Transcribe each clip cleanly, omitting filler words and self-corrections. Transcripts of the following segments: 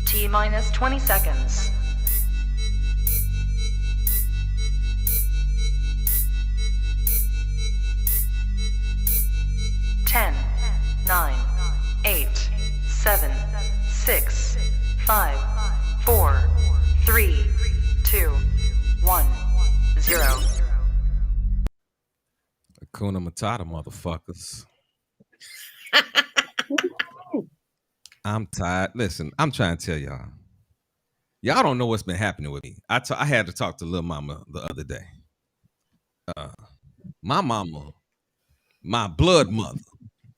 T-minus 20 seconds. 10, 9, 8, 7, 6, 5, 4, 3, 2, 1, 0. Hakuna Matata, motherfuckers. I'm tired. Listen, I'm trying to tell y'all. Y'all don't know what's been happening with me. I had to talk to Lil Mama the other day. My mama, my blood mother,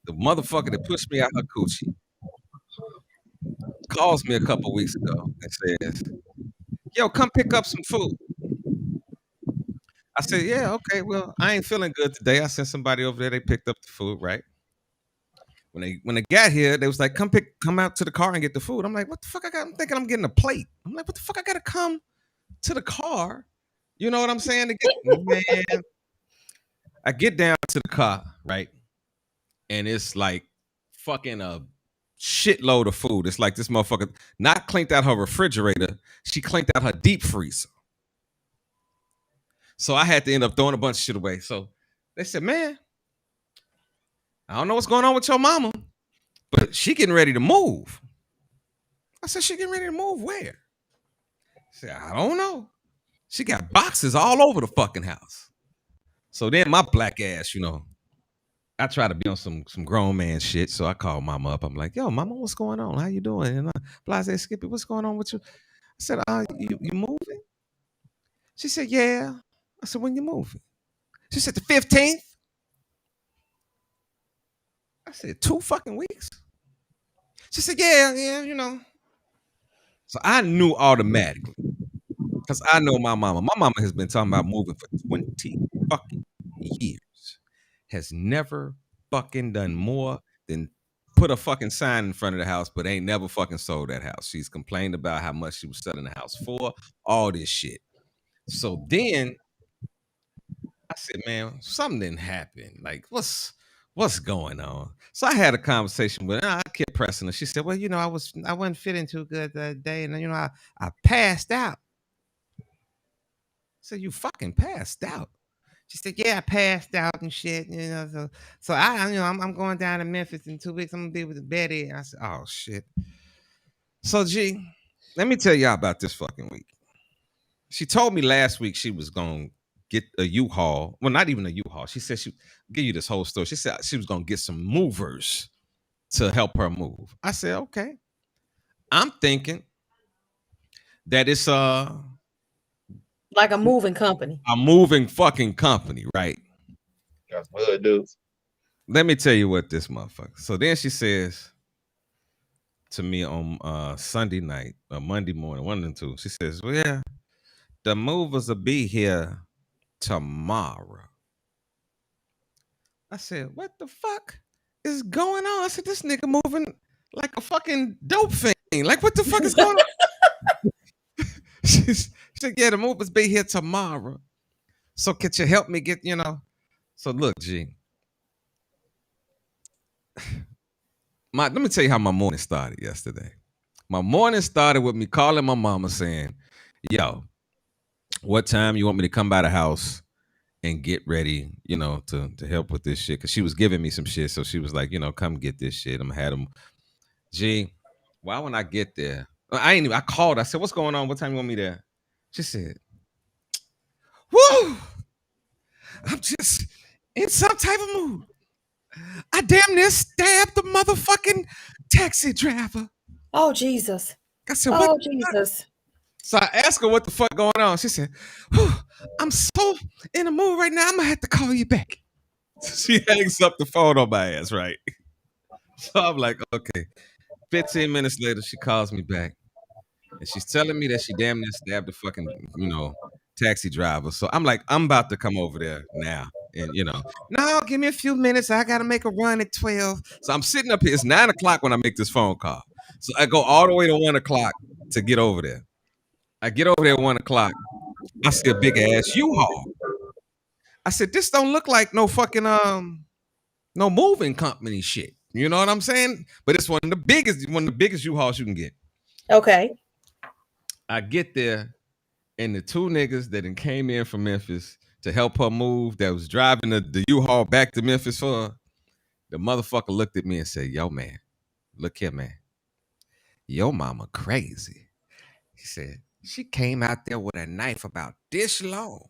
the motherfucker that pushed me out her coochie, calls me a couple weeks ago and says, "Yo, come pick up some food." I said, "Yeah, okay. Well, I ain't feeling good today." I sent somebody over there. They picked up the food, right? When they got here, they was like, come out to the car and get the food. I'm like, what the fuck? I'm thinking I'm getting a plate. I'm like, what the fuck? I gotta come to the car. You know what I'm saying? Man, I get down to the car, right? And it's like fucking a shitload of food. It's like this motherfucker not cleaned out her refrigerator. She cleaned out her deep freezer. So I had to end up throwing a bunch of shit away. So they said, man, I don't know what's going on with your mama, but she getting ready to move. I said, she getting ready to move where? I said, I don't know. She got boxes all over the fucking house. So then my black ass, I try to be on some grown man shit. So I call mama up. I'm like, yo, mama, what's going on? How you doing? And Blase, Skippy, what's going on with you? I said, you moving? She said, yeah. I said, when you moving? She said, the 15th. I said, 2 fucking weeks? She said, yeah. So I knew automatically. Because I know my mama. My mama has been talking about moving for 20 fucking years. Has never fucking done more than put a fucking sign in front of the house, but ain't never fucking sold that house. She's complained about how much she was selling the house for, all this shit. So then I said, man, something didn't happen. Like, what's going on? So I had a conversation with her. I kept pressing her. She said, well, I wasn't feeling too good that day, and I passed out. I said, you fucking passed out? She said, yeah, I passed out and shit, So I'm going down to Memphis in 2 weeks. I'm gonna be with Betty. And I said, oh shit. So G, let me tell y'all about this fucking week. She told me last week she was gonna get a U-Haul. Well, not even a U-Haul. She said she'd give you this whole story. She said she was gonna get some movers to help her move. I said, okay. I'm thinking that it's like a moving company. A moving fucking company, right? That's what it does. Let me tell you what this motherfucker. So then she says to me on Sunday night or Monday morning, 1 and 2. She says, well, yeah, the movers will be here tomorrow. I said, what the fuck is going on? I said, this nigga moving like a fucking dope fiend. Like, what the fuck is going on? She said, yeah, the movers be here tomorrow. So could you help me get, So look, G. Let me tell you how my morning started yesterday. My morning started with me calling my mama saying, yo, what time you want me to come by the house and get ready, to help with this shit? Because she was giving me some shit. So she was like, come get this shit. I'm had them. G, why when I get there? I called. I said, what's going on? What time you want me there? She said, woo, I'm just in some type of mood. I damn near stabbed the motherfucking taxi driver. Oh, Jesus. I said, what? Oh, Jesus. So I asked her what the fuck going on. She said, I'm so in the mood right now, I'm going to have to call you back. She hangs up the phone on my ass, right? So I'm like, okay. 15 minutes later, she calls me back. And she's telling me that she damn near stabbed the fucking, taxi driver. So I'm like, I'm about to come over there now. And, no, give me a few minutes. I got to make a run at 12. So I'm sitting up here. It's 9 o'clock when I make this phone call. So I go all the way to 1 o'clock to get over there. I get over there at 1 o'clock. I see a big ass U-Haul. I said, this don't look like no fucking No moving company shit. You know what I'm saying? But it's one of the biggest U-Hauls you can get. Okay. I get there, and the two niggas that came in from Memphis to help her move, that was driving the U-Haul back to Memphis for her, the motherfucker looked at me and said, "Yo, man, look here, man. Your mama crazy." He said, "She came out there with a knife about this long."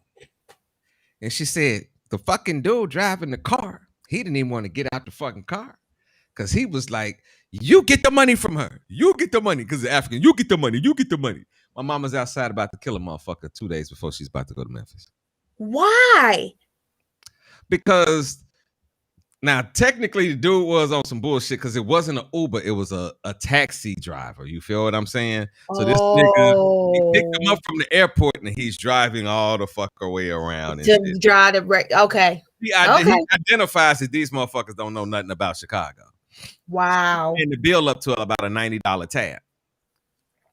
And she said, the fucking dude driving the car, he didn't even want to get out the fucking car. Because he was like, "You get the money from her. You get the money." Because the African, "You get the money. You get the money." My mama's outside about to kill a motherfucker 2 days before she's about to go to Memphis. Why? Because now, technically, the dude was on some bullshit because it wasn't an Uber. It was a taxi driver. You feel what I'm saying? So this nigga, he picked him up from the airport and he's driving all the fucker way around. And to drive the break. Okay. He identifies that these motherfuckers don't know nothing about Chicago. Wow. And the bill up to about a $90 tab.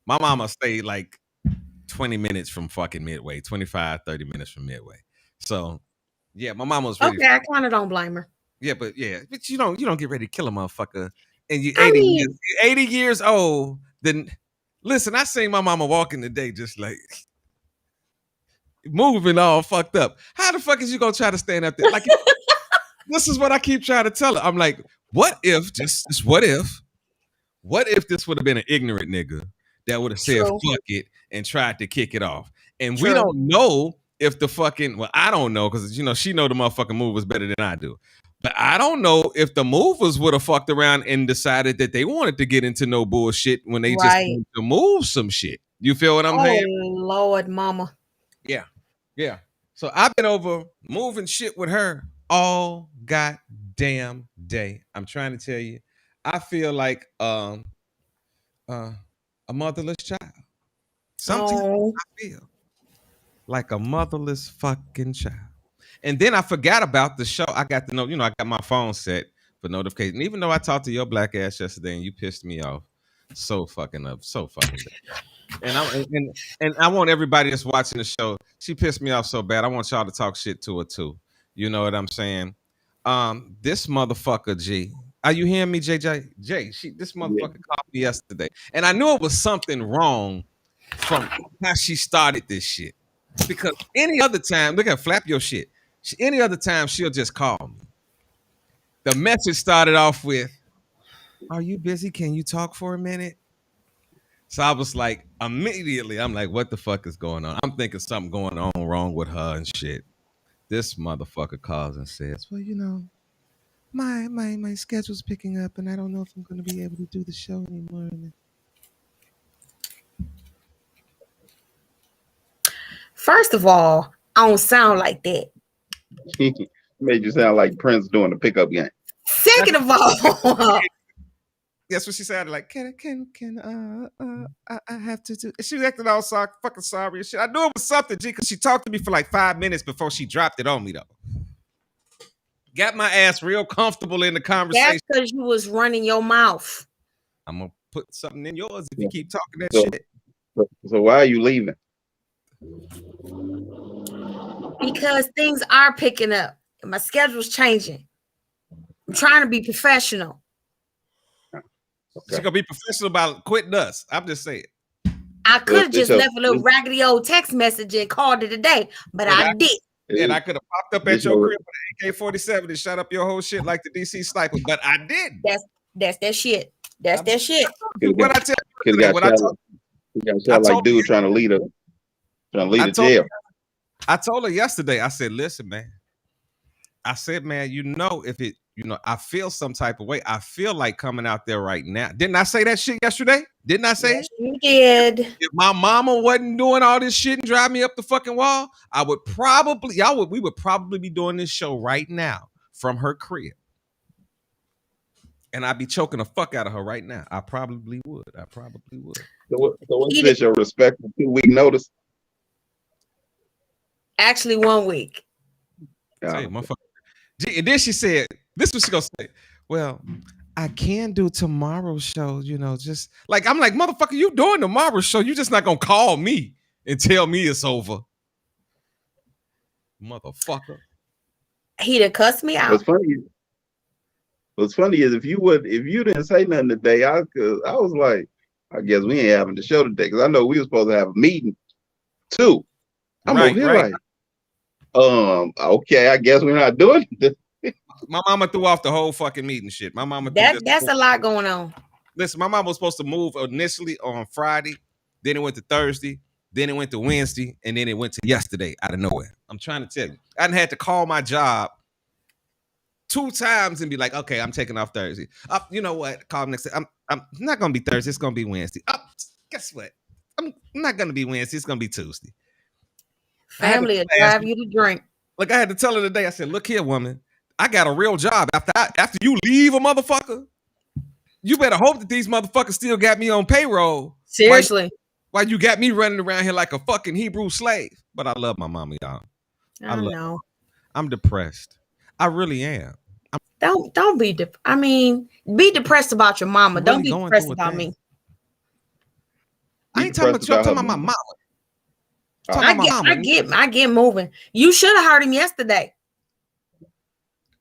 My mama stayed like 20 minutes from fucking Midway, 25, 30 minutes from Midway. So, yeah, my mama was ready. Okay, I kind of don't blame her. Yeah, but you don't get ready to kill a motherfucker and you're 80 years old. Then listen, I seen my mama walking today just like moving all fucked up. How the fuck is you gonna try to stand up there? Like this is what I keep trying to tell her. I'm like, what if this what if this would have been an ignorant nigga that would have said fuck it and tried to kick it off? And we don't know if the fucking I don't know because she know the motherfucking movers better than I do. But I don't know if the movers would have fucked around and decided that they wanted to get into no bullshit when they just wanted to move some shit. You feel what I'm saying? Oh, Lord, mama. Yeah. Yeah. So I've been over moving shit with her all goddamn day. I'm trying to tell you. I feel like a motherless child. Sometimes I feel like a motherless fucking child. And then I forgot about the show. I got to know, I got my phone set for notification. Even though I talked to your black ass yesterday and you pissed me off so fucking bad. And I want everybody that's watching the show. She pissed me off so bad. I want y'all to talk shit to her too. You know what I'm saying? This motherfucker G. Are you hearing me, JJ? This motherfucker called me yesterday, and I knew it was something wrong from how she started this shit. Because any other time, look at flap your shit. Any other time, she'll just call me. The message started off with, "Are you busy? Can you talk for a minute?" So I was like, immediately, I'm like, what the fuck is going on? I'm thinking something going on wrong with her and shit. This motherfucker calls and says, "Well, my schedule's picking up and I don't know if I'm going to be able to do the show anymore." First of all, I don't sound like that. Made you sound like Prince doing the pickup game. Second of all, that's what she sounded like. Can I have to do? She was acting all fucking sorry and shit. I knew it was something, G, because she talked to me for like 5 minutes before she dropped it on me, though. Got my ass real comfortable in the conversation. That's because you was running your mouth. I'm gonna put something in yours if you keep talking that shit. So why are you leaving? Because things are picking up. And my schedule's changing. I'm trying to be professional. She's gonna be professional about quitting us. I'm just saying. I could have just left a little raggedy old text message and called it a day, but I did. And I could have popped up at your crib with an AK-47 and shot up your whole shit like the DC sniper, but I didn't. That's that shit. That's that shit. What I tell you, got shot like dude trying to lead a jail. I told her yesterday, I said, listen, man. I said, man, if it, I feel some type of way. I feel like coming out there right now. Didn't I say that shit yesterday? Didn't I say? Yes, you did. If my mama wasn't doing all this shit and drive me up the fucking wall, we would probably be doing this show right now from her crib. And I'd be choking the fuck out of her right now. I probably would. So what's this, your respectful 2-week notice? Actually, 1 week. Hey, motherfucker. And then she said, this is what she gonna say. Well, I can do tomorrow's show, just like, I'm like, motherfucker, you doing tomorrow's show. You just not gonna call me and tell me it's over. Motherfucker. He'd have cussed me out. What's funny What's funny is if you didn't say nothing today, I was like, I guess we ain't having the show today because I know we were supposed to have a meeting too. I'm over here like, okay, I guess we're not doing this. My mama threw off the whole fucking meeting shit. My mama that's a lot going on. Listen, my mama was supposed to move initially on Friday, then it went to Thursday, then it went to Wednesday, and then it went to yesterday out of nowhere. I'm trying to tell you. I done had to call my job 2 times and be like, okay, I'm taking off Thursday. You know what? Call next day. I'm not gonna be Thursday, it's gonna be Wednesday. Guess what? I'm not gonna be Wednesday, it's gonna be Tuesday. Family will drive you to drink. Like I had to tell her today, I said, look here, woman, I got a real job. After you leave a motherfucker, you better hope that these motherfuckers still got me on payroll. Seriously. Why you got me running around here like a fucking Hebrew slave? But I love my mama, y'all. I know. I'm depressed. I really am. Don't be be depressed about your mama. Don't be depressed about me. I ain't talking about you. I'm talking about my mama. I get moving. You should have heard him yesterday.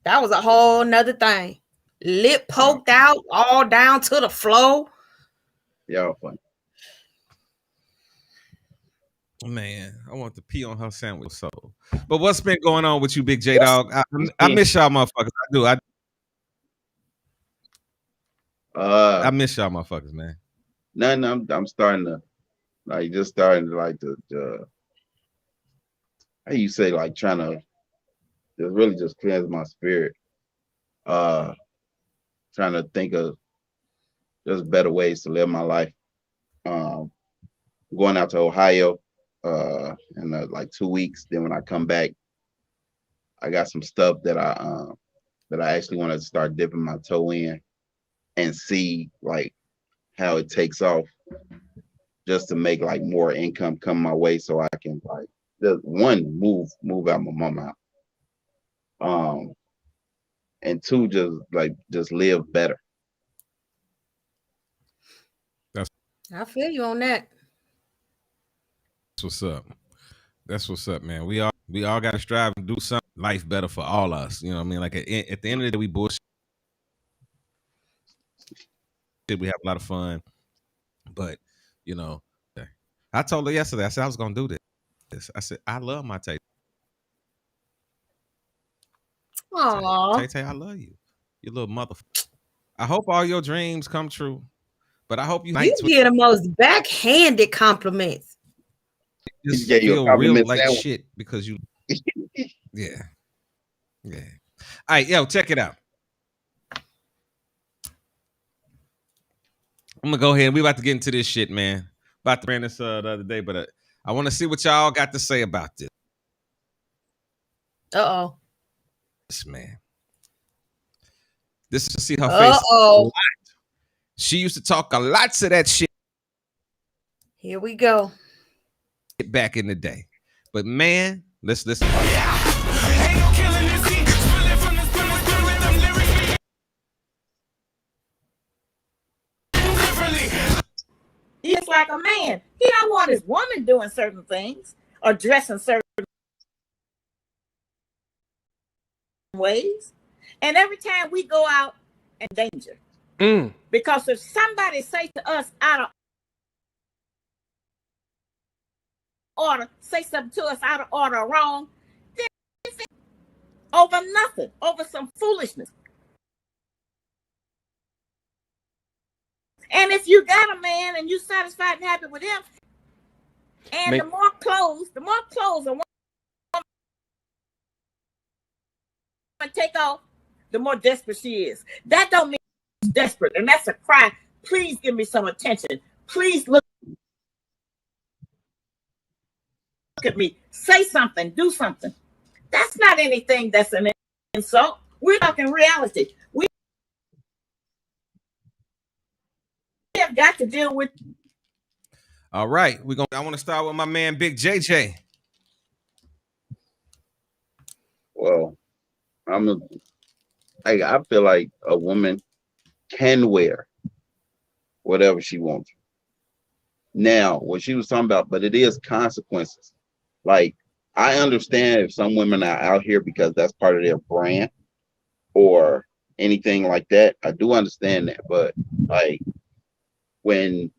That was a whole nother thing. Lip poked out, all down to the floor. Y'all funny. Man, I want to pee on her sandwich. So, but what's been going on with you, Big J Dog? I miss y'all motherfuckers. I do. I miss y'all motherfuckers, man. Nothing. I'm starting to how you say, like, trying to just cleanse my spirit. Trying to think of just better ways to live my life. Going out to Ohio in like 2 weeks. Then when I come back, I got some stuff that I actually want to start dipping my toe in and see like how it takes off, just to make like more income come my way, so I can like just move out my mama out. And 2, just live better. I feel you on that. That's what's up. That's what's up, man. We all got to strive and do something life better for all of us. You know what I mean? Like at the end of the day, we bullshit. We have a lot of fun, but you know, I told her yesterday. I said I was gonna do this. I said I love my Tay. Aww. Tay, I love you. You little motherfucker. I hope all your dreams come true, but I hope you get the most backhanded compliments. Just feel real like shit because you. Yeah. All right, yo, check it out. I'm gonna go ahead. We about to get into this shit, man. About to bring this the other day, but I want to see what y'all got to say about this. This man. This is to see her face. She used to talk a lot of that shit. Here we go. Back in the day, but man, let's listen. He's like a man. He don't want his woman doing certain things or dressing certain ways. And every time we go out in danger, because if somebody say to us out of order, say something to us out of order or wrong, then over nothing, over some foolishness. And if you got a man and you satisfied and happy with him, and the more clothes a woman take off, the more desperate she is. That don't mean she's desperate, and that's a cry. Please give me some attention. Please look at me. Say something. Do something. That's not anything that's an insult. We're talking reality. We have got to deal with. All right, I want to start with my man Big JJ. Well, I feel like a woman can wear whatever she wants. Now, what she was talking about, but it is consequences. Like, I understand if some women are out here because that's part of their brand, or anything like that. I do understand that, but like when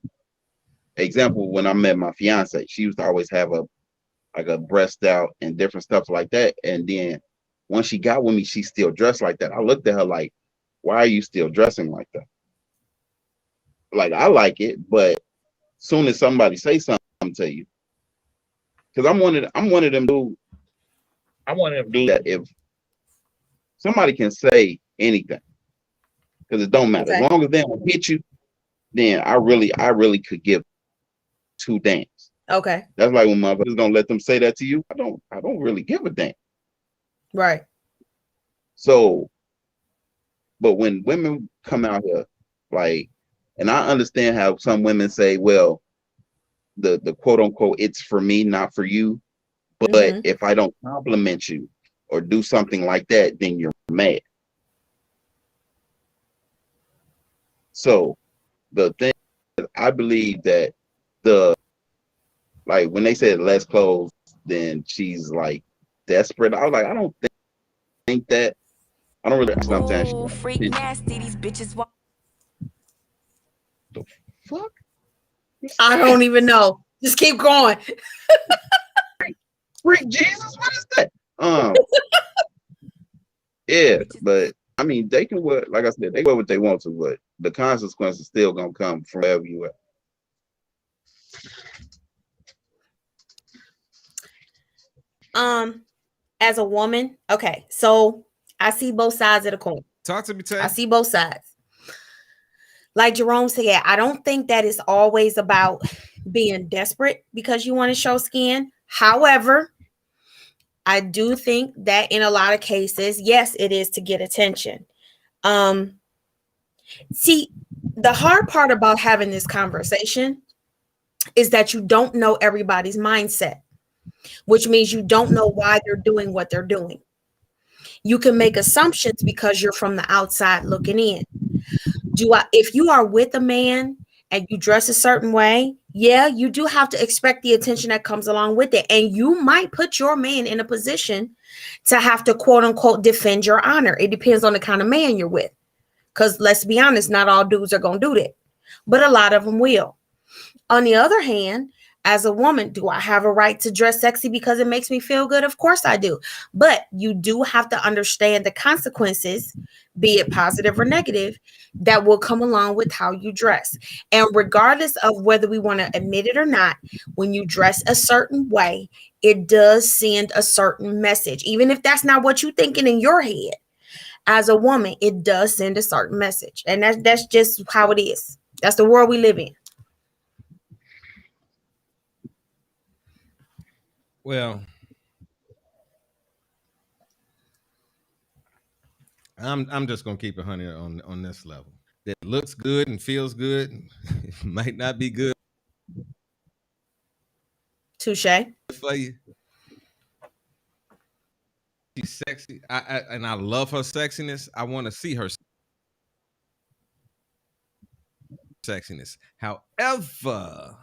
I met my fiance, she used to always have a breast out and different stuff like that. And then when she got with me, she still dressed like that. I looked at her like, why are you still dressing like that? Like, I like it, but soon as somebody say something to you, because I'm one of them dude. I want to do that if somebody can say anything, because it don't matter. Okay. As long as they don't hit you, then I really could give two damns. Okay. That's like when motherfuckers don't let them say that to you. I don't really give a damn. Right. So, but when women come out here, like, and I understand how some women say, well, the quote unquote, it's for me, not for you. But if I don't compliment you or do something like that, then you're mad. So the thing is, I believe that like when they said less clothes, then she's like desperate. I was like, I don't think that. I don't really. Sometimes Ooh, freak nasty, these bitches. the fuck. I don't even know. Just keep going. Freak Jesus, what is that? Yeah, but I mean, they can wear, like I said, they wear what they want to, but the consequences still gonna come from wherever you at. As a woman, okay, so I see both sides of the coin. Talk to me, Tay. I see both sides. Like Jerome said, I don't think that it's always about being desperate because you want to show skin. However, I do think that in a lot of cases, yes, it is to get attention. See, the hard part about having this conversation is that you don't know everybody's mindset, which means you don't know why they're doing what they're doing. You can make assumptions because you're from the outside looking in. If you are with a man and you dress a certain way, yeah, you do have to expect the attention that comes along with it. And you might put your man in a position to have to quote unquote defend your honor. It depends on the kind of man you're with. Because let's be honest, not all dudes are going to do that, but a lot of them will. On the other hand, as a woman, do I have a right to dress sexy because it makes me feel good? Of course I do. But you do have to understand the consequences, be it positive or negative, that will come along with how you dress. And regardless of whether we want to admit it or not, when you dress a certain way, it does send a certain message. Even if that's not what you're thinking in your head, as a woman, it does send a certain message. And that's just how it is. That's the world we live in. Well, I'm just gonna keep it 100 on this level. That looks good and feels good, it might not be good Touche. for you. She's sexy, and I love her sexiness. I want to see her sexiness. However,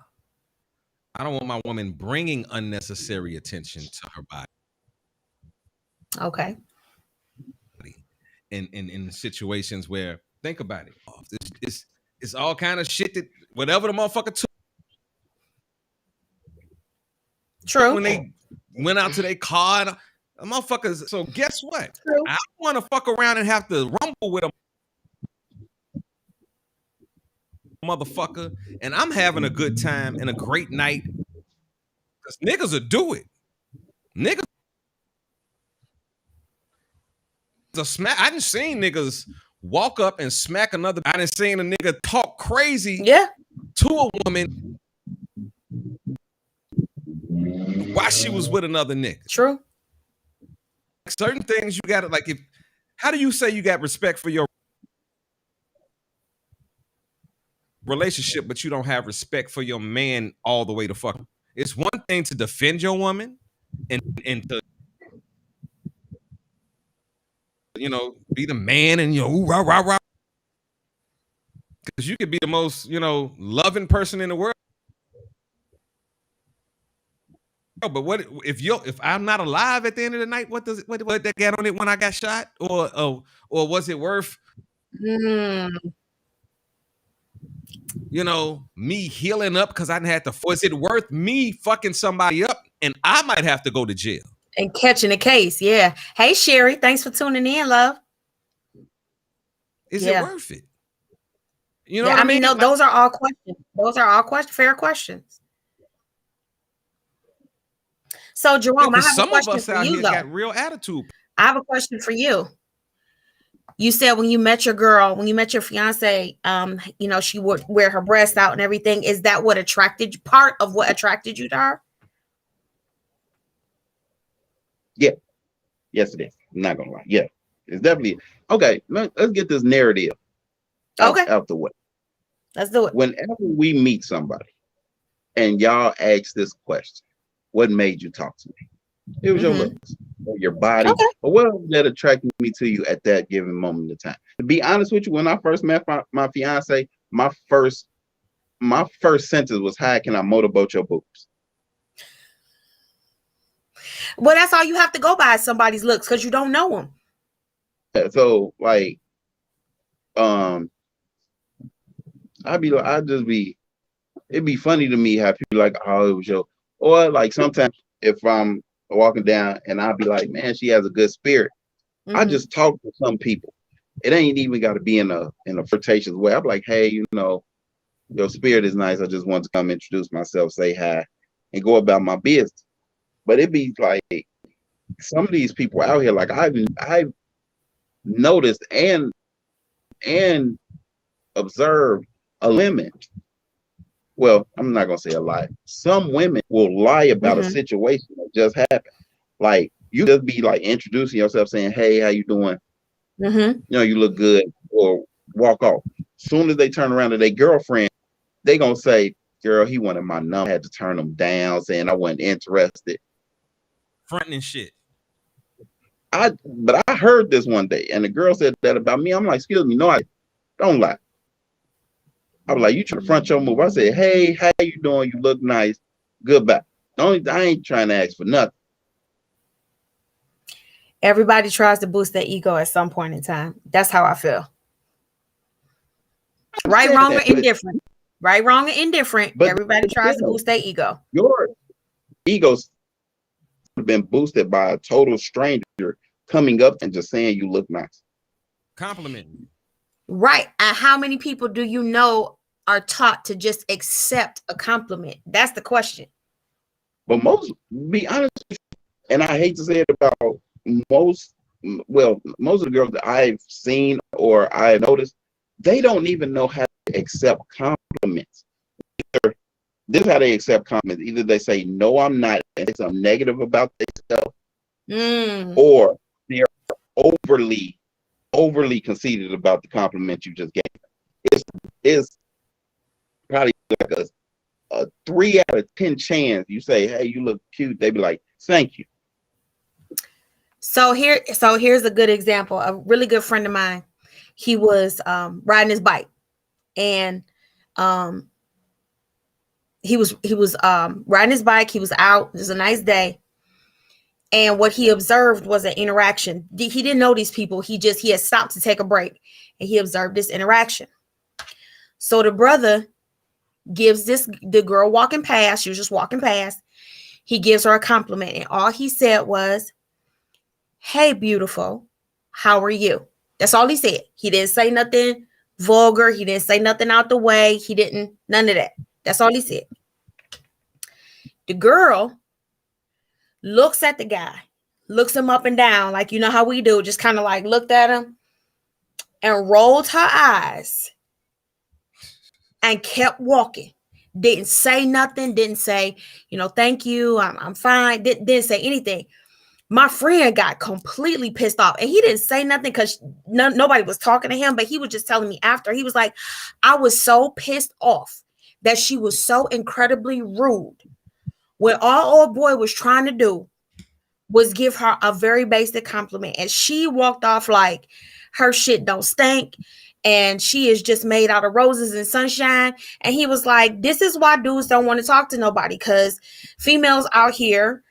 I don't want my woman bringing unnecessary attention to her body. Okay. In situations where, think about it, it's all kind of shit that whatever the motherfucker took. True. When they went out to their car, the motherfuckers. So guess what? True. I don't want to fuck around and have to rumble with a motherfucker, and I'm having a good time and a great night. Because niggas will do it. Niggas a smack. I done seen niggas walk up and smack another. I done seen a nigga talk crazy to a woman while she was with another nigga. True. Certain things you gotta like. How do you say you got respect for your relationship, but you don't have respect for your man all the way to fuck? It's one thing to defend your woman and to, you know, be the man and rah rah rah. Because you could be the most, loving person in the world. But what if I'm not alive at the end of the night? What that got on it when I got shot? Or was it worth Mm. You know, me healing up because I didn't have to. Was it worth me fucking somebody up and I might have to go to jail? And catching a case, yeah. Hey, Sherry, thanks for tuning in, love. Is it Yeah. worth it? You know Yeah, what I mean, no, Like, those are all questions. Those are all fair questions. So, Jerome, I because have a some of question us for out you, here though. got real attitude. I have a question for you. You said when you met your girl, when you met your fiance, you know, she would wear her breasts out and everything. Is that what attracted you? Part of what attracted you to her? Yeah. Yes, it is. I'm not gonna lie. Yeah, it's definitely okay. Let's get this narrative Okay, out the way. let's do it. Whenever we meet somebody and y'all ask this question, what made you talk to me? It was your looks, or your body, Okay. or whatever that attracted me to you at that given moment of time. To be honest with you, when I first met my fiance, my first sentence was, "How can I motorboat your boobs?" Well, that's all you have to go by is somebody's looks because you don't know them. So like, it'd be funny to me how people like, oh, it was your, or like sometimes if I'm walking down and I'll be like, man, she has a good spirit. I just talk to some people. It ain't even got to be in a flirtatious way. I'm like, hey, you know, your spirit is nice. I just want to come introduce myself, say hi, and go about my business. But it'd be like some of these people out here, like I've noticed and observed a women. Well, I'm not gonna say a lie. Some women will lie about a situation that just happened. Like you just be like introducing yourself, saying, "Hey, how you doing? You know, you look good," or walk off. Soon as they turn around to their girlfriend, they gonna say, "Girl, he wanted my number." I had to turn them down, saying I wasn't interested. Fronting and shit. But I heard this one day, and the girl said that about me. I'm like, excuse me, no, I don't lie. I was like, you trying to front your move. I said, hey, how you doing? You look nice. Goodbye. I ain't trying to ask for nothing. Everybody tries to boost their ego at some point in time. That's how I feel. Right, wrong, or indifferent. Right, wrong, or indifferent. But everybody tries to boost their ego. Your ego's been boosted by a total stranger coming up and just saying you look nice. Complimenting. Right. And how many people do you know are taught to just accept a compliment? That's the question. But most, be honest, and I hate to say it about most of the girls that I've seen or I've noticed, they don't even know how to accept compliments. This is how they accept compliments. Either they say, no, I'm not, and it's something negative about themselves, or they're overly conceited about the compliment you just gave. It's probably like a 3 out of 10 chance you say, hey, you look cute. They be like, thank you. So here's a good example. A really good friend of mine, he was riding his bike, and he was riding his bike. He was out. It was a nice day. And what he observed was an interaction. He didn't know these people. He had stopped to take a break, and he observed this interaction. So the brother gives the girl walking past. She was just walking past. He gives her a compliment, and all he said was, "Hey, beautiful, how are you?" That's all he said. He didn't say nothing vulgar. He didn't say nothing out the way. None of that. That's all he said. The girl looks at the guy, looks him up and down, like you know how we do, just kind of like looked at him and rolled her eyes and kept walking. Didn't say nothing, didn't say, thank you, I'm fine, didn't say anything. My friend got completely pissed off, and he didn't say nothing because nobody was talking to him, but he was just telling me after. He was like, I was so pissed off that she was so incredibly rude when all old boy was trying to do was give her a very basic compliment, and she walked off like her shit don't stink and she is just made out of roses and sunshine. And he was like, this is why dudes don't want to talk to nobody, because females out here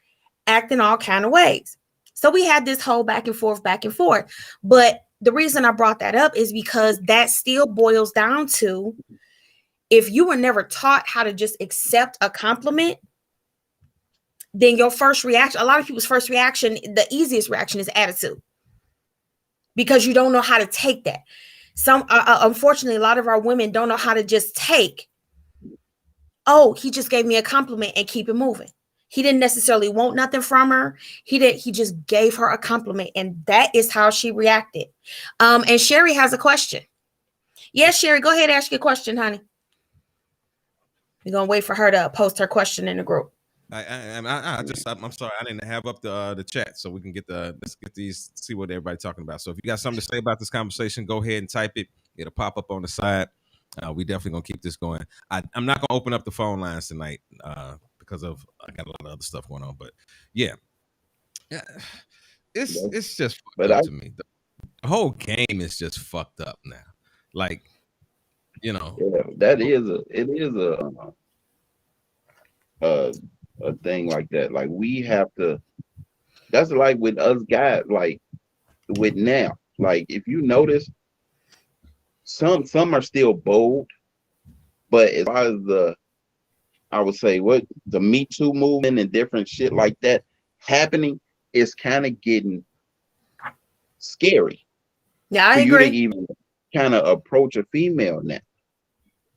acting all kind of ways. So we had this whole back and forth. But the reason I brought that up is because that still boils down to, if you were never taught how to just accept a compliment, then your first reaction, a lot of people's first reaction, the easiest reaction is attitude, because you don't know how to take that. Unfortunately, a lot of our women don't know how to just take, oh, he just gave me a compliment, and keep it moving. He didn't necessarily want nothing from her. He just gave her a compliment, and that is how she reacted. And Sherry has a question. Yes, Sherry, go ahead and ask your question, honey. We're gonna wait for her to post her question in the group. I'm sorry, I didn't have up the chat, so we can let's get these, see what everybody's talking about. So if you got something to say about this conversation, go ahead and type it. It'll pop up on the side. We definitely gonna keep this going. I'm not gonna open up the phone lines tonight because I got a lot of other stuff going on. But yeah, it's just fucked up to me. The whole game is just fucked up now. Like, you know, that is a thing like that. Like, we have to. That's like with us guys. Like with now. Like, if you notice, some are still bold, but as far as I would say, what the Me Too movement and different shit like that happening, is kind of getting scary. Yeah, I for agree. you to even kind of approach a female now.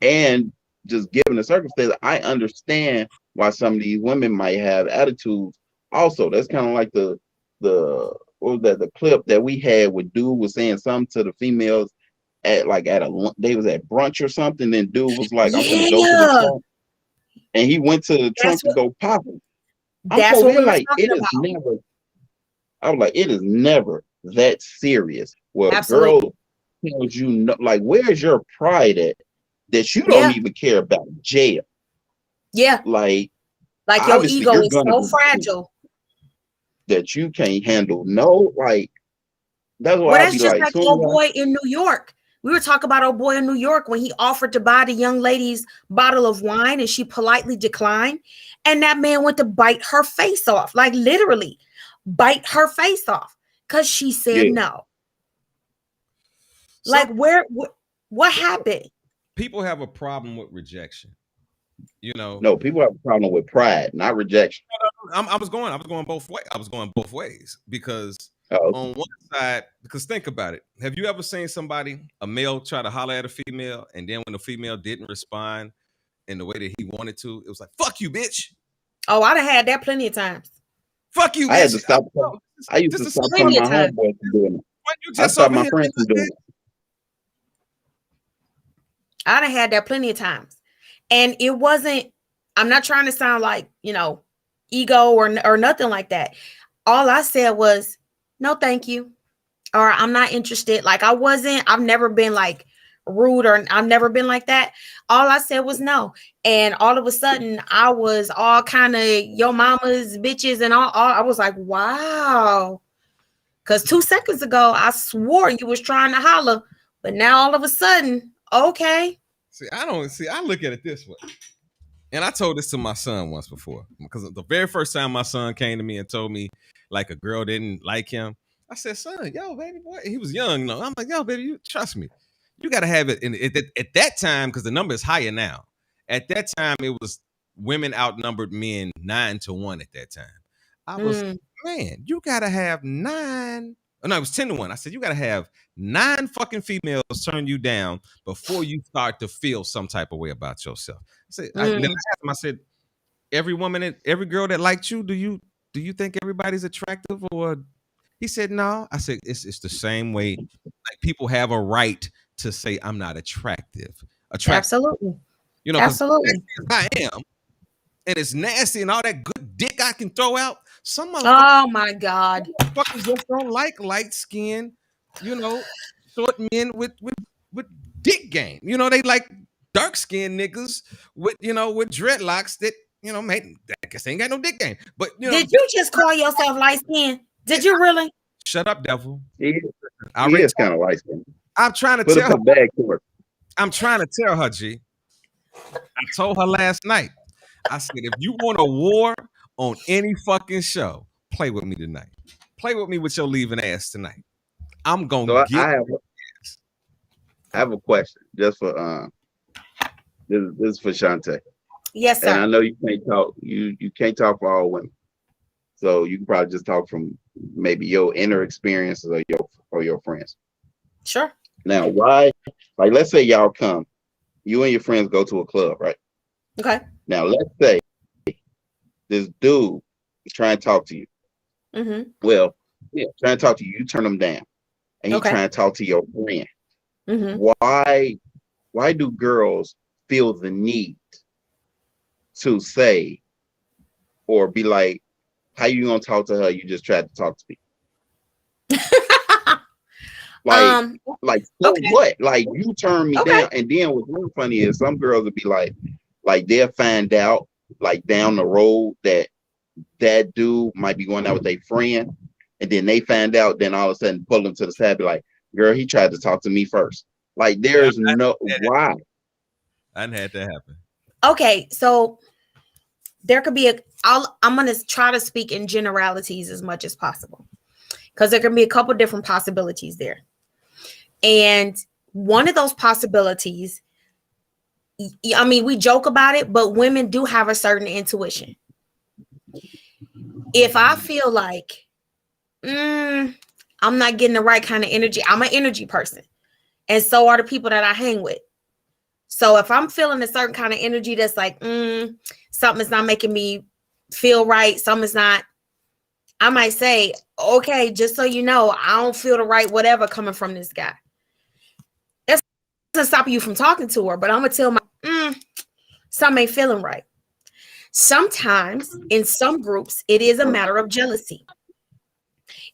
And just given the circumstance, I understand why some of these women might have attitudes. Also, that's kind of like the what was that, the clip that we had where dude was saying something to the females they was at brunch or something, and dude was like, I'm gonna go to the trunk, and he went to the trunk to go pop him. That's what we were like, talking about. I was like, it is never that serious. Well, Absolutely. girl tells you, no, like, where's your pride at that you don't even care about jail? Yeah. Like your ego is so fragile that you can't handle. No, like, that's why that's just like old boy in New York. We were talking about old boy in New York when he offered to buy the young lady's bottle of wine and she politely declined. And that man went to bite her face off, like literally bite her face off, because she said no. Like, what happened? People have a problem with rejection. You know, no, people have a problem with pride, not rejection. I was going both ways. I was going both ways because on one side, because think about it. Have you ever seen a male try to holler at a female, and then when the female didn't respond in the way that he wanted to, it was like, fuck you, bitch. Oh, I'd have had that plenty of times. Fuck you, bitch. I had to stop. I used to stop some of my homeboys from doing it. I stopped my friends from doing it. I'd have had that plenty of times. And it wasn't, I'm not trying to sound like, ego or nothing like that. All I said was, no, thank you. Or I'm not interested. Like, I've never been like rude, or I've never been like that. All I said was no. And all of a sudden I was all kind of your mama's bitches and all I was like, wow. Because 2 seconds ago, I swore you was trying to holler, but now all of a sudden, okay. I look at it this way. And I told this to my son once before, because the very first time my son came to me and told me like a girl didn't like him, I said, son, yo, baby boy, he was young. I'm like, yo, baby, you trust me. You got to have it. And at that time, because the number is higher now, at that time, it was women outnumbered men 9-1 at that time. I was, man, you got to have 9. Oh, no, it was 10-1. I said, you got to have 9 fucking females turn you down before you start to feel some type of way about yourself. I said, every girl that liked you, do you think everybody's attractive? Or he said, no. I said, it's the same way. Like, people have a right to say I'm not attractive. Absolutely. Absolutely. I am. And it's nasty and all that good dick I can throw out. Some motherfuckers, oh my God, motherfuckers just don't like light skin, short men with dick game. They like dark skinned niggas with dreadlocks that I guess they ain't got no dick game. But did you just call yourself light skinned? Did you really? Shut up, devil. He is kind of light skinned. I'm trying to tell her. I'm trying to tell her, G. I told her last night. I said, if you want a war on any fucking show, play with me tonight. Play with me with your leaving ass tonight. I'm gonna So get. I have a question just for this is for Shantae. Yes, And I sir. know you can't talk. You can't talk for all women. So you can probably just talk from maybe your inner experiences or your friends. Sure. Now, why? Like, let's say y'all come, you and your friends go to a club, right? Okay. Now, let's say this dude is trying to talk to you. Mm-hmm. Well, yeah, trying to talk to you. You turn him down, and he's Okay. trying to talk to your friend. Mm-hmm. Why do girls feel the need to say or be like, how you gonna talk to her? You just tried to talk to me. Like so Okay. what? Like you turn me Okay. down, and then what's really funny is some girls would be like they'll find out like down the road that dude might be going out with a friend, and then they find out, then all of a sudden pull them to the side, be like, "Girl, he tried to talk to me first." Like there's no why. I didn't had that happen. Okay. So there could be I'm gonna try to speak in generalities as much as possible, because there can be a couple different possibilities there. And one of those possibilities, I mean, we joke about it, but women do have a certain intuition. If I feel like I'm not getting the right kind of energy, I'm an energy person, and so are the people that I hang with. So if I'm feeling a certain kind of energy that's like something's not making me feel right, something's not, I might say, okay, just so you know, I don't feel the right whatever coming from this guy. That doesn't stop you from talking to her, but I'm gonna tell my something ain't feeling right. Sometimes in some groups, it is a matter of jealousy.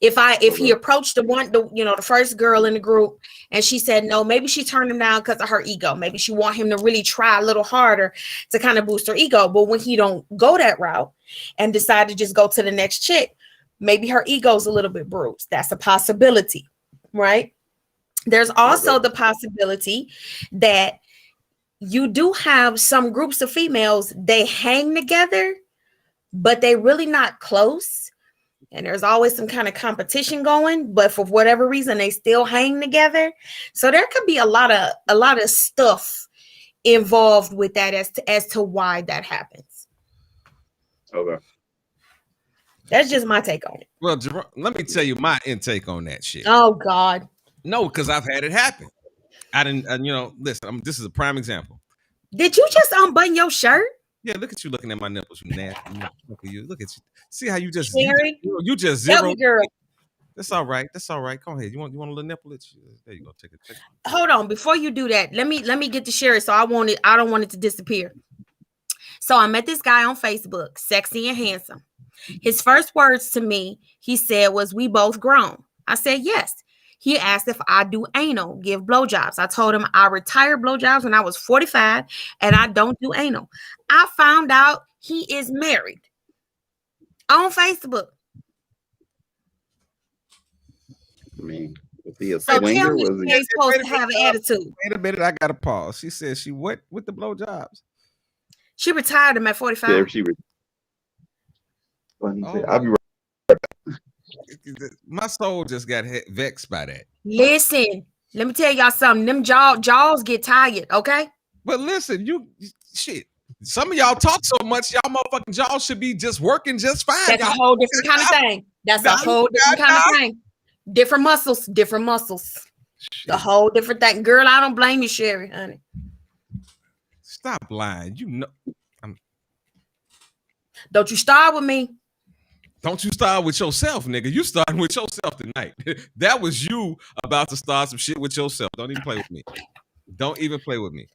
If he approached the first girl in the group and she said no, maybe she turned him down because of her ego. Maybe she want him to really try a little harder to kind of boost her ego. But when he don't go that route and decide to just go to the next chick, maybe her ego's a little bit bruised. That's a possibility, right? There's also the possibility that you do have some groups of females, they hang together, but they really not close. And there's always some kind of competition going, but for whatever reason, they still hang together. So there could be a lot of stuff involved with that as to why that happens. Okay. That's just my take on it. Well, let me tell you my intake on that shit. Oh God. No, because I've had it happen. I didn't, listen, this is a prime example. Did you just unbutton your shirt? Yeah, look at you looking at my nipples, you nasty. Look at you. Look at you. See how you just Sherry, you just help zero. me, girl. That's all right. That's all right. Go ahead. You want a little nipple? There you go. Take it. Hold on. Before you do that, let me get to Sherry. So I don't want it to disappear. So I met this guy on Facebook, sexy and handsome. His first words to me, he said, was, "We both grown." I said, yes. He asked if I do anal, give blowjobs. I told him I retired blowjobs when I was 45 and I don't do anal. I found out he is married on Facebook. I mean, was he a So swinger? tell me, Was he? he's supposed to have an attitude. Wait a minute, I got to pause. She said she what with the blowjobs? She retired him at 45. I'll be right. My soul just got vexed by that. Listen, let me tell y'all something. Them jaws get tired, okay? But listen, shit. Some of y'all talk so much, y'all motherfucking jaws should be just working just fine. That's a whole different kind of thing. That's a whole different kind of thing. Different muscles. The whole different thing. Girl, I don't blame you, Sherry, honey. Stop lying. Don't you start with me. Don't you start with yourself, nigga. You starting with yourself tonight. That was you about to start some shit with yourself. Don't even play with me. Don't even play with me.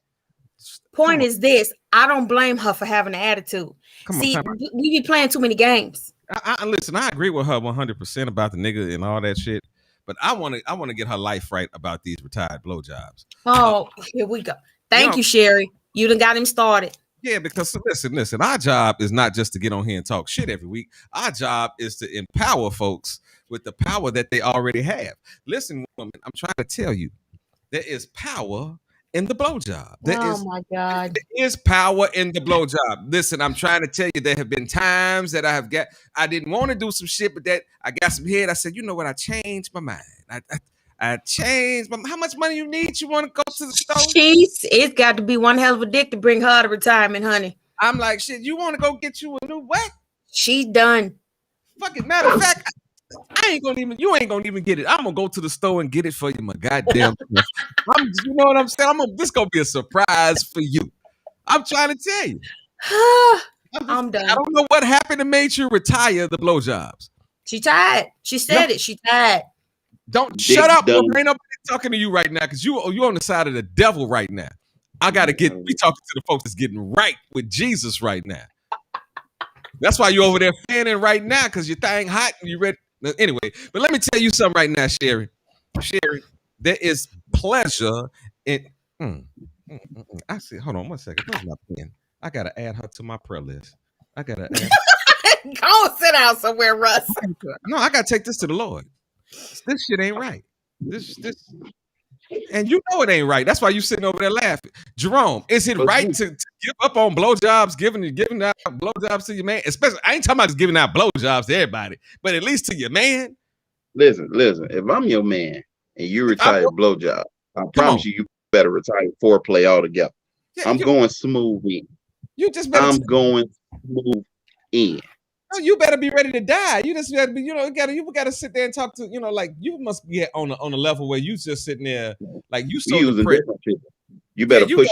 Point is this. I don't blame her for having an attitude. See, we be playing too many games. Listen, I agree with her 100% about the nigga and all that shit. But I want to get her life right about these retired blowjobs. Oh, here we go. Thank you, Sherry. You done got him started. Yeah, because listen, our job is not just to get on here and talk shit every week. Our job is to empower folks with the power that they already have. Listen, woman, I'm trying to tell you, there is power in the blowjob. My God. There is power in the blowjob. Listen, I'm trying to tell you, there have been times that I didn't want to do some shit, but that I got some head. I said, you know what? I changed my mind. I changed. But how much money you need? You want to go to the store? It's got to be one hell of a dick to bring her to retirement, honey. I'm like, shit, you want to go get you a new what? She's done. Fucking matter of fact, you ain't gonna even get it. I'm gonna go to the store and get it for you, my goddamn. You know what I'm saying? This gonna be a surprise for you. I'm trying to tell you. I'm done. I don't know what happened to make you retire the blowjobs. She tired. She said it. She tired. Don't Dick shut up. done. Ain't nobody talking to you right now because you on the side of the devil right now. We talking to the folks that's getting right with Jesus right now. That's why you over there fanning right now because your thing hot and you ready. Anyway, but let me tell you something right now, Sherry. Sherry, there is pleasure in. I see. Hold on 1 second. Where's my pen? I gotta add her to my prayer list. I gotta add. Go sit down somewhere, Russ. No, I gotta take this to the Lord. This shit ain't right. This, and you know it ain't right. That's why you sitting over there laughing. Jerome, is it right to give up on blowjobs, giving out blowjobs to your man? Especially, I ain't talking about just giving out blowjobs to everybody, but at least to your man. Listen. If I'm your man and you retire blowjob, I promise you better retire foreplay altogether. Yeah, I'm going smooth in. You just better. I'm going smooth in. No, you better be ready to die. You just gotta be, you gotta sit there and talk to, like you must be on a level where you just sitting there like you so depressed. You better put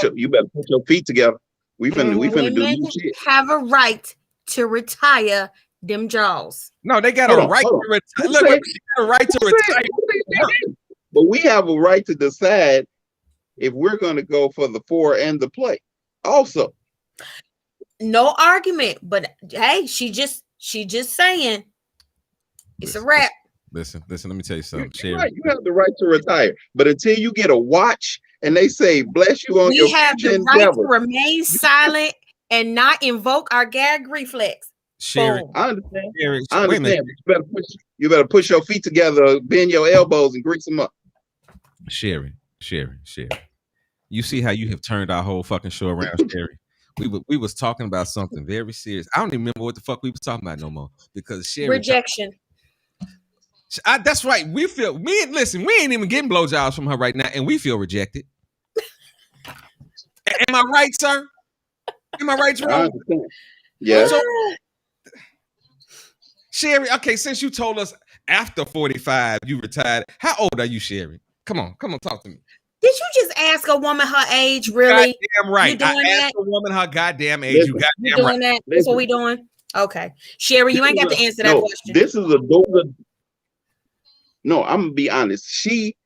your feet together. We finna do new shit. Have a right to retire them jaws. No, they got a right to retire. Look, they got a right to retire. But we have a right to decide if we're gonna go for the 4 and the play. Also, no argument, but hey, she just saying it's a wrap. Listen, let me tell you something. You have the right to retire, but until you get a watch and they say bless you on your we have the right to remain silent and not invoke our gag reflex. Sherry, I understand. I understand. You better push your feet together, bend your elbows, and grease them up. Sherry. You see how you have turned our whole fucking show around, Sherry. We was talking about something very serious. I don't even remember what the fuck we was talking about no more because Sherry rejection. That's right. We ain't even getting blowjobs from her right now, and we feel rejected. Am I right, sir? Am I right, Jerome? Yeah. So, Sherry, okay, since you told us after 45 you retired, how old are you, Sherry? Come on, talk to me. Did you just ask a woman her age, really? Goddamn right. You doing I asked a woman her goddamn age. You goddamn right. That? That's what we doing? Okay. Sherry, you ain't got to answer that question. This is a door. No, I'm gonna be honest. She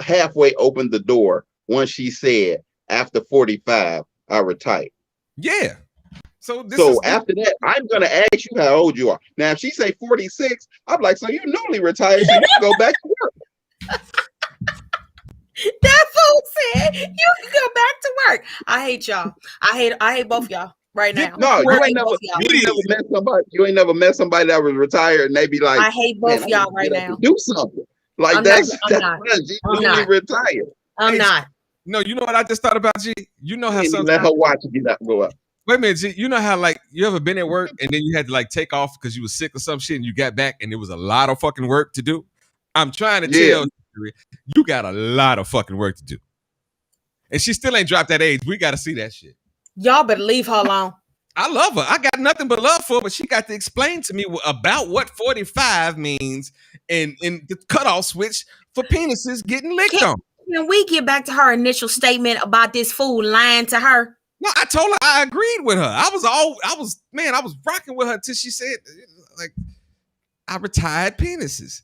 halfway opened the door once she said, after 45, I retired. Yeah. So after that, I'm gonna ask you how old you are. Now, if she say 46, I'm like, so you're newly retired, so you can go back to work. That fool said you can go back to work. I hate y'all. I hate both y'all right now. No, you ain't never met somebody that was retired and they be like, I hate both y'all right now. Do something. Like I'm that's not. newly retired. I'm not. No, you know what I just thought about, G? You know how sometimes let her watch it get up, go up. Wait a minute, G. You know how like you ever been at work and then you had to like take off because you was sick or some shit and you got back and there was a lot of fucking work to do? I'm trying to tell you got a lot of fucking work to do. And she still ain't dropped that age. We got to see that shit. Y'all better leave her alone. I love her. I got nothing but love for her, but she got to explain to me about what 45 means and the cutoff switch for penises getting licked on. Can we get back to her initial statement about this fool lying to her? No, I told her I agreed with her. I was rocking with her until she said, like, I retired penises.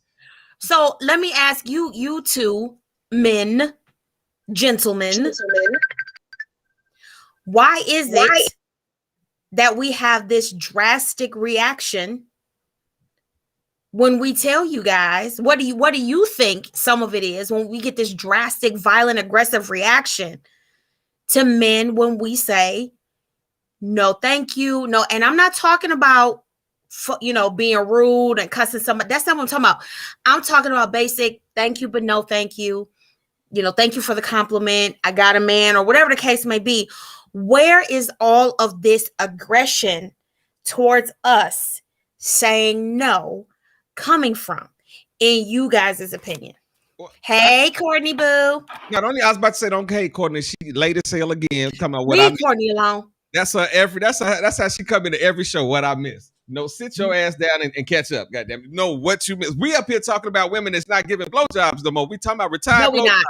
So let me ask you two men, gentlemen, why is it that we have this drastic reaction when we tell you guys? What do you think some of it is when we get this drastic, violent, aggressive reaction to men when we say no, thank you, no? And I'm not talking about being rude and cussing somebody. That's not what I'm talking about. I'm talking about basic thank you, but no thank you. Thank you for the compliment. I got a man, or whatever the case may be. Where is all of this aggression towards us saying no coming from? in you guys' opinion? Well, Hey, Courtney Boo. not only I was about to say, don't hate Courtney. She later sale again. Talking about what I Leave missed. Courtney alone. That's her every. That's how she come into every show. What I missed. No, sit your ass down and catch up. Goddamn it. Know what you missed. We up here talking about women that's not giving blowjobs no more. We talking about retired. No, we not.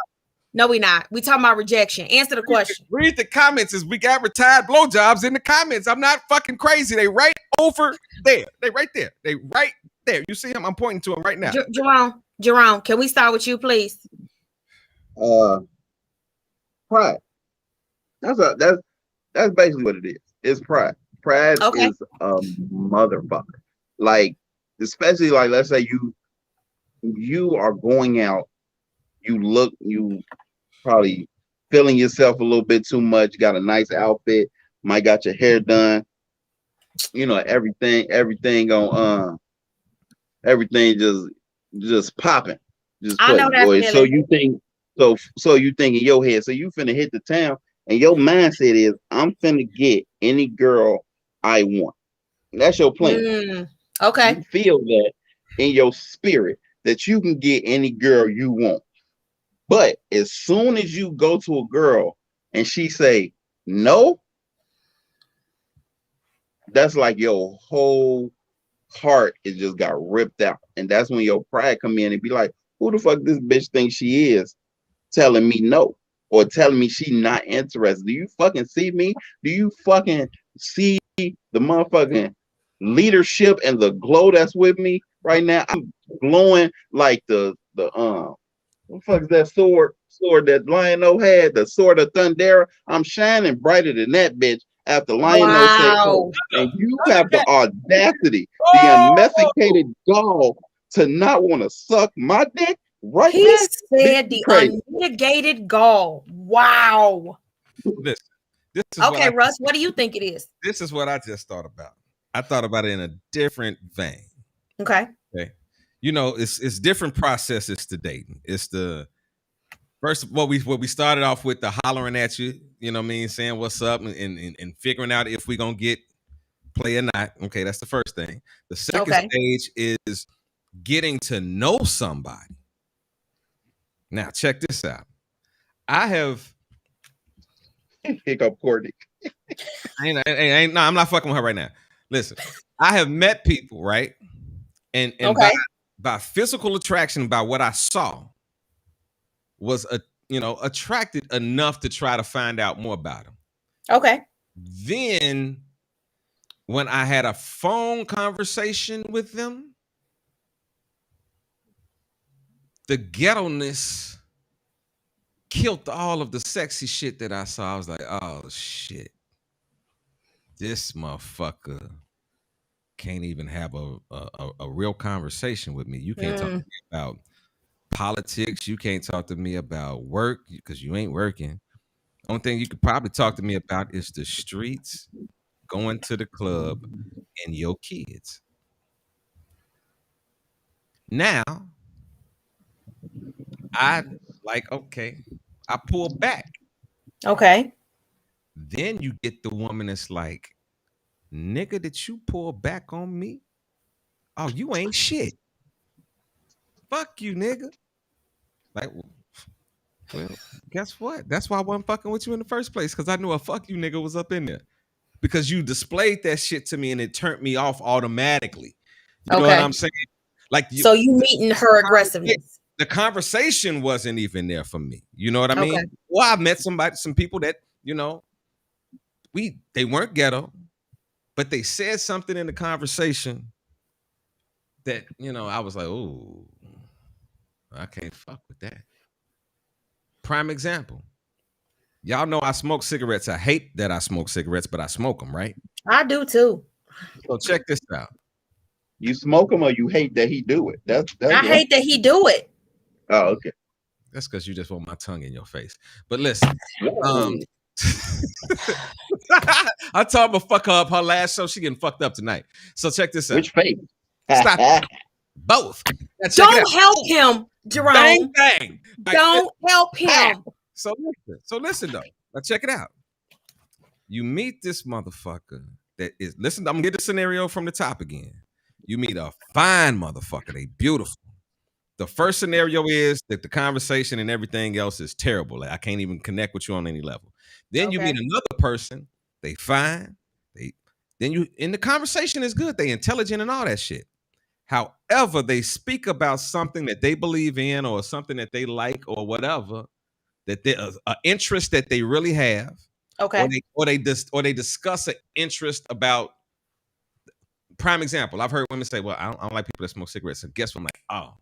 No, we not. We talking about rejection. Answer the question. Read the comments. As we got retired blowjobs in the comments. I'm not fucking crazy. They right over there. They right there. They right there. You see him? I'm pointing to him right now. Jerome, can we start with you, please? Pride. That's basically what it is. It's pride. Pride is a motherfucker. Like, especially like, let's say you are going out, you probably feeling yourself a little bit too much, got a nice outfit, might got your hair done, you know, everything on everything just popping. Just I know that boy. feeling. So you think in your head, so you finna hit the town, and your mindset is, I'm finna get any girl I want. That's your plan. Okay. You feel that in your spirit that you can get any girl you want. But as soon as you go to a girl and she say no, that's like your whole heart is just got ripped out. And that's when your pride come in and be like, who the fuck this bitch thinks she is telling me no, or telling me she not interested? Do you fucking see me? Do you fucking see the motherfucking leadership and the glow that's with me right now? I'm glowing like the what the fuck is that sword that Lion-O had, the sword of Thundera? I'm shining brighter than that bitch after Lion-O said so. And you have the audacity, the unmethicated gall to not want to suck my dick right He now? said the unmitigated gall. Wow. This is okay, Russ, what do you think it is? This is what I just thought about. I thought about it in a different vein. Okay. You know, it's different processes to dating. It's the first what we started off with, the hollering at you, you know what I mean, saying what's up and figuring out if we're gonna get play or not. Okay, that's the first thing. The second stage is getting to know somebody. Now, check this out. I have hiccup Courtney. I'm not fucking with her right now. Listen, I have met people, right? And by physical attraction, by what I saw, was attracted enough to try to find out more about them. Okay. Then when I had a phone conversation with them, the ghetto-ness killed all of the sexy shit that I saw. I was like, oh shit, this motherfucker can't even have a real conversation with me. You can't talk to me about politics. You can't talk to me about work because you ain't working. Only thing you could probably talk to me about is the streets, going to the club, and your kids. Now, I pull back. Okay. Then you get the woman that's like, nigga, did you pull back on me? Oh, you ain't shit. Fuck you, nigga. Like, well, guess what? That's why I wasn't fucking with you in the first place, because I knew a fuck you nigga was up in there. Because you displayed that shit to me and it turned me off automatically. You know what I'm saying? Like, so you meeting her aggressiveness. The conversation wasn't even there for me. You know what I mean? Well, I met some people that, you know, they weren't ghetto, but they said something in the conversation that, you know, I was like, oh, I can't fuck with that. Prime example. Y'all know I smoke cigarettes. I hate that I smoke cigarettes, but I smoke them, right? I do too. So check this out. You smoke them or you hate that he do it? I hate that he do it. Oh, okay. That's because you just want my tongue in your face. But listen, I told her to fuck her up her last show. She getting fucked up tonight. So check this out. Which face? Stop. Both. Don't help him, Jerome. Bang, bang. Don't help him. So listen though. Now check it out. You meet this motherfucker that is, listen, I'm gonna get the scenario from the top again. You meet a fine motherfucker. They beautiful. The first scenario is that the conversation and everything else is terrible. Like, I can't even connect with you on any level. Then you Okay. meet another person, they fine, then you in the conversation is good, they intelligent and all that shit. However, they speak about something that they believe in or something that they like or whatever, that there's an interest that they really have, Okay. or they discuss an interest about. Prime example, I've heard women say, "Well, I don't like people that smoke cigarettes." And guess what? I'm like, "Oh,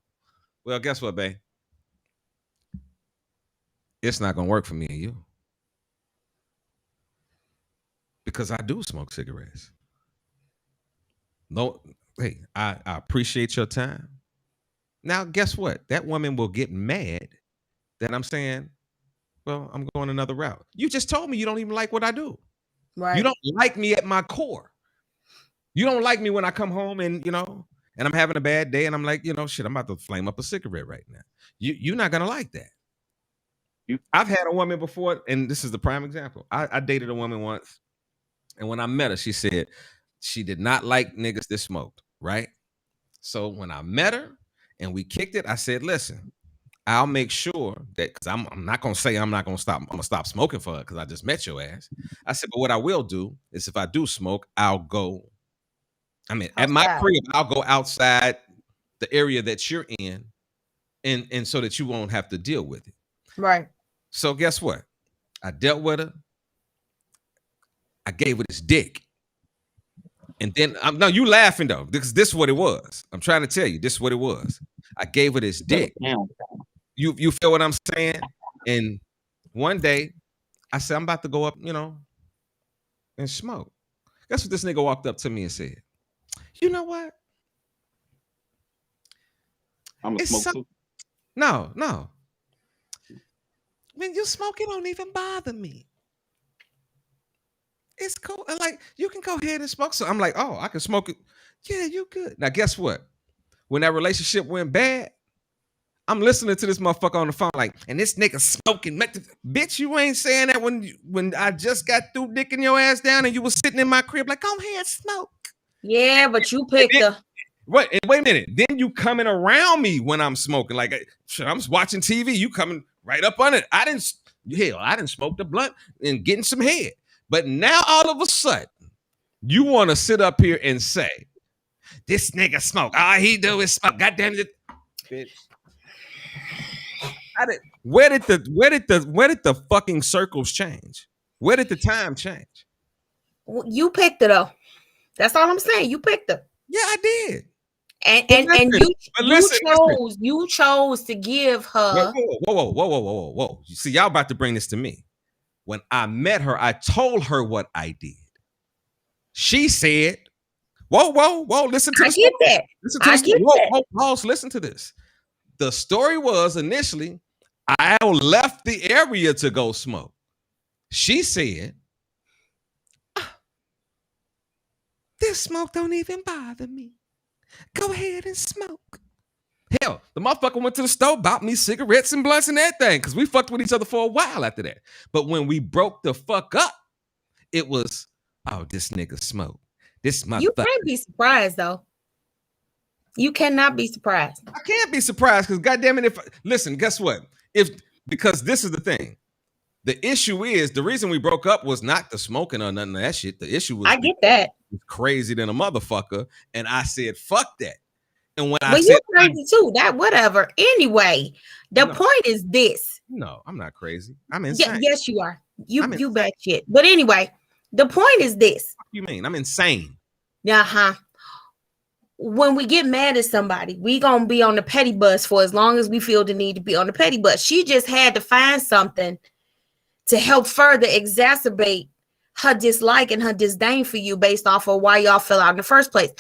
well, guess what, babe? It's not gonna work for me and you because I do smoke cigarettes." No, hey, I appreciate your time. Now, guess what? That woman will get mad that I'm saying, well, I'm going another route. You just told me you don't even like what I do. Right. You don't like me at my core. You don't like me when I come home and, and I'm having a bad day and I'm like, shit, I'm about to flame up a cigarette right now. You're not going to like that. I've had a woman before, and this is the prime example. I dated a woman once, and when I met her, she said she did not like niggas that smoked, right? So when I met her and we kicked it, I said, listen, I'll make sure that, because I'm not going to say I'm not going to stop. I'm going to stop smoking for her because I just met your ass. I said, but what I will do is if I do smoke, I'll go. I mean, at my crib, I'll go outside the area that you're in and so that you won't have to deal with it. Right. So guess what? I dealt with her. I gave her this dick. And then, no, you laughing though, because this is what it was. I'm trying to tell you, this is what it was. I gave her this dick. You feel what I'm saying? And one day, I said, I'm about to go up, and smoke. Guess what this nigga walked up to me and said? You know what? I'm a smoke too. No. When you smoke, it don't even bother me. It's cool. And like, you can go ahead and smoke. So I'm like, oh, I can smoke it. Yeah, you good. Now, guess what? When that relationship went bad, I'm listening to this motherfucker on the phone like, and this nigga smoking. Bitch, you ain't saying that when I just got through dicking your ass down and you was sitting in my crib like, go ahead, smoke. Yeah, but you picked her. Wait a minute. Then you coming around me when I'm smoking. Like, shit, I'm watching TV. You coming right up on it. I didn't smoke the blunt and getting some head. But now all of a sudden, you want to sit up here and say, this nigga smoke. All he do is smoke. God damn it. Bitch. Where did the fucking circles change? Where did the time change? You picked her though. That's all I'm saying. You picked her. Yeah, I did. And you chose to give her. Whoa. You see, y'all about to bring this to me. When I met her, I told her what I did. She said, whoa, listen to this. I get that. Listen to this. The story was initially, I left the area to go smoke. She said, this smoke don't even bother me. Go ahead and smoke. Hell, the motherfucker went to the store, bought me cigarettes and blunts and everything, because we fucked with each other for a while after that. But when we broke the fuck up, it was, oh, this nigga smoke. This motherfucker. You can't be surprised, though. You cannot be surprised. I can't be surprised, because goddamn it, listen, guess what? Because this is the thing. The issue is, the reason we broke up was not the smoking or nothing of that shit. The issue was, I get that. Crazy than a motherfucker. And I said, fuck that. And when I said, you're crazy too. That whatever. Anyway, the point is this. No, I'm not crazy. I'm insane. Yes, you are. You bet shit. But anyway, the point is this. What do you mean? I'm insane. When we get mad at somebody, we gonna be on the petty bus for as long as we feel the need to be on the petty bus. She just had to find something to help further exacerbate her dislike and her disdain for you based off of why y'all fell out in the first place.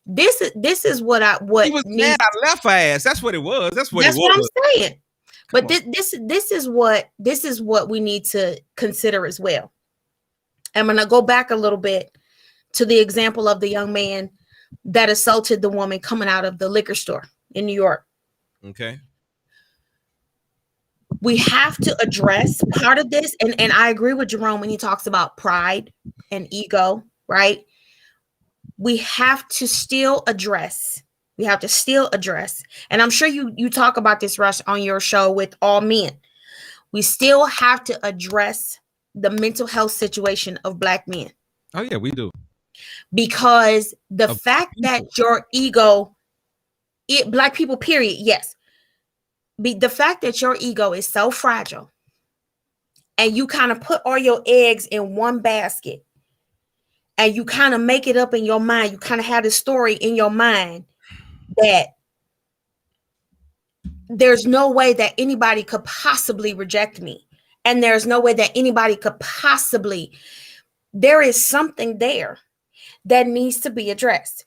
This is what he was mad I left her ass. That's what it was. That's what I'm saying. But this is what we need to consider as well. I'm gonna go back a little bit to the example of the young man that assaulted the woman coming out of the liquor store in New York. Okay. We have to address part of this. And I agree with Jerome when he talks about pride and ego, right? We have to still address We have to still address. And I'm sure you talk about this, Rush, on your show with all men. We still have to address the mental health situation of Black men. Oh yeah, we do. Because the Of fact people. that your ego, Black people, period, yes. The fact that your ego is so fragile and you kind of put all your eggs in one basket and you kind of make it up in your mind, you kind of have this story in your mind that there's no way that anybody could possibly reject me. And there's no way that anybody could possibly, there is something there that needs to be addressed.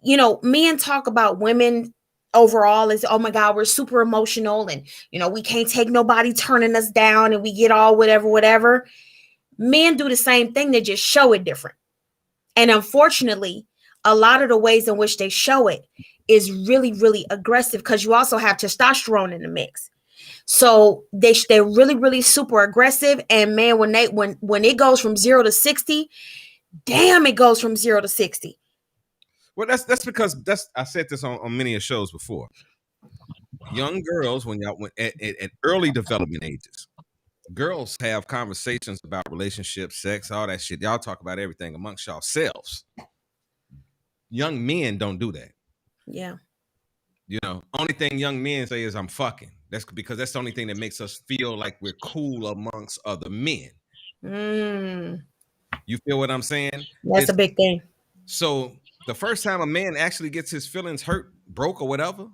You know, men talk about women overall as, oh my God, we're super emotional and, you know, we can't take nobody turning us down and we get all whatever. Men do the same thing. They just show it different. And unfortunately, a lot of the ways in which they show it is really, really aggressive because you also have testosterone in the mix. So they're really, really super aggressive. And man, when it goes from 0 to 60, damn, it goes from 0 to 60. Well, that's because I said this on many of shows before. Young girls, when at early development ages, girls have conversations about relationships, sex, all that shit. Y'all talk about everything amongst yourselves. Young men don't do that. Yeah. You know, only thing young men say is I'm fucking. That's because that's the only thing that makes us feel like we're cool amongst other men. You feel what I'm saying? That's a big thing. So the first time a man actually gets his feelings hurt, broke, or whatever.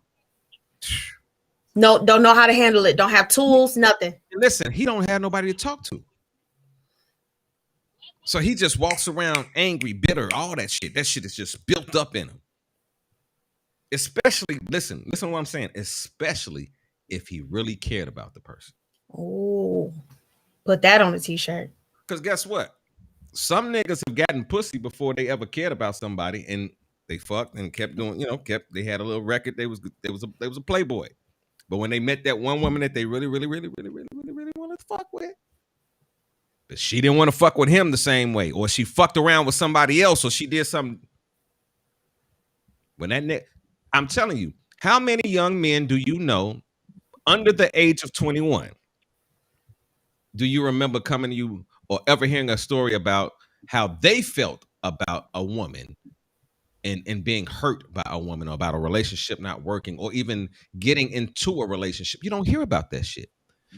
No, don't know how to handle it. Don't have tools, nothing. Listen, he don't have nobody to talk to. So he just walks around angry, bitter, all that shit. That shit is just built up in him. Especially, listen to what I'm saying, especially if he really cared about the person. Oh, put that on a t-shirt. Because guess what? Some niggas have gotten pussy before they ever cared about somebody, and they fucked and kept doing, they had a little record. They was a playboy. But when they met that one woman that they really wanted to fuck with, but she didn't want to fuck with him the same way, or she fucked around with somebody else, or she did something. I'm telling you, how many young men do you know under the age of 21? Do you remember coming to you or ever hearing a story about how they felt about a woman and being hurt by a woman, or about a relationship not working, or even getting into a relationship? You don't hear about that shit.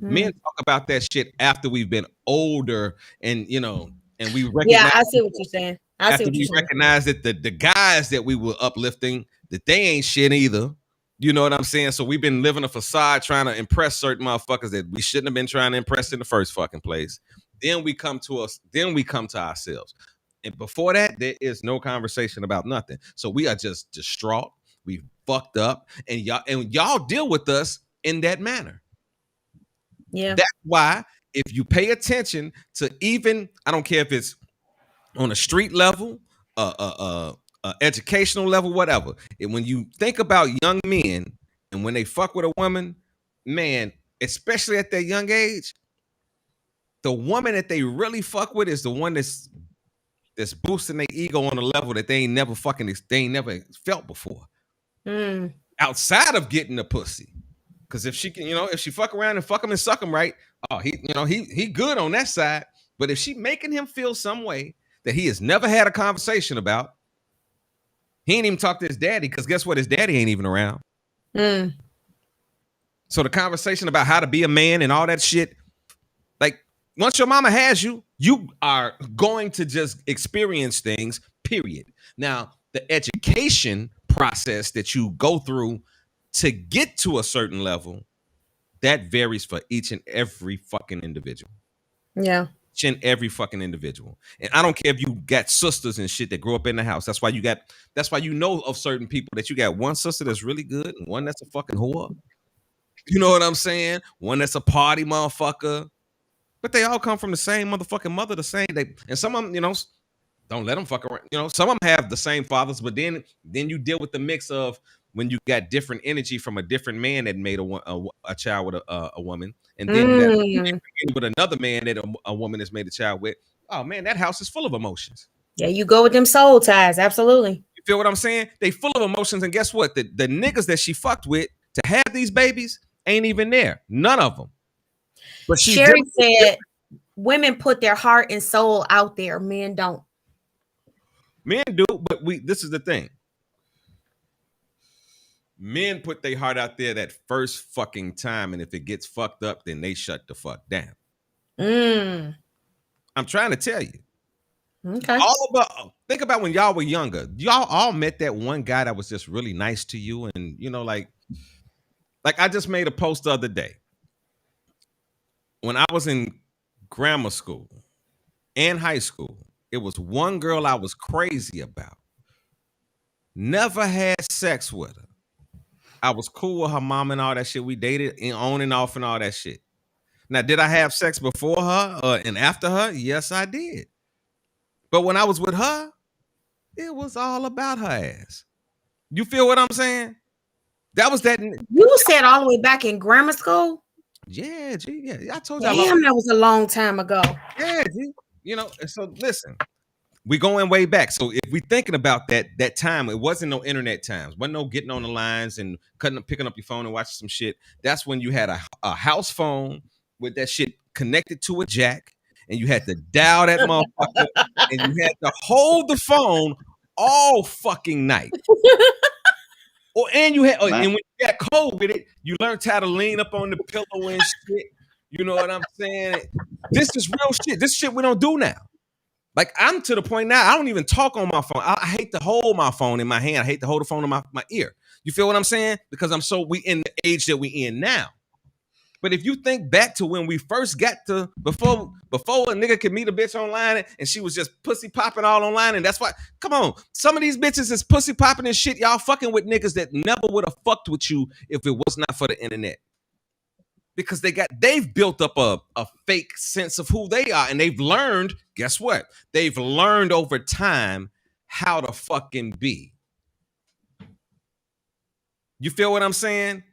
Men talk about that shit after we've been older, and and we recognize. Yeah, I see what you're saying. After we recognize that the guys that we were uplifting, that they ain't shit either. You know what I'm saying? So we've been living a facade trying to impress certain motherfuckers that we shouldn't have been trying to impress in the first fucking place. Then we come to ourselves. And before that, there is no conversation about nothing. So we are just distraught. We fucked up, and y'all deal with us in that manner. Yeah. That's why if you pay attention to, even, I don't care if it's on a street level, educational level, whatever. And when you think about young men and when they fuck with a woman, man, especially at that young age, the woman that they really fuck with is the one that's boosting their ego on a level that they ain't never felt before. Outside of getting the pussy. Because if she can, if she fuck around and fuck him and suck him right, he good on that side. But if she making him feel some way that he has never had a conversation about, he ain't even talk to his daddy, because guess what? His daddy ain't even around. So the conversation about how to be a man and all that shit, like, once your mama has you, you are going to just experience things, period. Now, the education process that you go through to get to a certain level, that varies for each and every fucking individual. Yeah. Each and every fucking individual. And I don't care if you got sisters and shit that grow up in the house. That's why you know of certain people that you got one sister that's really good and one that's a fucking whore. You know what I'm saying? One that's a party motherfucker. But they all come from the same motherfucking mother, and some of them, don't let them fuck around. Some of them have the same fathers, but then you deal with the mix of when you got different energy from a different man that made a child with a woman, and then that with another man that a woman has made a child with. Oh man, that house is full of emotions. Yeah, you go with them soul ties, absolutely. You feel what I'm saying? They full of emotions, and guess what? The niggas that she fucked with to have these babies ain't even there. None of them. But Sherry said women put their heart and soul out there. Men don't. Men do, but this is the thing. Men put their heart out there that first fucking time, and if it gets fucked up, then they shut the fuck down. I'm trying to tell you. Okay. Think about when y'all were younger. Y'all all met that one guy that was just really nice to you, and you know, like I just made a post the other day. When I was in grammar school and high school, it was one girl I was crazy about. Never had sex with her. I was cool with her mom and all that shit. We dated on and off and all that shit. Now, did I have sex before her and after her? Yes, I did. But when I was with her, it was all about her ass. You feel what I'm saying? That was that. You said all the way back in grammar school? Yeah, G. Yeah, I told you. Damn, that was a long time ago. Yeah, G. You know, so listen, we going way back. So if we thinking about that time, it wasn't no internet times. Wasn't no getting on the lines and picking up your phone and watching some shit. That's when you had a house phone with that shit connected to a jack, and you had to dial that motherfucker, and you had to hold the phone all fucking night. And when you got cold with it, you learned how to lean up on the pillow and shit. You know what I'm saying? This is real shit. This shit we don't do now. Like, I'm to the point now, I don't even talk on my phone. I hate to hold my phone in my hand. I hate to hold the phone in my ear. You feel what I'm saying? Because we in the age that we in now. But if you think back to when we first got to, before a nigga could meet a bitch online and she was just pussy popping all online, and that's why, come on, some of these bitches is pussy popping and shit. Y'all fucking with niggas that never would have fucked with you if it was not for the internet. Because they've built up a fake sense of who they are, and they've learned, guess what? They've learned over time how to fucking be. You feel what I'm saying?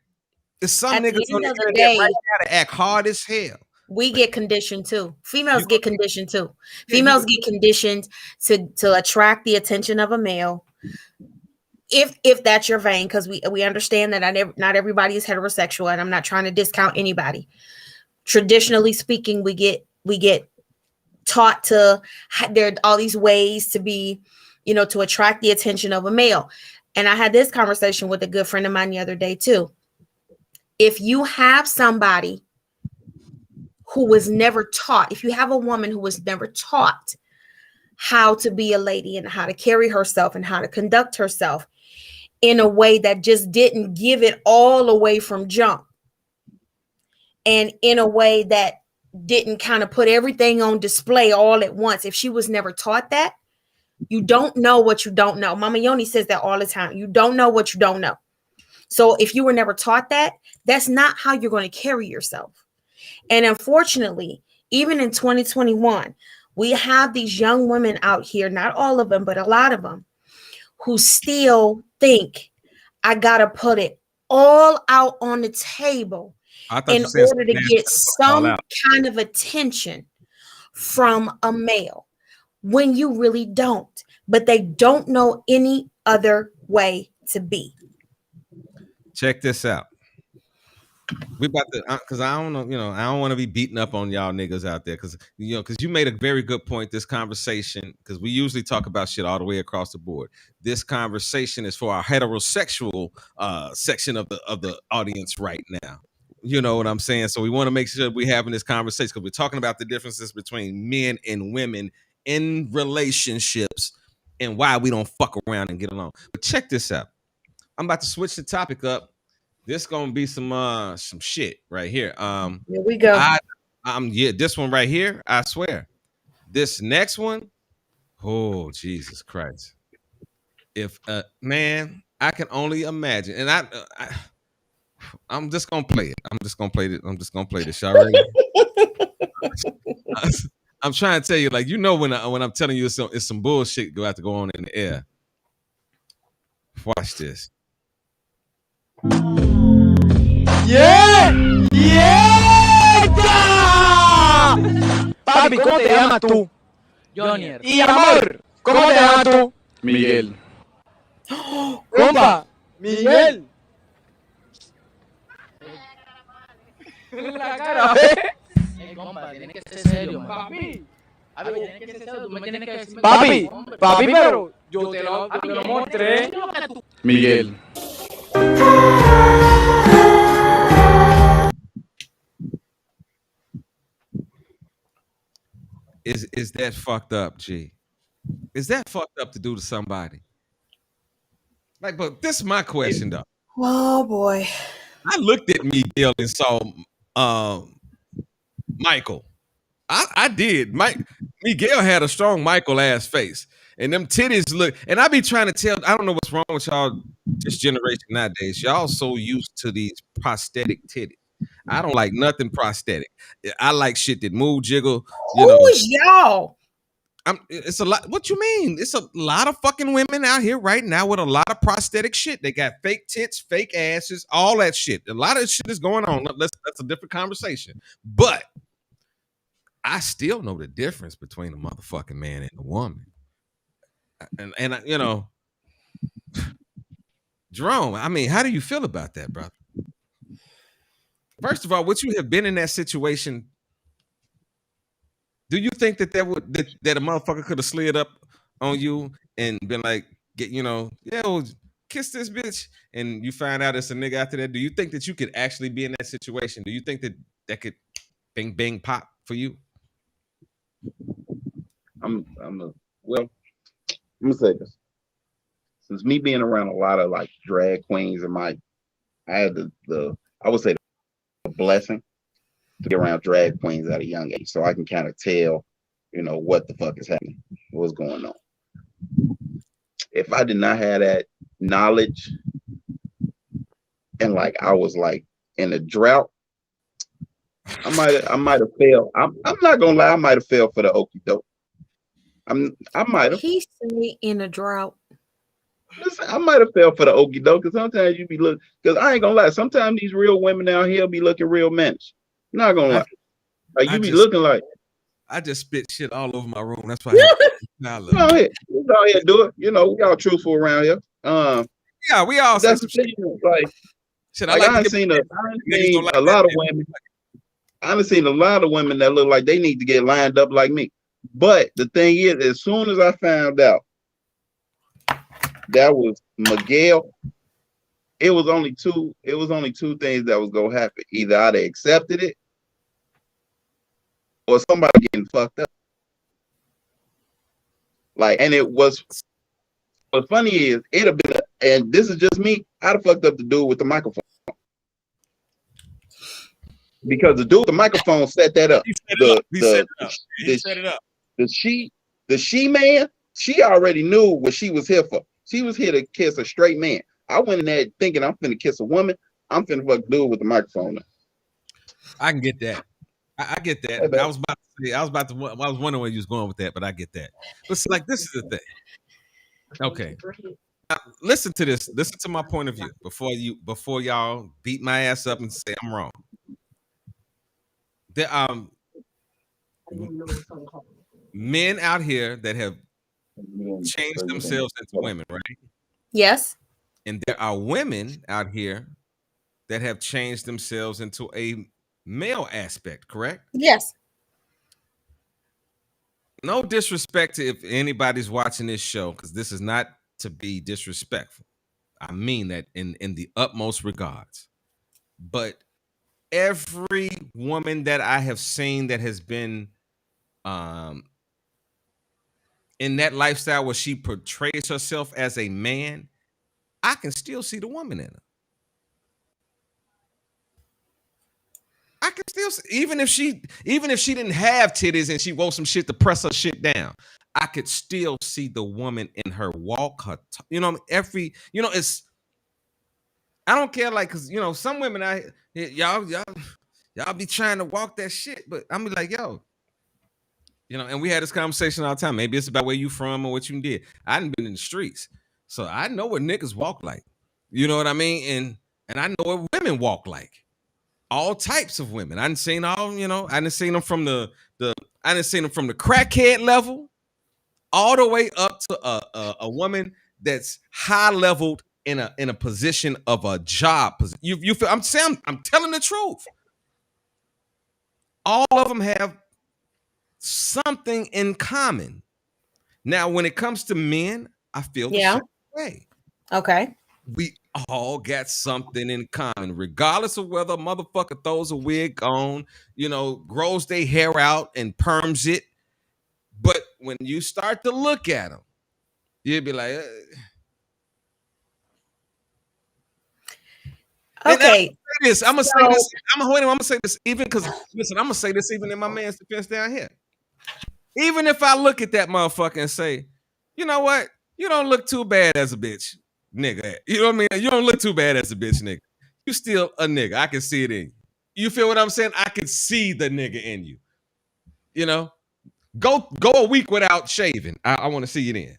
There's some niggas on the internet right now to act hard as hell. We get conditioned too. Females get conditioned too. Females get conditioned to attract the attention of a male. If that's your vein, because we understand that not everybody is heterosexual, and I'm not trying to discount anybody. Traditionally speaking, we get taught to, there are all these ways to be, to attract the attention of a male. And I had this conversation with a good friend of mine the other day too. If you have somebody who was never taught, if you have a woman who was never taught how to be a lady and how to carry herself and how to conduct herself in a way that just didn't give it all away from jump, and in a way that didn't kind of put everything on display all at once, if she was never taught that, you don't know what you don't know. Mama Yoni says that all the time. You don't know what you don't know. So if you were never taught that, that's not how you're going to carry yourself. And unfortunately, even in 2021, we have these young women out here, not all of them, but a lot of them, who still think, I got to put it all out on the table in order to get some kind of attention from a male, when you really don't. But they don't know any other way to be. Check this out. We about to, because I don't know, I don't want to be beating up on y'all niggas out there, because you made a very good point. This conversation, because we usually talk about shit all the way across the board. This conversation is for our heterosexual section of the audience right now. You know what I'm saying? So we want to make sure we're having this conversation, because we're talking about the differences between men and women in relationships and why we don't fuck around and get along. But check this out. I'm about to switch the topic up. This gonna be some shit right here. Here we go. This one right here, I swear. This next one, oh Jesus Christ! If man, I can only imagine, and I'm just gonna play it. I'm just gonna play this. Y'all ready? I'm trying to tell you, like, when I'm telling you it's some bullshit have to go on in the air. Watch this. ¡Yeah! Papi, ¿cómo te llamas tú? Jonier. Y amor, ¿cómo te llamas tú? Miguel. Compa, Miguel. La cara, compa, tienes que ser serio, man. Papi. Papi, tienes que ser serio, tú me tienes que decir. Papi, papi, pero yo te lo mostré. Miguel. Is that fucked up, G? Is that fucked up to do to somebody? Like, but this is my question though. Oh boy. I looked at Miguel and saw Michael. I did. Miguel had a strong Michael ass face. And them titties look, and I be trying to tell, I don't know what's wrong with y'all, this generation nowadays. Y'all so used to these prosthetic titties. I don't like nothing prosthetic. I like shit that move, jiggle. You know, Who is y'all? It's a lot. What you mean? It's a lot of fucking women out here right now with a lot of prosthetic shit. They got fake tits, fake asses, all that shit. A lot of shit is going on. That's a different conversation. But I still know the difference between a motherfucking man and a woman. And you know, Jerome, I mean, how do you feel about that, brother? First of all, would you have been in that situation? Do you think that that a motherfucker could have slid up on you and been like, yo, kiss this bitch, and you find out it's a nigga after that? Do you think that you could actually be in that situation? Do you think that could bang bang pop for you? I'm gonna say this. Since me being around a lot of like drag queens and I had I would say the blessing to be around drag queens at a young age, so I can kind of tell, what the fuck is happening, what's going on. If I did not have that knowledge and like I was like in a drought, I might have failed. I'm not gonna lie, I might have failed for the okie doke. I might have. He's in a drought. Listen, I might have fell for the okie doke, because sometimes you be looking, because I ain't gonna lie, sometimes these real women out here be looking real mannish. Not gonna lie. Like you be looking like I just spit shit all over my room. That's why let's go ahead do it. We all truthful around here. Yeah, we all that's the thing. Like shit, I done seen a lot of women. I done seen a lot of women that look like they need to get lined up like me. But the thing is, as soon as I found out that was Miguel, it was only two things that was gonna happen. Either I'd have accepted it or somebody getting fucked up. Like, and it was, what's funny is it'd have been, and this is just me, I'd have fucked up the dude with the microphone. Because the dude with the microphone set that up. He set it up. The she man, she already knew what she was here for. She was here to kiss a straight man. I went in there thinking I'm finna kiss a woman. I'm finna fuck dude with the microphone. I can get that. I get that. Hey, I was wondering where you was going with that, but I get that. But see, like, this is the thing. Okay. Now, listen to this. Listen to my point of view before y'all beat my ass up and say I'm wrong. There men out here that have changed themselves into women, right? Yes. And there are women out here that have changed themselves into a male aspect, correct? Yes. No disrespect to if anybody's watching this show, because this is not to be disrespectful. I mean that in the utmost regards. But every woman that I have seen that has been in that lifestyle where she portrays herself as a man, I can still see the woman in her. I can still see, even if she didn't have titties and she wore some shit to press her shit down, I could still see the woman in her walk, her it's, I don't care, like, cause some women y'all be trying to walk that shit, but I'm like, yo, and we had this conversation all the time. Maybe it's about where you from or what you did. I done been in the streets, so I know what niggas walk like. You know what I mean? And I know what women walk like. All types of women. I done seen all, I done seen them from the crackhead level all the way up to a woman that's high leveled in a position of a job. You feel I'm telling the truth. All of them have something in common. Now, when it comes to men, I feel the same way. Okay. We all got something in common, regardless of whether a motherfucker throws a wig on, grows their hair out and perms it. But when you start to look at them, you'll be like, okay. I'm gonna say this. I'm gonna say this even because listen, I'm gonna say this even in my man's defense down here. Even if I look at that motherfucker and say, you know what? You don't look too bad as a bitch, nigga. You know what I mean? You don't look too bad as a bitch, nigga. You still a nigga. I can see it in you. You feel what I'm saying? I can see the nigga in you. Go a week without shaving. I want to see it in.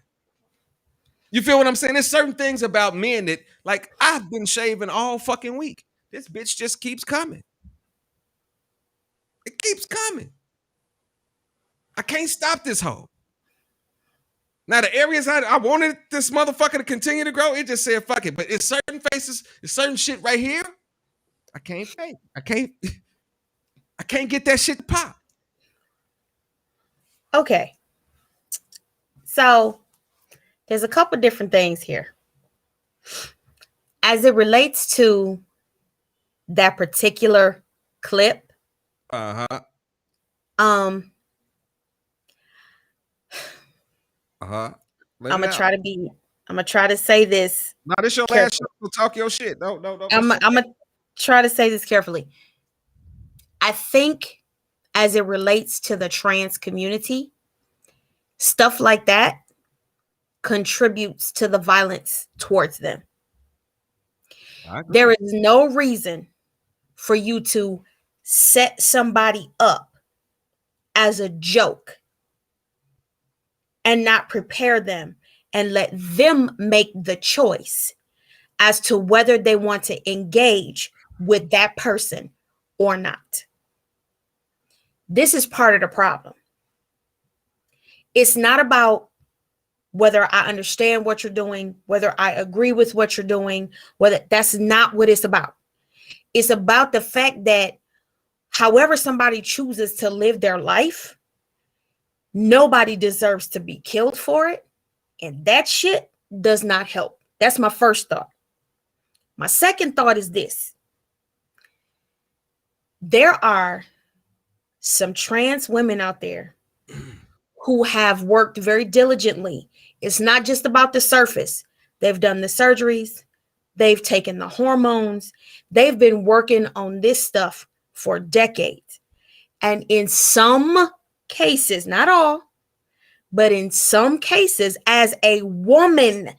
You feel what I'm saying? There's certain things about men that, like, I've been shaving all fucking week. This bitch just keeps coming. It keeps coming. I can't stop this hoe. Now, the areas I wanted this motherfucker to continue to grow, it just said fuck it. But it's certain faces, it's certain shit right here, I can't fake. I can't get that shit to pop. Okay. So there's a couple different things here. As it relates to that particular clip. Uh-huh. I'm gonna try to say this. No, this your last show. Talk your shit. No. I'm gonna try to say this carefully. I think as it relates to the trans community, stuff like that contributes to the violence towards them. There is no reason for you to set somebody up as a joke and not prepare them and let them make the choice as to whether they want to engage with that person or not. This is part of the problem. It's not about whether I understand what you're doing, whether I agree with what you're doing, whether that's not what it's about. It's about the fact that however somebody chooses to live their life, nobody deserves to be killed for it. And that shit does not help. That's my first thought. My second thought is this. There are some trans women out there who have worked very diligently. It's not just about the surface. They've done the surgeries. They've taken the hormones. They've been working on this stuff for decades. And in some cases, not all, but in some cases, as a woman,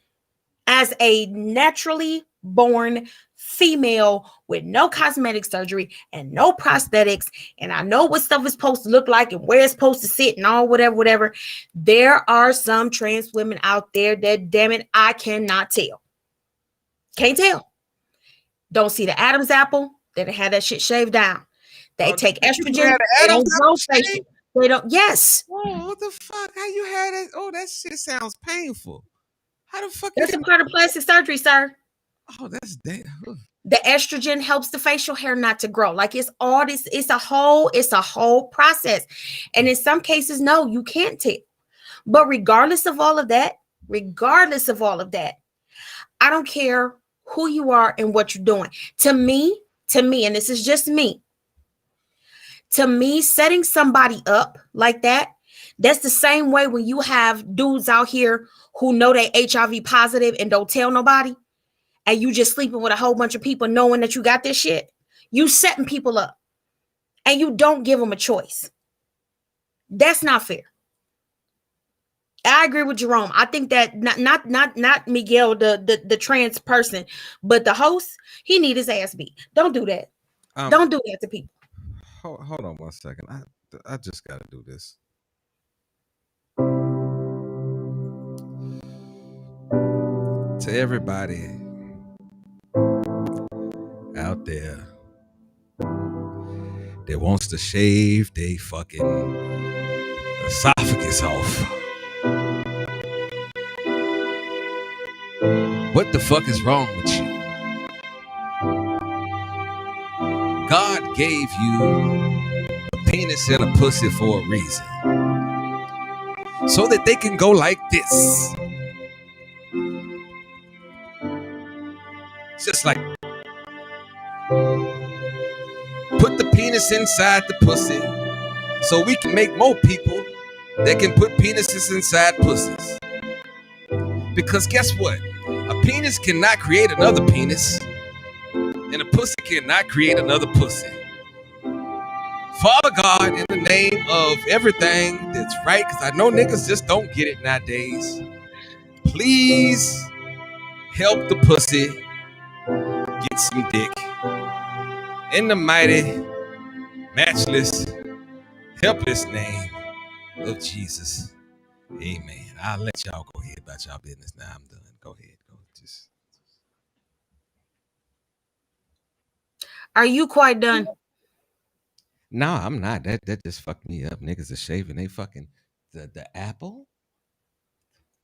as a naturally born female with no cosmetic surgery and no prosthetics, and I know what stuff is supposed to look like and where it's supposed to sit and all whatever. There are some trans women out there that, damn it, I cannot tell. Can't tell. Don't see the Adam's apple. They had that shit shaved down. They take estrogen. They don't grow facial. They don't. Yes. Whoa, what the fuck? How you had it? Oh, that shit sounds painful. How the fuck? That's a part of plastic surgery, sir. Oh, that's damn. The estrogen helps the facial hair not to grow. Like it's all this. It's a whole process. And in some cases, no, you can't tell. But regardless of all of that, I don't care who you are and what you're doing. To me, and this is just me. To me, setting somebody up like that, that's the same way when you have dudes out here who know they HIV positive and don't tell nobody, and you just sleeping with a whole bunch of people knowing that you got this shit. You setting people up, and you don't give them a choice. That's not fair. I agree with Jerome. I think that not Miguel, the trans person, but the host, he need his ass beat. Don't do that. Don't do that to people. Hold on 1 second. I just got to do this. To everybody out there that wants to shave they fucking esophagus off, What the fuck is wrong with you? God gave you a penis and a pussy for a reason. So that they can go like this. Just like put the penis inside the pussy so we can make more people that can put penises inside pussies. Because guess what? A penis cannot create another penis, and a pussy cannot create another pussy. Father God, in the name of everything that's right, because I know niggas just don't get it nowadays, please help the pussy get some dick. In the mighty, matchless, helpless name of Jesus. Amen. I'll let y'all go ahead about y'all business now. I'm done. Go ahead. Go. Just. Are you quite done? No, I'm not. That just fucked me up. Niggas are shaving. They fucking the apple.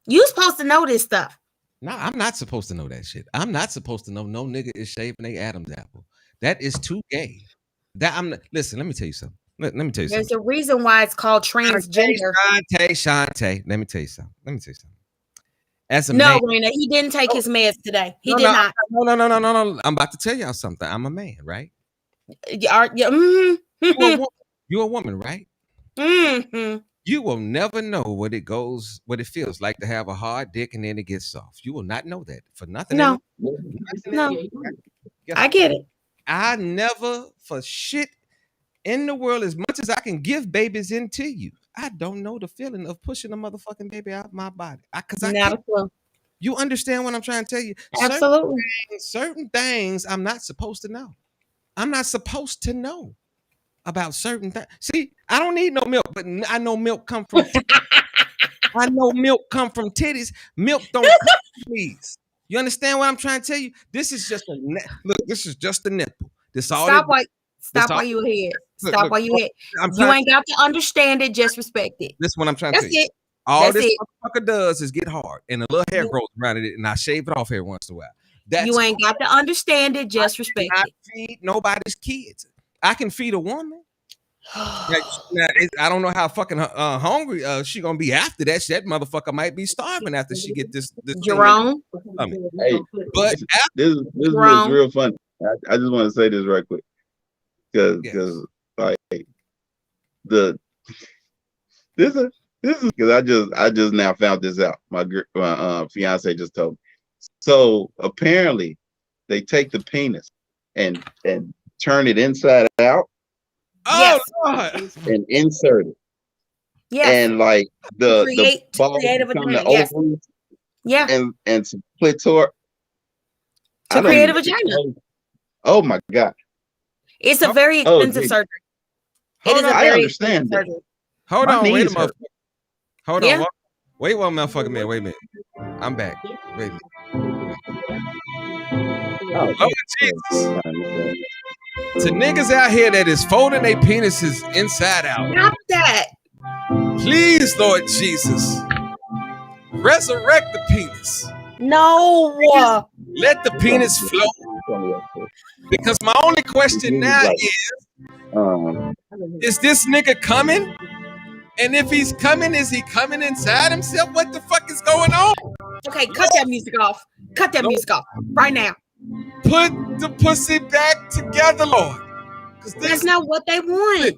You supposed to know this stuff. No, I'm not supposed to know that shit. I'm not supposed to know no nigga is shaving they Adam's apple. That is too gay. That I'm not, listen, let me tell you something. Let me tell you There's something. a reason why it's called transgender. Shantae. Let me tell you something. As a No, man. Rena, he didn't take his meds today. He did No. not. No. I'm about to tell y'all something. I'm a man, right? You're a woman, right? You will never know what it feels like to have a hard dick and then it gets soft. You will not know that for nothing. No. I get it. I never for shit in the world, as much as I can give babies into you, I don't know the feeling of pushing a motherfucking baby out my body. Not a clue. You understand what I'm trying to tell you? Absolutely. Certain things I'm not supposed to know. I'm not supposed to know about certain things. See, I don't need no milk, but I know milk come from I know milk come from titties. Milk don't come from these. You understand what I'm trying to tell you? This is just look, this is just a nipple. This all Stop while you ahead. Stop while you ahead. You ain't got to understand it, just respect it. This is what I'm trying to tell you. That's it. All this motherfucker does is get hard and a little hair grows around it, and I shave it off every once in a while. You ain't got to understand it, just respect it. Feed nobody's kids. I can feed a woman. Now, I don't know how fucking hungry she gonna be after that. That motherfucker might be starving after she get this Jerome. Hey, but this is real funny. I just want to say this right quick because like this is because I just now found this out. My fiance just told me. So apparently, they take the penis and turn it inside out. Oh, yes. And insert it. Yeah. And like the balls create a become vagina. the ovaries. Yeah. And some clitor. To create a vagina. Oh my God. It's a very expensive surgery. It is a very expensive surgery. Hold on, wait a minute. Hold on. Yeah. Wait one motherfucking minute. Wait a minute. I'm back. Wait a minute. Lord Jesus. To niggas out here that is folding their penises inside out. Stop that. Please, Lord Jesus. Resurrect the penis. No. Let the penis flow. Because my only question now is this nigga coming? And if he's coming, is he coming inside himself? What the fuck is going on? Okay, cut that music off. Cut that music off right now. Put the pussy back together, Lord. That's not what they want.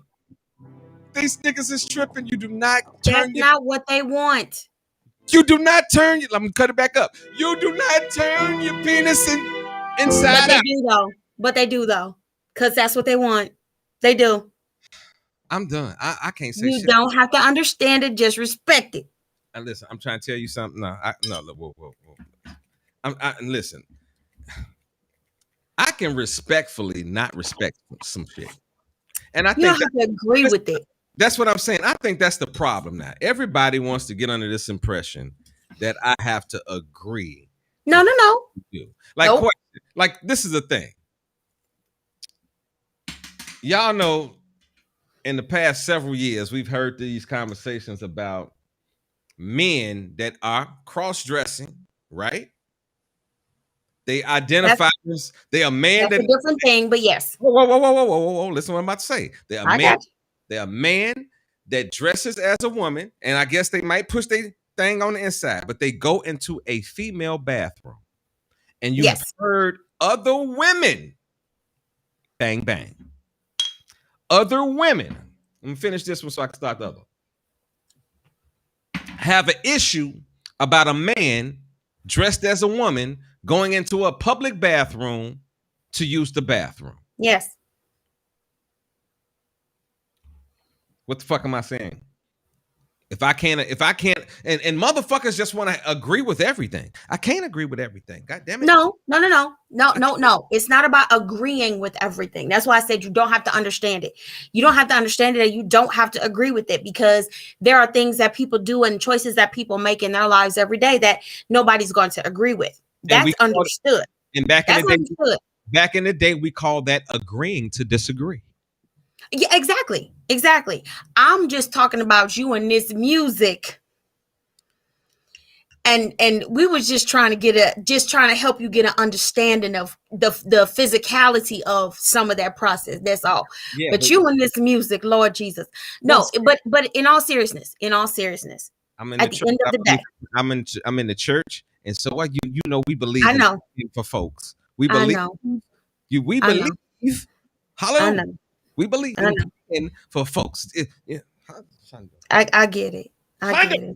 These niggas is tripping. You do not turn. That's not what they want. You do not turn. I'm gonna cut it back up. You do not turn your penis inside out. But they do though, because that's what they want. They do. I'm done. I can't say you shit. You don't have to understand it. Just respect it. And listen, I'm trying to tell you something. No, whoa. Listen. I can respectfully not respect some shit. And I think you don't have to agree with it. That's what I'm saying. I think that's the problem now. Everybody wants to get under this impression that I have to agree. No. Like this is the thing. Y'all know in the past several years, we've heard these conversations about men that are cross-dressing, right? They identify as they a man That's that a different thing, but yes, whoa. Listen what I'm about to say. They're a I man. got you. They're a man that dresses as a woman, and I guess they might push their thing on the inside, but they go into a female bathroom. And you've Yes. heard other women, bang, bang. Other women, let me finish this one so I can start the other. Have an issue about a man dressed as a woman going into a public bathroom to use the bathroom. Yes. What the fuck am I saying? If I can't, and motherfuckers just want to agree with everything. I can't agree with everything. God damn it. No. It's not about agreeing with everything. That's why I said you don't have to understand it. You don't have to understand it, and you don't have to agree with it, because there are things that people do and choices that people make in their lives every day that nobody's going to agree with. That's understood. And back in the day, we call that agreeing to disagree. Yeah, exactly. I'm just talking about you and this music. And we was just trying to help you get an understanding of the physicality of some of that process. That's all. Yeah, but you and this music, Lord Jesus. No, but in all seriousness, I'm in at the end of the day, I'm in the church, and so what you know we believe I know for folks. We believe we believe. Hallelujah. We believe in for folks. I get it. I get it.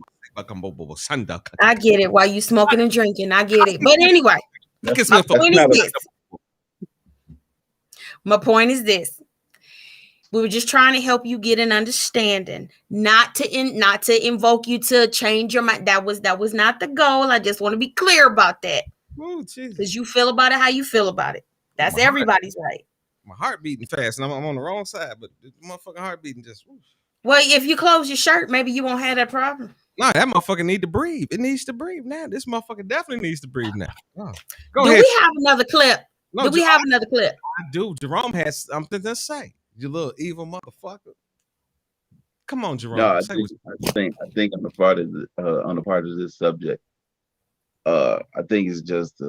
I get it. While you smoking and drinking, I get it. But anyway, my point is this. We were just trying to help you get an understanding, not to invoke you to change your mind. That was not the goal. I just want to be clear about that. Oh, Jesus. Because you feel about it how you feel about it. That's everybody's right. My heart beating fast, and I'm on the wrong side, but the motherfucking heart beating just. Whoosh. Well, if you close your shirt, maybe you won't have that problem. No, that motherfucker need to breathe. It needs to breathe now. This motherfucker definitely needs to breathe now. Oh. Do we have another clip? No, we have another clip? I do. Jerome has something to say. You little evil motherfucker. Come on, Jerome. No, I think on the part of this subject, I think it's just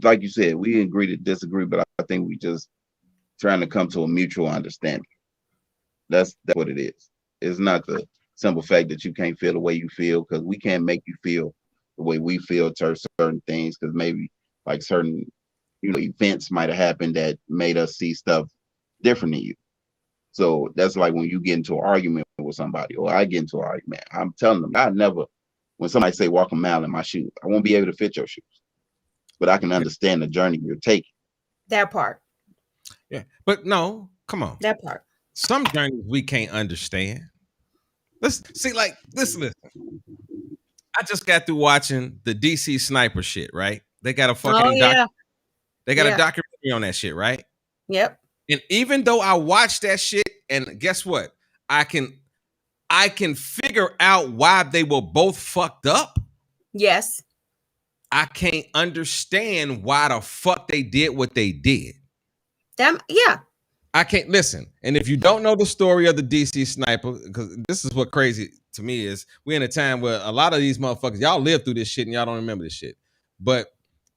like you said, we agree to disagree, but I think we just trying to come to a mutual understanding. That's what it is. It's not the simple fact that you can't feel the way you feel, because we can't make you feel the way we feel to certain things, because maybe like certain events might have happened that made us see stuff different than you. So that's like when you get into an argument with somebody, or I get into an argument, I'm telling them, when somebody say walk a mile in my shoes, I won't be able to fit your shoes, but I can understand the journey you're taking. That part. Yeah, but no, come on. That part. Some journeys we can't understand. Let's see, like, listen. I just got through watching the DC sniper shit, right? They got a fucking they got a documentary on that shit, right? Yep. And even though I watched that shit, and guess what? I can figure out why they were both fucked up. Yes. I can't understand why the fuck they did what they did. Yeah. I can't listen. And if you don't know the story of the DC sniper, because this is what crazy to me is, we're in a time where a lot of these motherfuckers, y'all lived through this shit and y'all don't remember this shit. But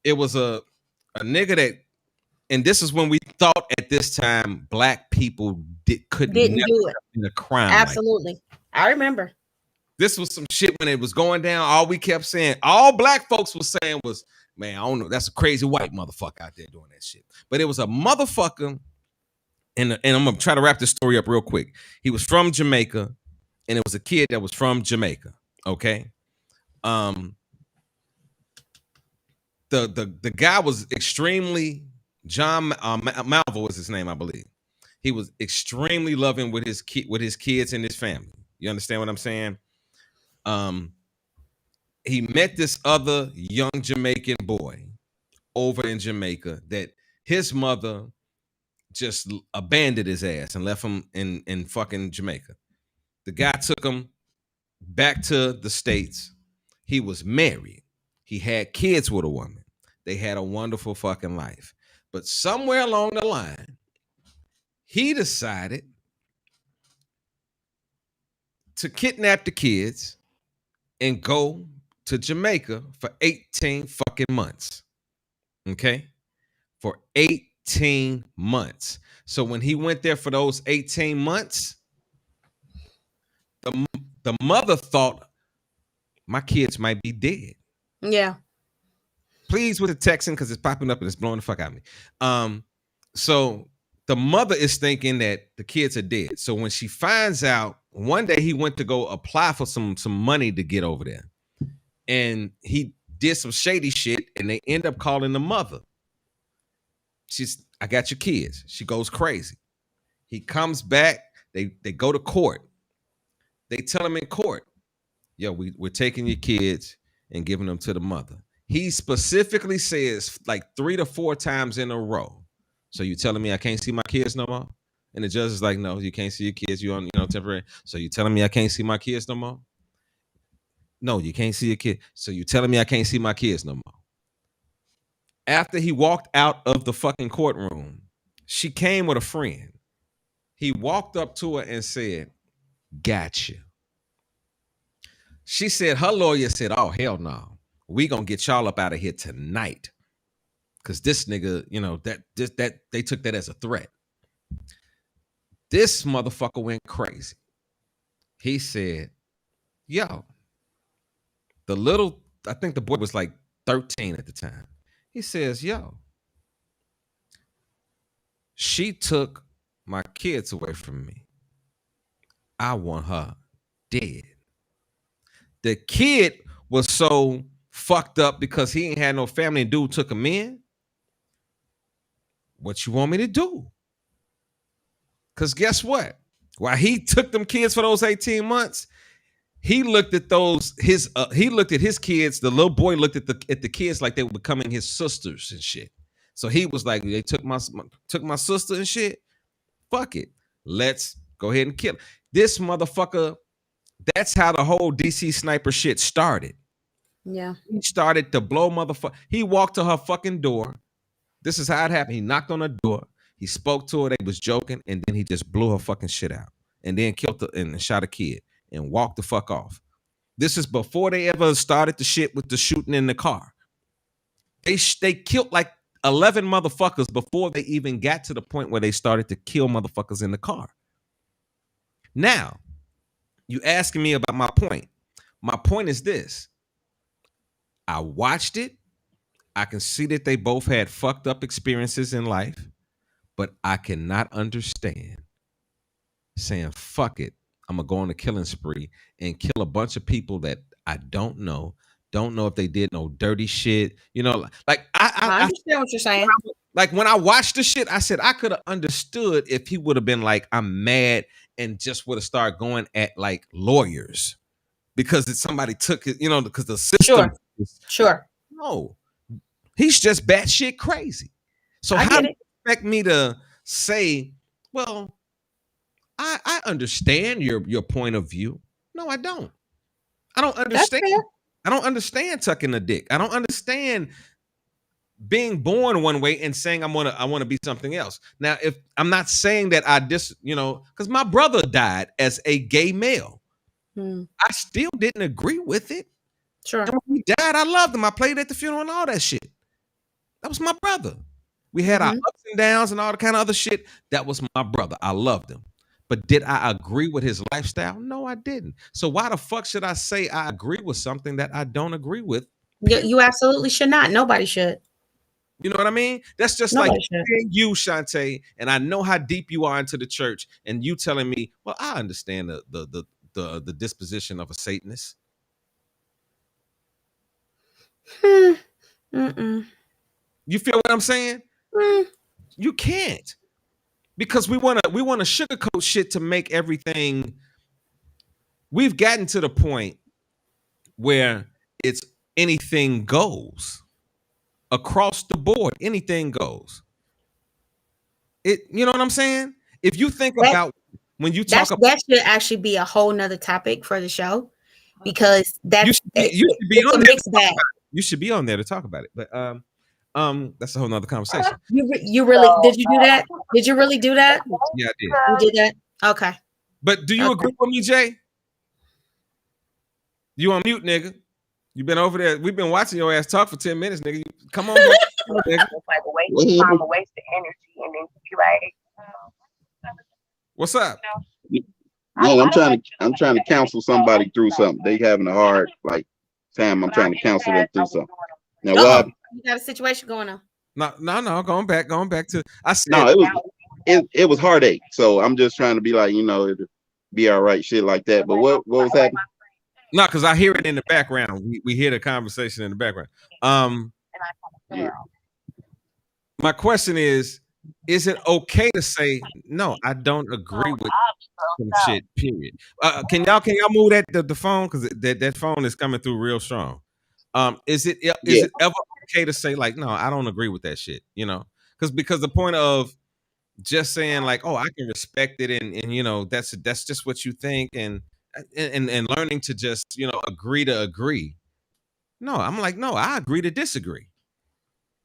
it was a nigga that, and this is when we thought at this time black people didn't do it in a crime. Absolutely. Like I remember. This was some shit when it was going down. All we kept saying, all black folks was saying was, man, I don't know, that's a crazy white motherfucker out there doing that shit. But it was a motherfucker. And I'm gonna try to wrap this story up real quick. He was from Jamaica, and it was a kid that was from Jamaica. Okay, the guy was extremely John Malvo was his name, I believe. He was extremely loving with his kids and his family. You understand what I'm saying? He met this other young Jamaican boy over in Jamaica that his mother just abandoned his ass and left him in fucking Jamaica. The guy took him back to the States. He was married. He had kids with a woman. They had a wonderful fucking life. But somewhere along the line, he decided to kidnap the kids and go to Jamaica for 18 fucking months. Okay, for 18 months. So when he went there for those 18 months, the mother thought my kids might be dead. Yeah. Please with the texting because it's popping up and it's blowing the fuck out of me. So the mother is thinking that the kids are dead. So when she finds out, one day he went to go apply for some money to get over there, and he did some shady shit, and they end up calling the mother. I got your kids. She goes crazy. He comes back. They go to court. They tell him in court, yo, we're taking your kids and giving them to the mother. He specifically says like 3 to 4 times in a row. So you telling me I can't see my kids no more? And the judge is like, no, you can't see your kids. You on, temporary. So you telling me I can't see my kids no more? No, you can't see your kid. So you telling me I can't see my kids no more? After he walked out of the fucking courtroom, she came with a friend. He walked up to her and said, gotcha. She said, her lawyer said, oh, hell no. We gonna get y'all up out of here tonight. Cause this nigga, that they took that as a threat. This motherfucker went crazy. He said, yo, I think the boy was like 13 at the time. He says, yo, she took my kids away from me. I want her dead. The kid was so fucked up because he ain't had no family and dude took him in. What you want me to do? Because guess what? While he took them kids for those 18 months, he looked at his kids. The little boy looked at the kids like they were becoming his sisters and shit. So he was like, they took my sister and shit. Fuck it. Let's go ahead and kill her. This motherfucker, that's how the whole DC sniper shit started. Yeah. He started to blow motherfucker. He walked to her fucking door. This is how it happened. He knocked on her door. He spoke to her. They was joking. And then he just blew her fucking shit out. And then killed her and shot a kid and walked the fuck off. This is before they ever started the shit with the shooting in the car. They killed like 11 motherfuckers before they even got to the point where they started to kill motherfuckers in the car. Now, you asking me about my point. My point is this. I watched it. I can see that they both had fucked up experiences in life, but I cannot understand saying, fuck it, I'm going to go on a killing spree and kill a bunch of people that I don't know if they did no dirty shit. Like I understand what you're saying. Like when I watched the shit, I said I could have understood if he would have been like, I'm mad and just would have started going at like lawyers because somebody took it, because the system. Sure. No, he's just batshit crazy. So how do you expect me to say, well, I understand your point of view? No, I don't. I don't understand. I don't understand tucking a dick. I don't understand being born one way and saying I want to be something else. Now, if I'm not saying that because my brother died as a gay male. I still didn't agree with it. Sure. And when he died, I loved him. I played at the funeral and all that shit. That was my brother. We had our ups and downs and all the kind of other shit. That was my brother. I loved him. But did I agree with his lifestyle? No, I didn't. So why the fuck should I say I agree with something that I don't agree with? You absolutely should not. Nobody should. You know what I mean? That's just like you, Shantae, and I know how deep you are into the church, and you telling me, well, I understand the disposition of a Satanist. You feel what I'm saying? You can't. Because we want to sugarcoat shit to make everything. We've gotten to the point where it's anything goes. Across the board, anything goes. You know what I'm saying? If you think about when you talk about that should actually be a whole nother topic for the show, because you should be on there. You should be on there to talk about it. But that's a whole nother conversation. You really did you do that? Did you really do that? Yeah, I did. You did that? Okay. But do you agree with me, Jay? You on mute, nigga. You been over there. We've been watching your ass talk for 10 minutes, nigga. Come on. feel some type of way. What I'm happened? a waste of energy, and then you be like, What's up? Man, I'm trying to counsel somebody through something. They having a hard time. I'm trying to counsel them through something. Now what Uh-oh. happened? You got a situation going on. No. Going back to. I said No, it was heartache. So I'm just trying to be like, it'll be all right, shit like that. But what was happening? no, because I hear it in the background. We hear the conversation in the background. Yeah. My question is it okay to say no? I don't agree with some shit. Period. Can y'all move the phone, because that phone is coming through real strong. Is it ever okay to say like, no, I don't agree with that shit? Because the point of just saying like, oh, I can respect it, and that's just what you think, and learning to just agree to agree. No, I'm like, no, I agree to disagree.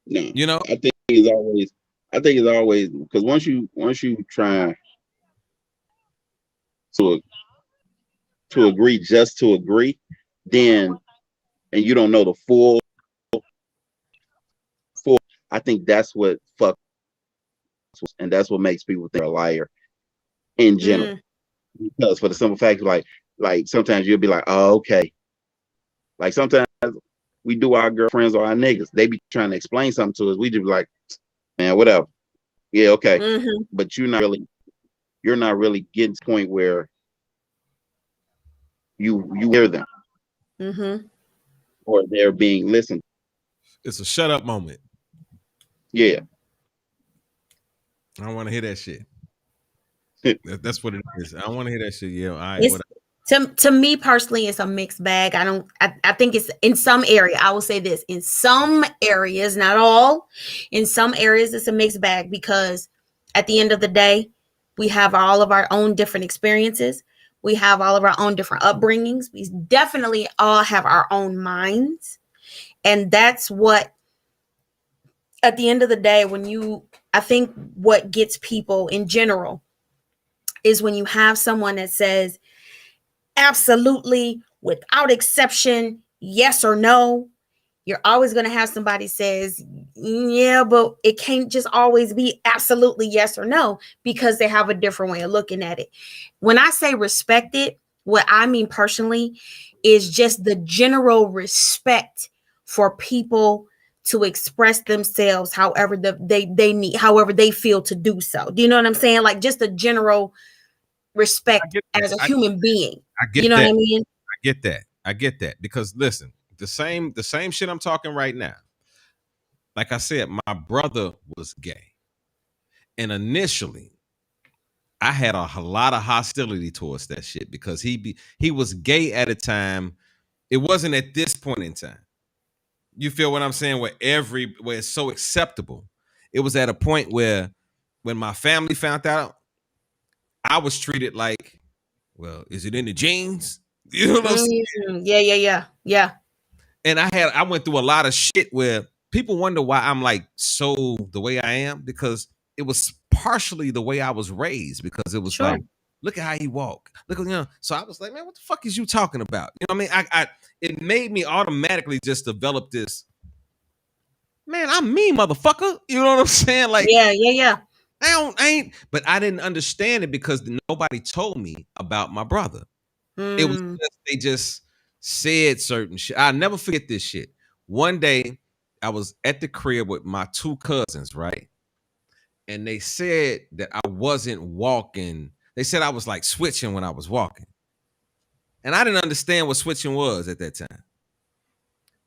No, I think it's always because once you try to agree just to agree, then and you don't know the full. I think that's what fuck, and that's what makes people think they're a liar in general. Because for the simple fact, like sometimes you'll be like, oh, okay. Like sometimes we do our girlfriends or our niggas, they be trying to explain something to us. We just be like, man, whatever. Yeah, okay. But you're not really getting to the point where you hear them or they're being listened. It's a shut up moment. Yeah. I don't want to hear that shit. That's what it is. I don't want to hear that shit. Yeah, all right, whatever. To me personally, it's a mixed bag. I think it's in some area. I will say this: in some areas, not all, in some areas, it's a mixed bag, because at the end of the day, we have all of our own different experiences. We have all of our own different upbringings. We definitely all have our own minds. And that's what, at the end of the day, I think what gets people in general is when you have someone that says, absolutely, without exception, yes or no. You're always going to have somebody says, yeah, but it can't just always be absolutely yes or no, because they have a different way of looking at it. When I say respect it, what I mean personally is just the general respect for people to express themselves however they need, however they feel to do so. Do you know what I'm saying? Like just a general respect as a human being. You know what I mean? I get that. Because listen, the same shit I'm talking right now. Like I said, my brother was gay. And initially, I had a lot of hostility towards that shit because he was gay at a time. It wasn't at this point in time. You feel what I'm saying? Where it's so acceptable. It was at a point where when my family found out, I was treated like, well, is it in the genes? You know what I'm saying? Yeah. And I went through a lot of shit where people wonder why I'm like so the way I am, because it was partially the way I was raised, because it was like, look at how he walk. Look, so I was like, man, what the fuck is you talking about? You know what I mean? It made me automatically just develop this, man, I'm me, motherfucker. You know what I'm saying? Like, yeah. I ain't, but I didn't understand it because nobody told me about my brother. It was they just said certain shit. I'll never forget this shit. One day I was at the crib with my two cousins, right? And they said that I wasn't walking. They said I was like switching when I was walking. And I didn't understand what switching was at that time.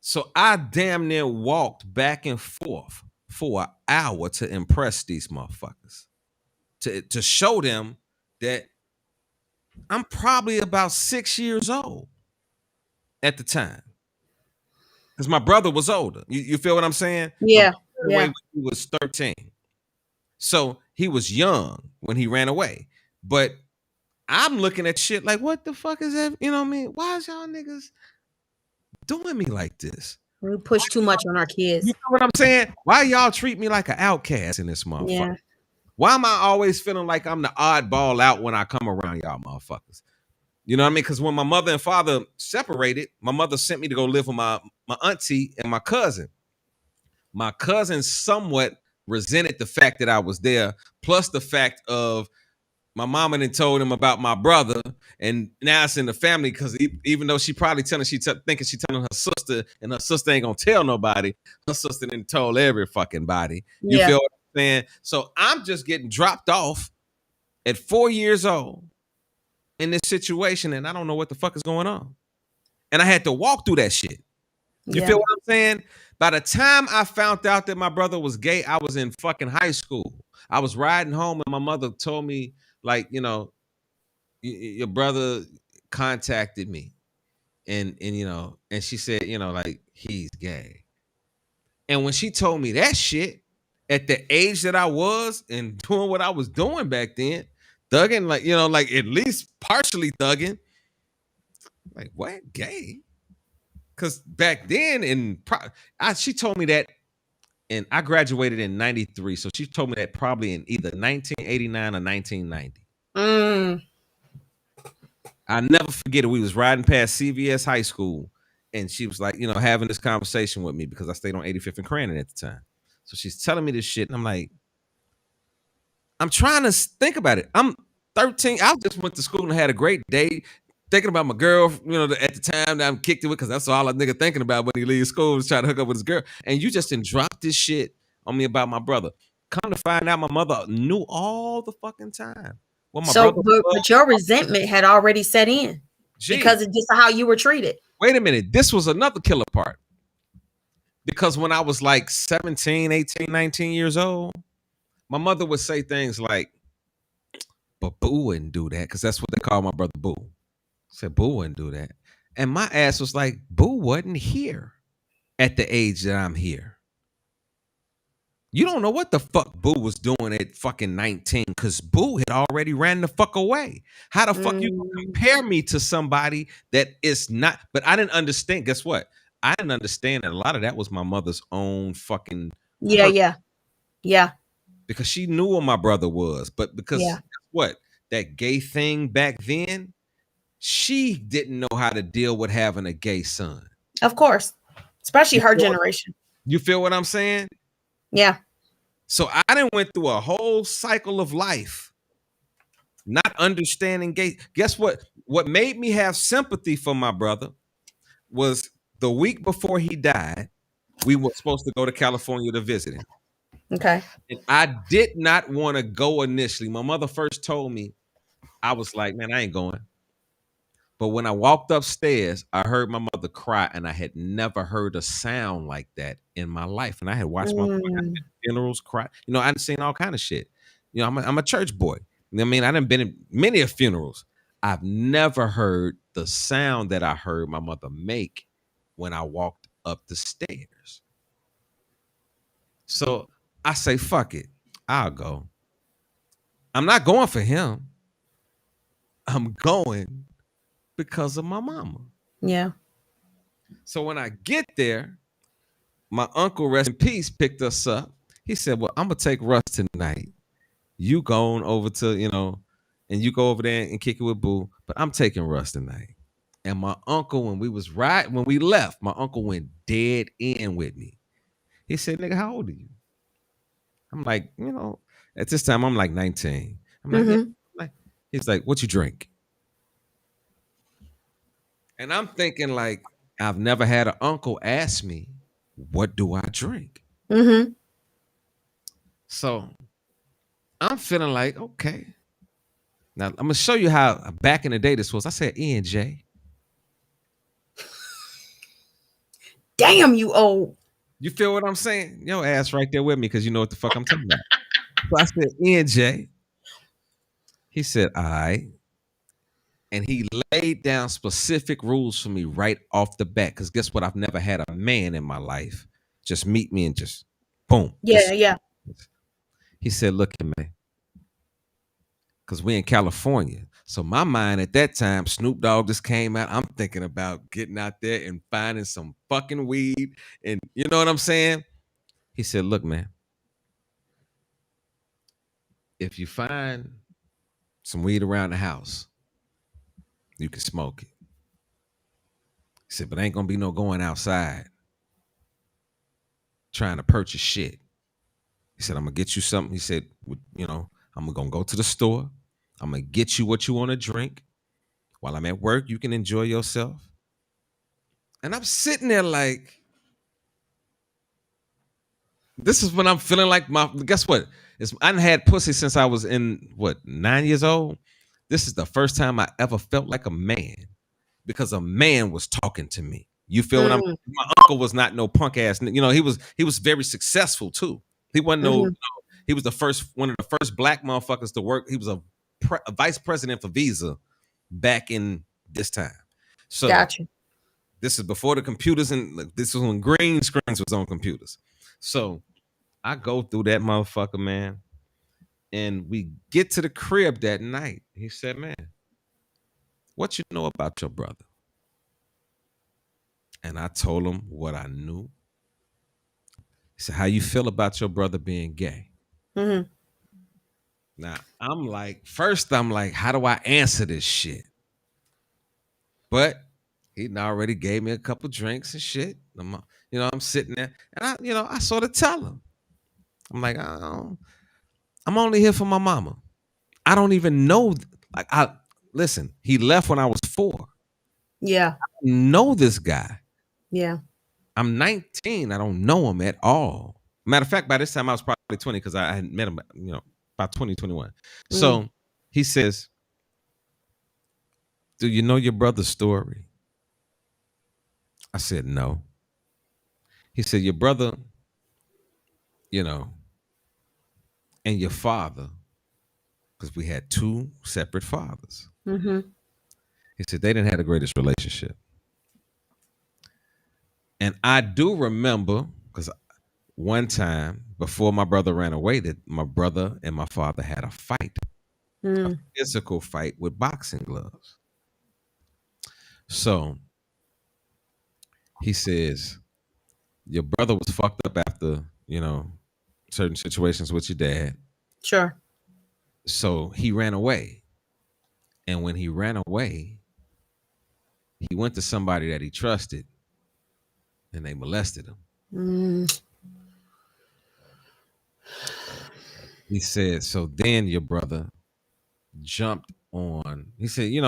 So I damn near walked back and forth for an hour to impress these motherfuckers. To show them that I'm probably about 6 years old at the time. Because my brother was older. You feel what I'm saying? Yeah. When he was 13. So he was young when he ran away. But I'm looking at shit like, what the fuck is that? You know what I mean? Why is y'all niggas doing me like this? We push too much on our kids. You know what I'm saying? Why y'all treat me like an outcast in this motherfucker? Yeah. Why am I always feeling like I'm the oddball out when I come around y'all motherfuckers? You know what I mean? Because when my mother and father separated, my mother sent me to go live with my auntie and my cousin. My cousin somewhat resented the fact that I was there, plus the fact of my mama then told him about my brother, and now it's in the family because even though she probably thinking she telling her sister, and her sister ain't gonna tell nobody, her sister then told every fucking body. You Yeah. feel what I'm saying? So I'm just getting dropped off at 4 years old in this situation, and I don't know what the fuck is going on. And I had to walk through that shit. You Yeah. feel what I'm saying? By the time I found out that my brother was gay, I was in fucking high school. I was riding home, and my mother told me, like, you know, your brother contacted me, and you know, and she said, you know, like, he's gay. And when she told me that shit at the age that I was and doing what I was doing back then, thugging, like, you know, like at least partially thugging, like, what, gay? Because back then, she told me that, and I graduated in 93. So she told me that probably in either 1989 or 1990. I never forget it. We was riding past CVS High School, and she was like, you know, having this conversation with me because I stayed on 85th and Crandon at the time. So she's telling me this shit, and I'm like, I'm trying to think about it. I'm 13. I just went to school and had a great day, thinking about my girl, you know, at the time that I'm kicked it with, because that's all a nigga thinking about when he leaves school is trying to hook up with his girl. And you just didn't drop this shit on me about my brother. Come to find out, my mother knew all the fucking time. Well, my So, brother, but your resentment had already set in because of just how you were treated. Wait a minute. This was another killer part. Because when I was like 17, 18, 19 years old, my mother would say things like, but Boo wouldn't do that, because that's what they call my brother Boo. Said Boo wouldn't do that. And my ass was like, Boo wasn't here at the age that I'm here. You don't know what the fuck Boo was doing at fucking 19, because Boo had already ran the fuck away. How the fuck you compare me to somebody that is not? But I didn't understand. Guess what? I didn't understand that a lot of that was my mother's own fucking hurt, Yeah. because she knew what my brother was. But because Yeah. what? That gay thing back then, she didn't know how to deal with having a gay son. Of course. Especially her generation. You feel what I'm saying? Yeah. So I done went through a whole cycle of life not understanding gay. Guess what? What made me have sympathy for my brother was the week before he died, we were supposed to go to California to visit him. Okay. And I did not want to go initially. My mother first told me, I was like, man, I ain't going. But when I walked upstairs, I heard my mother cry, and I had never heard a sound like that in my life. And I had watched my funerals, cry. You know, I'd seen all kind of shit. You know, I'm a church boy. You know what I mean? I done been in many of funerals. I've never heard the sound that I heard my mother make when I walked up the stairs. So I say, fuck it. I'll go. I'm not going for him. I'm going because of my mama. Yeah. So when I get there, my uncle, rest in peace, picked us up. He said, well, I'm going to take Russ tonight. You going over to, you know, and you go over there and kick it with Boo, but I'm taking Russ tonight. And my uncle, when we left, my uncle went dead in with me. He said, nigga, how old are you? I'm like, you know, at this time, I'm like 19. I'm like, yeah. He's like, what you drink? And I'm thinking, like, I've never had an uncle ask me, what do I drink? So I'm feeling like, okay. Now, I'm going to show you how back in the day this was. I said, E&J. Damn, you old. You feel what I'm saying? Your ass right there with me, because you know what the fuck I'm talking about. So I said, E&J. He said, all right. And he laid down specific rules for me right off the bat. Because guess what? I've never had a man in my life just meet me and just boom. Yeah. He said, look at me. Because we in California. So my mind at that time, Snoop Dogg just came out. I'm thinking about getting out there and finding some fucking weed. And you know what I'm saying? He said, look, man. If you find some weed around the house, you can smoke it. He said, but ain't gonna be no going outside trying to purchase shit. He said, I'm gonna get you something. He said, I'm gonna go to the store. I'm gonna get you what you want to drink. While I'm at work, you can enjoy yourself. And I'm sitting there like, this is when I'm feeling like guess what? I done had pussy since I was in 9 years old. This is the first time I ever felt like a man because a man was talking to me. You feel what I'm? My uncle was not no punk ass. He was very successful too. He wasn't he was one of the first black motherfuckers to work. He was a vice president for Visa back in this time. So Gotcha. This is before the computers, and this was when green screens was on computers. So I go through that motherfucker, man, and we get to the crib that night. He said, man, what you know about your brother? And I told him what I knew. He said, how you feel about your brother being gay? Mm-hmm. Now, I'm like, how do I answer this shit? But he already gave me a couple drinks and shit. I'm sitting there, and I sort of tell him, I'm like, I'm only here for my mama. I don't even know. Listen, he left when I was 4. Yeah. I know this guy. Yeah. I'm 19. I don't know him at all. Matter of fact, by this time I was probably 20 because I had met him, about 2021. So he says, do you know your brother's story? I said, no. He said, your brother, and your father, because we had 2 separate fathers. Mm-hmm. He said, they didn't have the greatest relationship. And I do remember, because one time before my brother ran away, that my brother and my father had a fight, a physical fight with boxing gloves. So he says, your brother was fucked up after, certain situations with your dad. Sure. So he ran away. And when he ran away, he went to somebody that he trusted and they molested him. He said, so then your brother jumped on. He said, he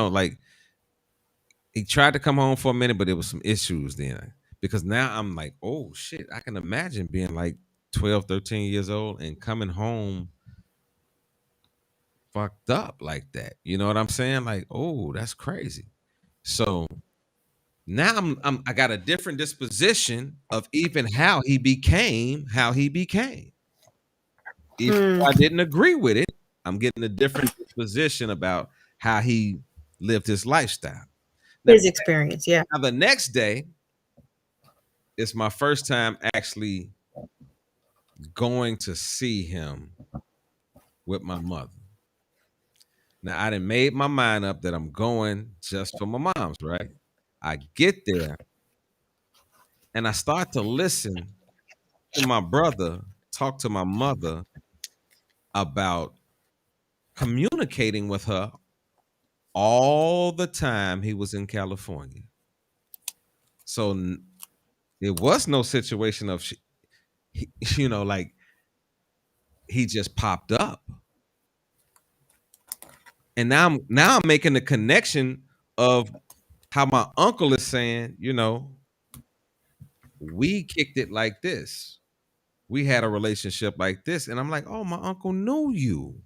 tried to come home for a minute, but there was some issues then. Because now I'm like, oh shit, I can imagine being like 12, 13 years old and coming home fucked up like that. You know what I'm saying? Like, oh, that's crazy. So now I got a different disposition of even how he became. If I didn't agree with it, I'm getting a different disposition about how he lived his lifestyle. His experience, yeah. Now the next day, it's my first time actually going to see him with my mother. Now I done made my mind up that I'm going just for my mom's, right? I get there and I start to listen to my brother talk to my mother about communicating with her all the time he was in California. So it was no situation of, like he just popped up. And now I'm making the connection of how my uncle is saying, we kicked it like this. We had a relationship like this. And I'm like, oh, my uncle knew you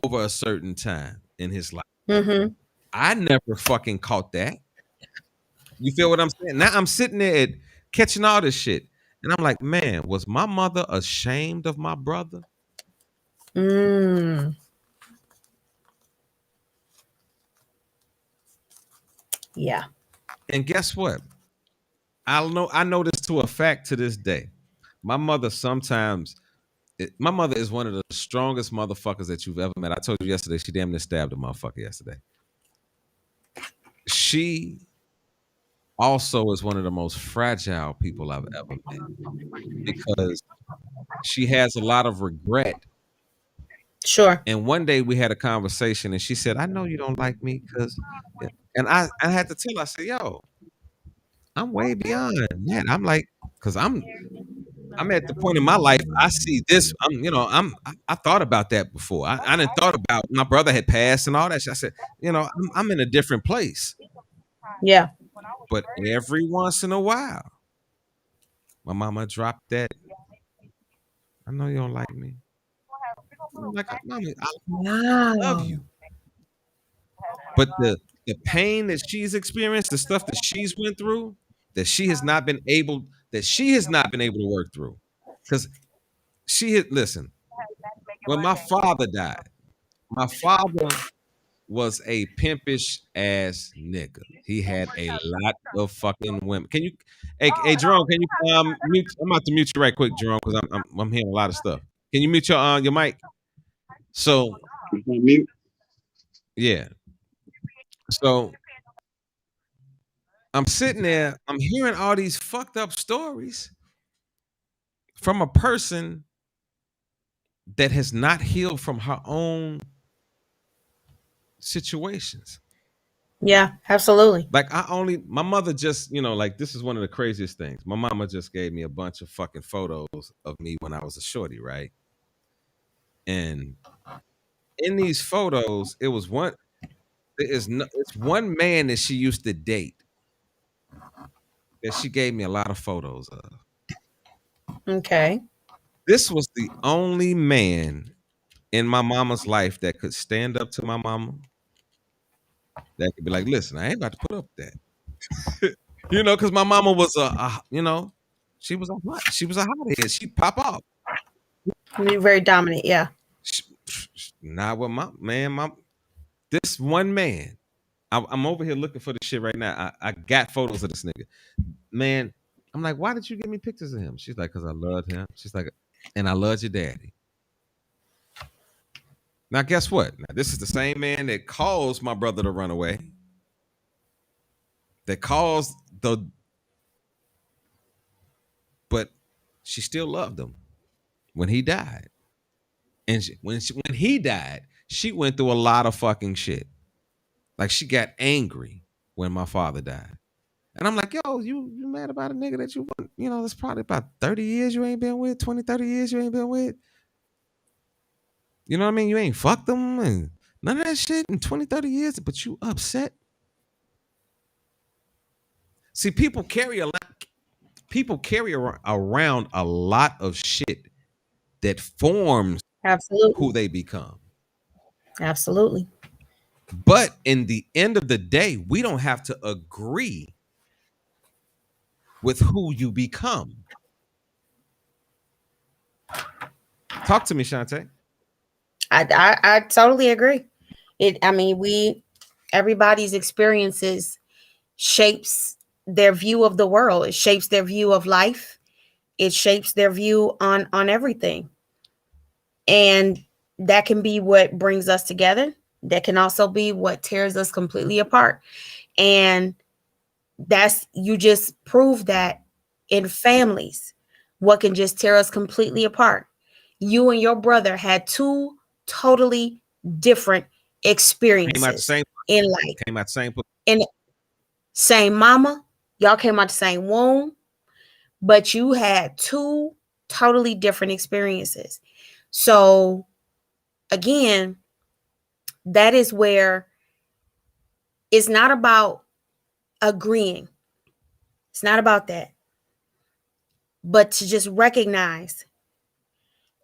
over a certain time in his life. Mm-hmm. I never fucking caught that. You feel what I'm saying? Now I'm sitting there catching all this shit. And I'm like, man, was my mother ashamed of my brother? Yeah. And guess what? I know this to a fact to this day. My mother my mother is one of the strongest motherfuckers that you've ever met. I told you yesterday, she damn near stabbed a motherfucker yesterday. She also is one of the most fragile people I've ever met because she has a lot of regret. Sure. And one day we had a conversation and she said, I know you don't like me because, and I had to tell her, I said, yo, I'm way beyond that. I'm like, because I'm at the point in my life. I see this. I thought about that before. I didn't thought about my brother had passed and all that shit. I said, I'm in a different place. Yeah. But every once in a while, my mama dropped that. I know you don't like me. I'm like, Mama, I love Wow. you. But the pain that she's experienced, the stuff that she's went through, that she has not been able to work through. Because listen, when my father died, my father was a pimpish ass nigga. He had a lot of fucking women. Can you, hey Jerome? Can you mute? I'm about to mute you right quick, Jerome, because I'm hearing a lot of stuff. Can you mute your mic? So Mute. yeah, so I'm sitting there, I'm hearing all these fucked up stories from a person that has not healed from her own situations. Yeah, absolutely. Like my mother just, like this is one of the craziest things. My mama just gave me a bunch of fucking photos of me when I was a shorty, right? And in these photos, it's one man that she used to date that she gave me a lot of photos of. Okay. This was the only man in my mama's life that could stand up to my mama, that could be like, listen, I ain't about to put up with that. Because my mama was she was a hothead. She'd pop off. You're very dominant. Yeah. Not with this one man. I'm over here looking for the shit right now. I got photos of this nigga. Man, I'm like, why did you give me pictures of him? She's like, because I loved him. She's like, and I loved your daddy. Now, guess what? Now, this is the same man that caused my brother to run away. That caused but she still loved him when he died. And when he died, she went through a lot of fucking shit. Like she got angry when my father died. And I'm like, yo, you mad about a nigga that that's probably about 30 years you ain't been with, 20, 30 years you ain't been with. You know what I mean? You ain't fucked them and none of that shit in 20, 30 years, but you upset. See, people carry around a lot of shit that forms Absolutely. who they become. Absolutely. But in the end of the day, we don't have to agree with who you become. Talk to me, Shantae. I totally agree. Everybody's experiences shapes their view of the world. It shapes their view of life. It shapes their view on everything. And that can be what brings us together. That can also be what tears us completely apart. And you just prove that in families, what can just tear us completely apart. You and your brother had two totally different experiences in life. Came out the same. In same mama, y'all came out the same womb, but you had two totally different experiences. So again, that is where it's not about agreeing. It's not about that. But to just recognize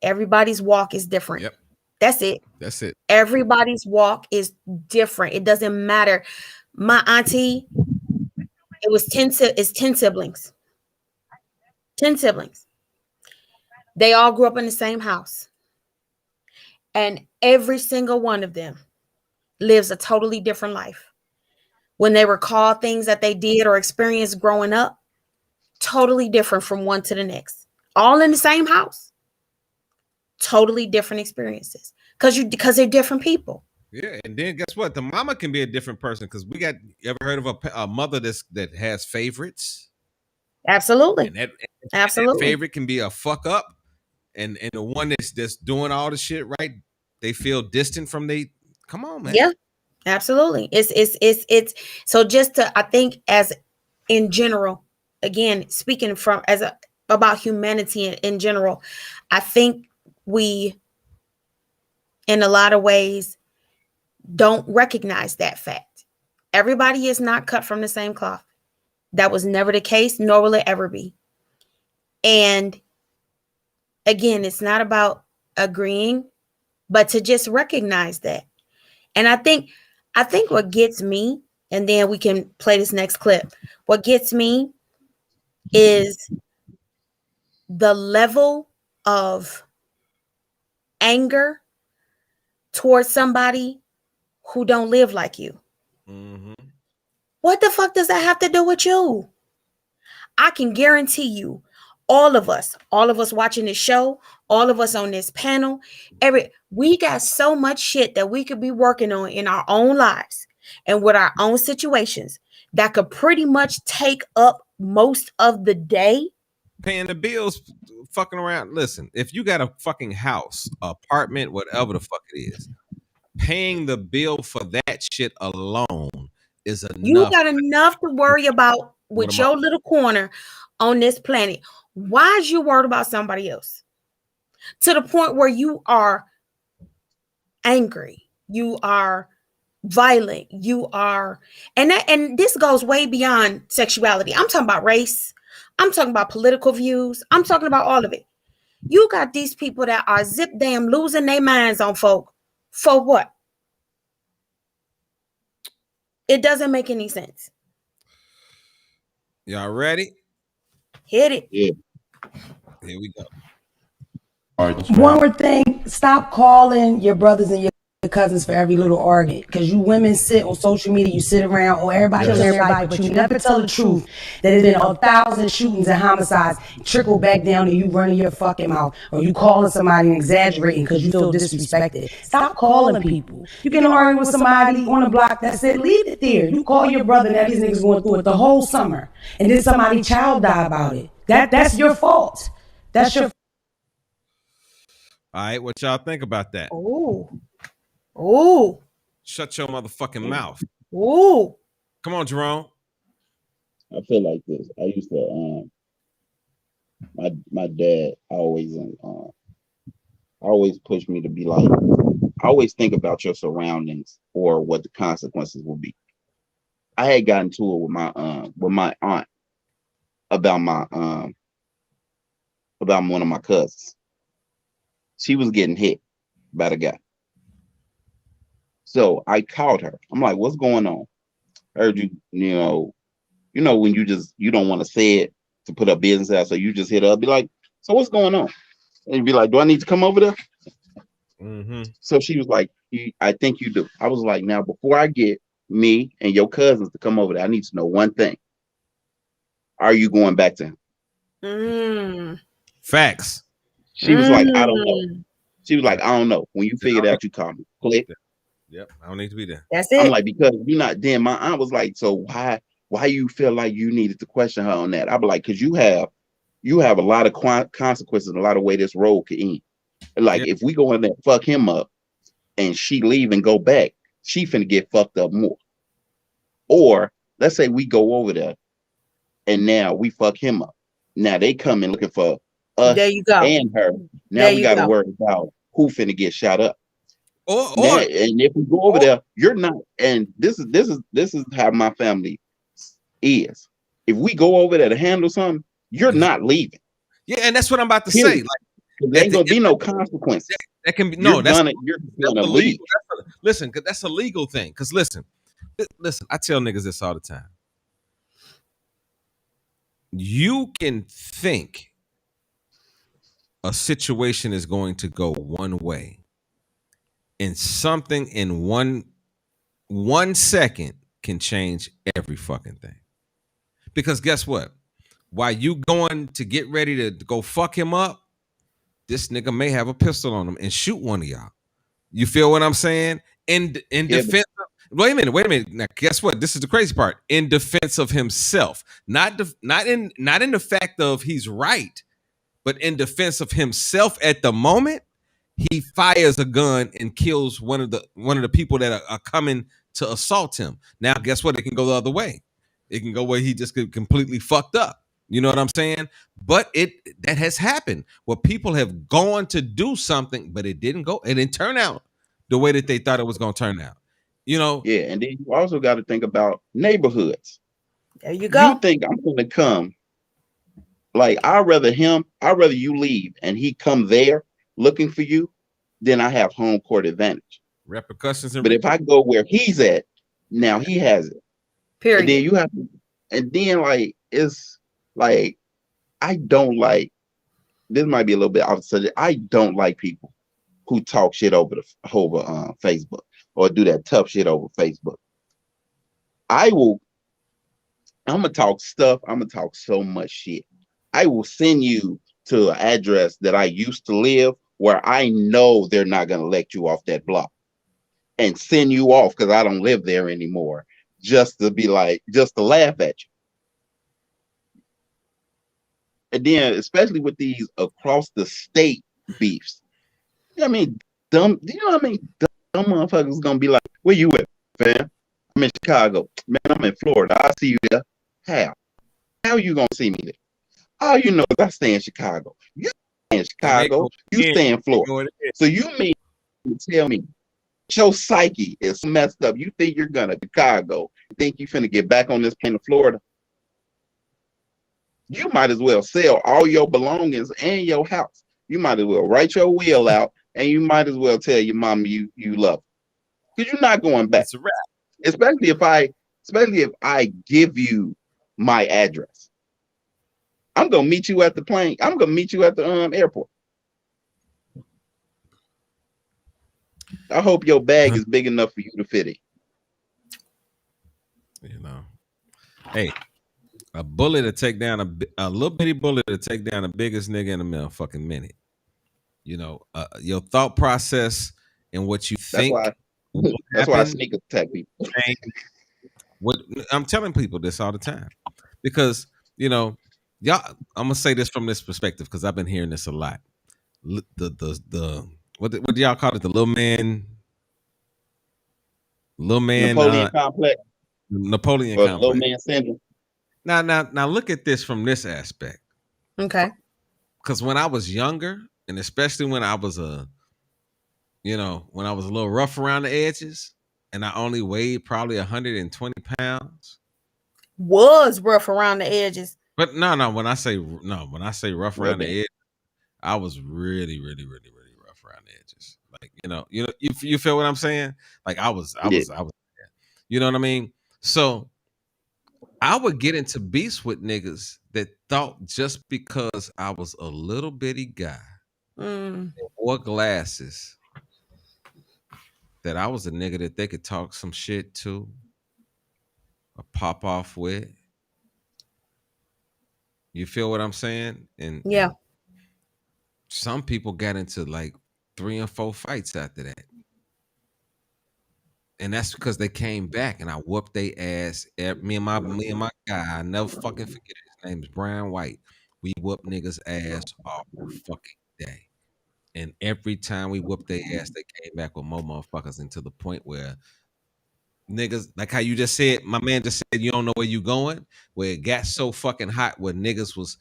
everybody's walk is different. Yep. That's it. That's it. Everybody's walk is different. It doesn't matter. My auntie, it's 10 siblings. 10 siblings. They all grew up in the same house. And every single one of them lives a totally different life. When they recall things that they did or experienced growing up, totally different from one to the next. All in the same house. Totally different experiences. Because they're different people. Yeah, and then guess what? The mama can be a different person because you ever heard of a mother that has favorites? Absolutely. And that Absolutely. favorite can be a fuck up, and the one that's doing all the shit right, they feel distant from come on, man. Yeah, absolutely. It's so just to, I think, as in general, again, speaking from as about humanity in general. I think we, in a lot of ways, don't recognize that fact. Everybody is not cut from the same cloth. That was never the case, nor will it ever be. And again, it's not about agreeing, but to just recognize that. And I think what gets me, and then we can play this next clip. What gets me is the level of anger towards somebody who don't live like you. Mm-hmm. What the fuck does that have to do with you? I can guarantee you, all of us watching this show, all of us on this panel, we got so much shit that we could be working on in our own lives and with our own situations that could pretty much take up most of the day. Paying the bills, fucking around. Listen, if you got a fucking house, apartment, whatever the fuck it is, paying the bill for that shit alone is enough. You got enough to worry about with your little corner on this planet. Why is you worried about somebody else? To the point where you are angry, you are violent, you are, and this goes way beyond sexuality. I'm talking about race. I'm talking about political views. I'm talking about all of it. You got these people that are zip damn losing their minds on folk. For what? It doesn't make any sense. Y'all ready? Hit it. Yeah. Here we go. One more thing, stop calling your brothers and your cousins for every little argument, because you women sit on social media, you sit around, or everybody kills everybody, but you never tell the truth that there's been 1,000 shootings and homicides trickle back down to you running your fucking mouth, or you calling somebody and exaggerating because you feel disrespected. Stop calling people. You can argue with somebody on the block, that's it, leave it there. You call your brother, now these niggas going through it the whole summer, and then somebody's child die about it. That's your fault. That's your. All right, what y'all think about that? Oh. Shut your motherfucking mouth. Oh. Come on, Jerome. I feel like this. I used to my dad always pushed me to be like, always think about your surroundings or what the consequences will be. I had gotten to it with my aunt about one of my cousins. She was getting hit by the guy. So I called her. I'm like, what's going on? I heard you know when you don't want to say it to put up business out, so you just hit her up, be like, so what's going on? And you'd be like, do I need to come over there? Mm-hmm. So she was like, I think you do. I was like, now before I get me and your cousins to come over there, I need to know one thing. Are you going back to him? Facts. She was like, I don't know. She was like, I don't know. When you figure it out, you call me. Click. Yep, I don't need to be there. That's it. I'm like, because you're not. Then my aunt was like, so why you feel like you needed to question her on that? I'd be like, because you have a lot of consequences, and a lot of way this road could end. Like, if we go in there, fuck him up, and she leave and go back, she finna get fucked up more. Or let's say we go over there, and now we fuck him up. Now they come in looking for us there you go. and her. Now we got to worry about who finna get shot up. Or and if we go over there, you're not. And this is how my family is. If we go over there to handle something, you're not leaving. Yeah, and that's what I'm about to say. Like, there ain't gonna be no consequences. That can be You're that's gonna leave. Listen, because that's a legal thing. Because listen, I tell niggas this all the time. You can think a situation is going to go one way, and something in one second can change every fucking thing. Because guess what? While you going to get ready to go fuck him up, this nigga may have a pistol on him and shoot one of y'all. You feel what I'm saying? In defense. Wait a minute. Now, guess what? This is the crazy part. In defense of himself, not in the fact of he's right, but in defense of himself. At the moment, he fires a gun and kills one of the people that are coming to assault him. Now, guess what? It can go the other way. It can go where he just get completely fucked up. You know what I'm saying? But that has happened where people have gone to do something, but it didn't turn out the way that they thought it was going to turn out. You know? Yeah, and then you also got to think about neighborhoods. There you You go. think I'm going to come? Like I'd rather you leave and he come there looking for you, then I have home court advantage. Repercussions and But if I go where he's at, now he has it. Period. And then you have to, and then like it's like I don't like. This might be a little bit off the subject. I don't like people who talk shit over Facebook or do that tough shit over Facebook. I'm gonna talk stuff. I'm gonna talk so much shit. I will send you to an address that I used to live where I know they're not gonna let you off that block and send you off because I don't live there anymore. Just to laugh at you. And then, especially with these across the state beefs, I mean, dumb. You know what I mean? Dumb motherfuckers gonna be like, "Where you at, fam? I'm in Chicago, man. I'm in Florida. I see you there. How you gonna see me there? All you know is I stay in Chicago. You stay in Chicago. You stay in Florida. So you mean to tell me your psyche is messed up? You think you're gonna Chicago? You think you finna get back on this plane to Florida? You might as well sell all your belongings and your house. You might as well write your will out, and you might as well tell your mom you love her. Because you're not going back. It's a wrap. Especially if I give you my address. I'm gonna meet you at the plane. I'm gonna meet you at the airport. I hope your bag is big enough for you to fit it. You know, hey, a bullet to take down a little bitty bullet to take down the biggest nigga in a motherfucking minute. You know, your thought process and what you think. That's why I sneak attack people. I'm telling people this all the time because you know, y'all. I'm gonna say this from this perspective because I've been hearing this a lot. What do y'all call it? The little man Napoleon complex. Napoleon or complex. Little man syndrome. Now look at this from this aspect. Okay. Because when I was younger, and especially when I was when I was a little rough around the edges, and I only weighed probably 120 pounds. Was rough around the edges. But when I say rough around the edge, I was really, really, really, really rough around the edges. Like, you feel what I'm saying? Like I was, you know what I mean? So I would get into beefs with niggas that thought just because I was a little bitty guy and wore glasses that I was a nigga that they could talk some shit to or pop off with. You feel what I'm saying? And yeah, some people got into like 3 and 4 fights after that. And that's because they came back and I whooped their ass. Me and my guy, I never fucking forget it. His name is Brian White. We whooped niggas' ass all fucking day. And every time we whooped their ass, they came back with more motherfuckers, and to the point where niggas, like how you just said, my man just said you don't know where you going, where it got so fucking hot where niggas was,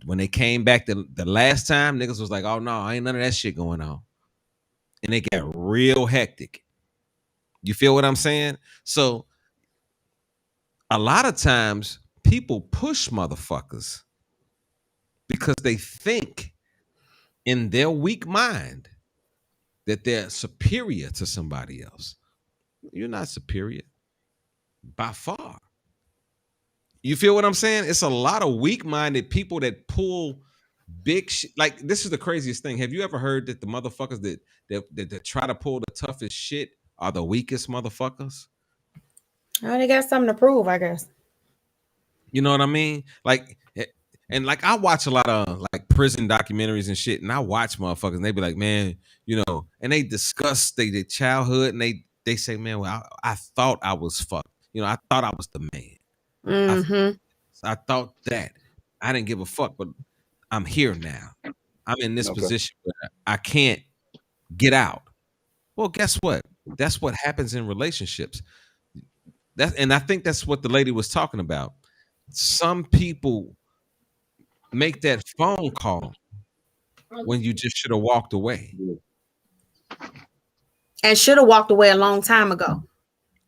when they came back the last time, niggas was like, oh no, ain't none of that shit going on. And they got real hectic. You feel what I'm saying? So a lot of times people push motherfuckers because they think in their weak mind that they're superior to somebody else. You're not superior by far. You feel what I'm saying? It's a lot of weak-minded people that pull big shit. Like, this is the craziest thing. Have you ever heard that the motherfuckers that try to pull the toughest shit are the weakest motherfuckers? Oh, they got something to prove, I guess. You know what I mean? Like, and like I watch a lot of like prison documentaries and shit, and I watch motherfuckers, and they be like, man, and they discuss their childhood, and they say, man, well, I thought I was fucked. I thought I was the man. I thought that. I didn't give a fuck, but I'm here now. I'm in this position where I can't get out. Well, guess what? That's what happens in relationships. And I think that's what the lady was talking about. Some people make that phone call when you just should have walked away. And should have walked away a long time ago.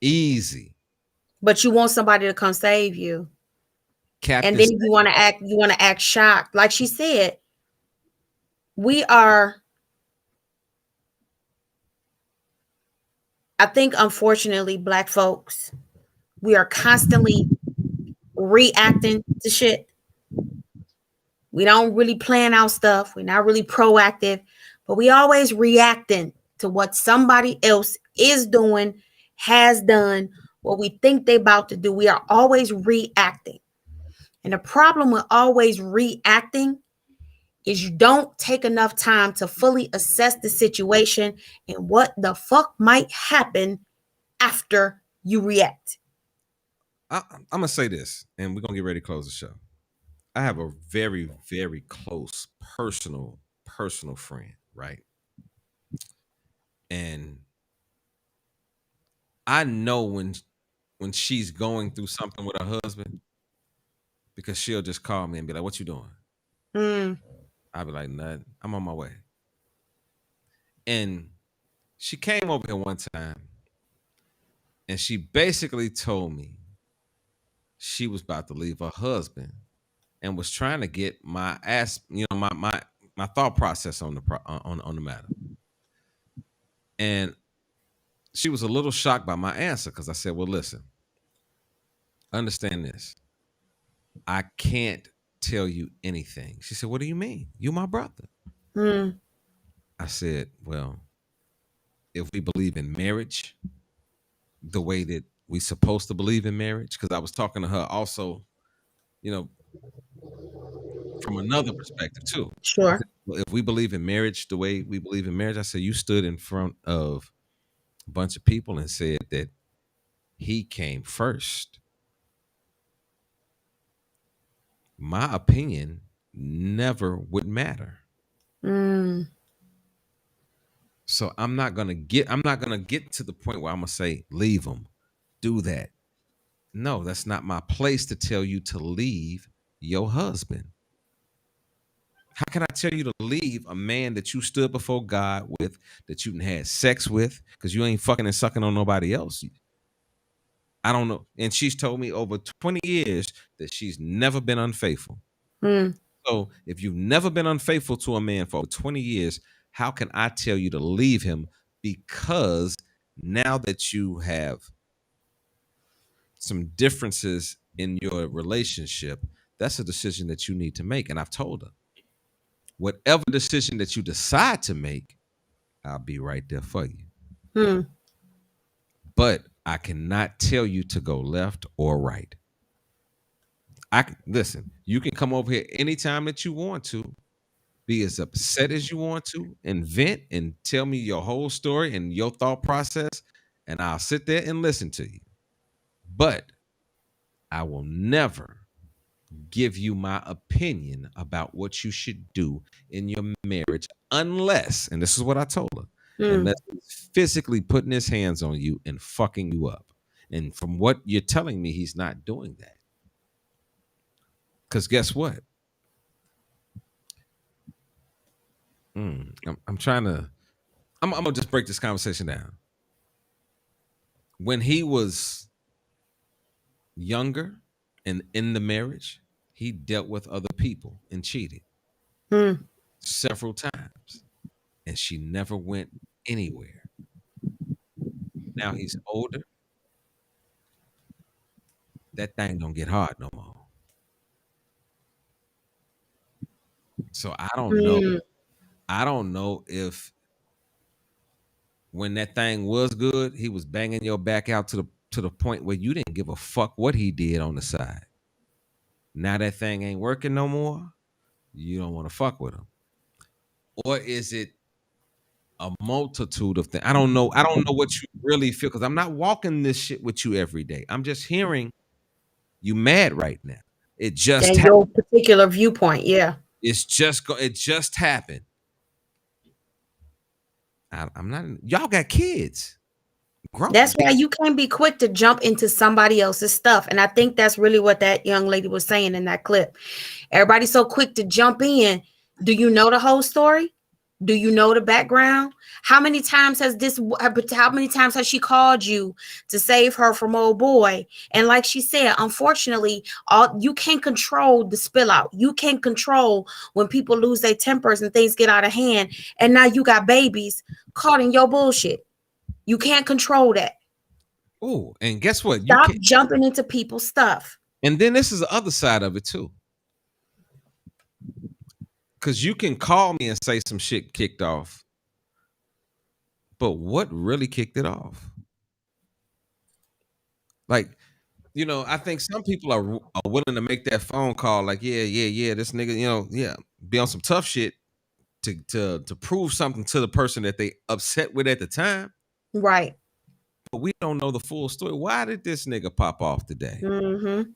Easy. But you want somebody to come save you. Captain And then you want to act shocked. Like she said, I think unfortunately, Black folks, we are constantly reacting to shit. We don't really plan out stuff. We're not really proactive, but we always reacting to what somebody else is doing, has done, what we think they about to do. We are always reacting. And the problem with always reacting is you don't take enough time to fully assess the situation and what the fuck might happen after you react. I'm gonna say this, and we're gonna get ready to close the show. I have a very, very close personal friend, right? And I know when she's going through something with her husband, because she'll just call me and be like, "What you doing?" I'll be like, "Nothing. I'm on my way." And she came over here one time, and she basically told me she was about to leave her husband, and was trying to get my ass, my thought process on the matter. And she was a little shocked by my answer because I said, "Well, listen, understand this. I can't tell you anything." She said, "What do you mean? You my brother." I said, "Well, if we believe in marriage the way that we supposed to believe in marriage," because I was talking to her also, from another perspective too. Sure. Well, if we believe in marriage the way we believe in marriage, I said, you stood in front of a bunch of people and said that he came first. My opinion never would matter. So I'm not gonna get to the point where I'm gonna say, leave him, do that. No, that's not my place to tell you to leave your husband. How can I tell you to leave a man that you stood before God with, that you done had sex with, because you ain't fucking and sucking on nobody else? I don't know. And she's told me over 20 years that she's never been unfaithful. So if you've never been unfaithful to a man for over 20 years, how can I tell you to leave him? Because now that you have some differences in your relationship, that's a decision that you need to make. And I've told her, whatever decision that you decide to make, I'll be right there for you. But I cannot tell you to go left or right. Listen, you can come over here anytime that you want to, be as upset as you want to, and vent and tell me your whole story and your thought process, and I'll sit there and listen to you. But I will never give you my opinion about what you should do in your marriage unless, and this is what I told her, unless he's physically putting his hands on you and fucking you up. And from what you're telling me, he's not doing that. Because guess what? I'm gonna just break this conversation down. When he was younger and in the marriage, he dealt with other people and cheated several times, and she never went anywhere. Now he's older. That thing don't get hard no more. So I don't know. I don't know if when that thing was good, he was banging your back out to the point where you didn't give a fuck what he did on the side. Now that thing ain't working no more. You don't want to fuck with him. Or is it a multitude of things? I don't know. I don't know what you really feel, because I'm not walking this shit with you every day. I'm just hearing you mad right now. It just happened. Your particular viewpoint, yeah. It just happened. I'm not. Y'all got kids. grown. That's why you can't be quick to jump into somebody else's stuff. And I think that's really what that young lady was saying in that clip. Everybody's so quick to jump in. Do you know the whole story? Do you know the background? How many times has she called you to save her from old boy? And like she said, unfortunately, you can't control the spill out. You can't control when people lose their tempers and things get out of hand. And now you got babies caught in your bullshit. You can't control that. Oh, and guess what? Stop jumping into people's stuff. And then this is the other side of it too. Because you can call me and say some shit kicked off. But what really kicked it off? Like, you know, I think some people are willing to make that phone call like, yeah, this nigga, you know, be on some tough shit to prove something to the person that they upset with at the time. Right. But we don't know the full story. Why did this nigga pop off today? Mm-hmm.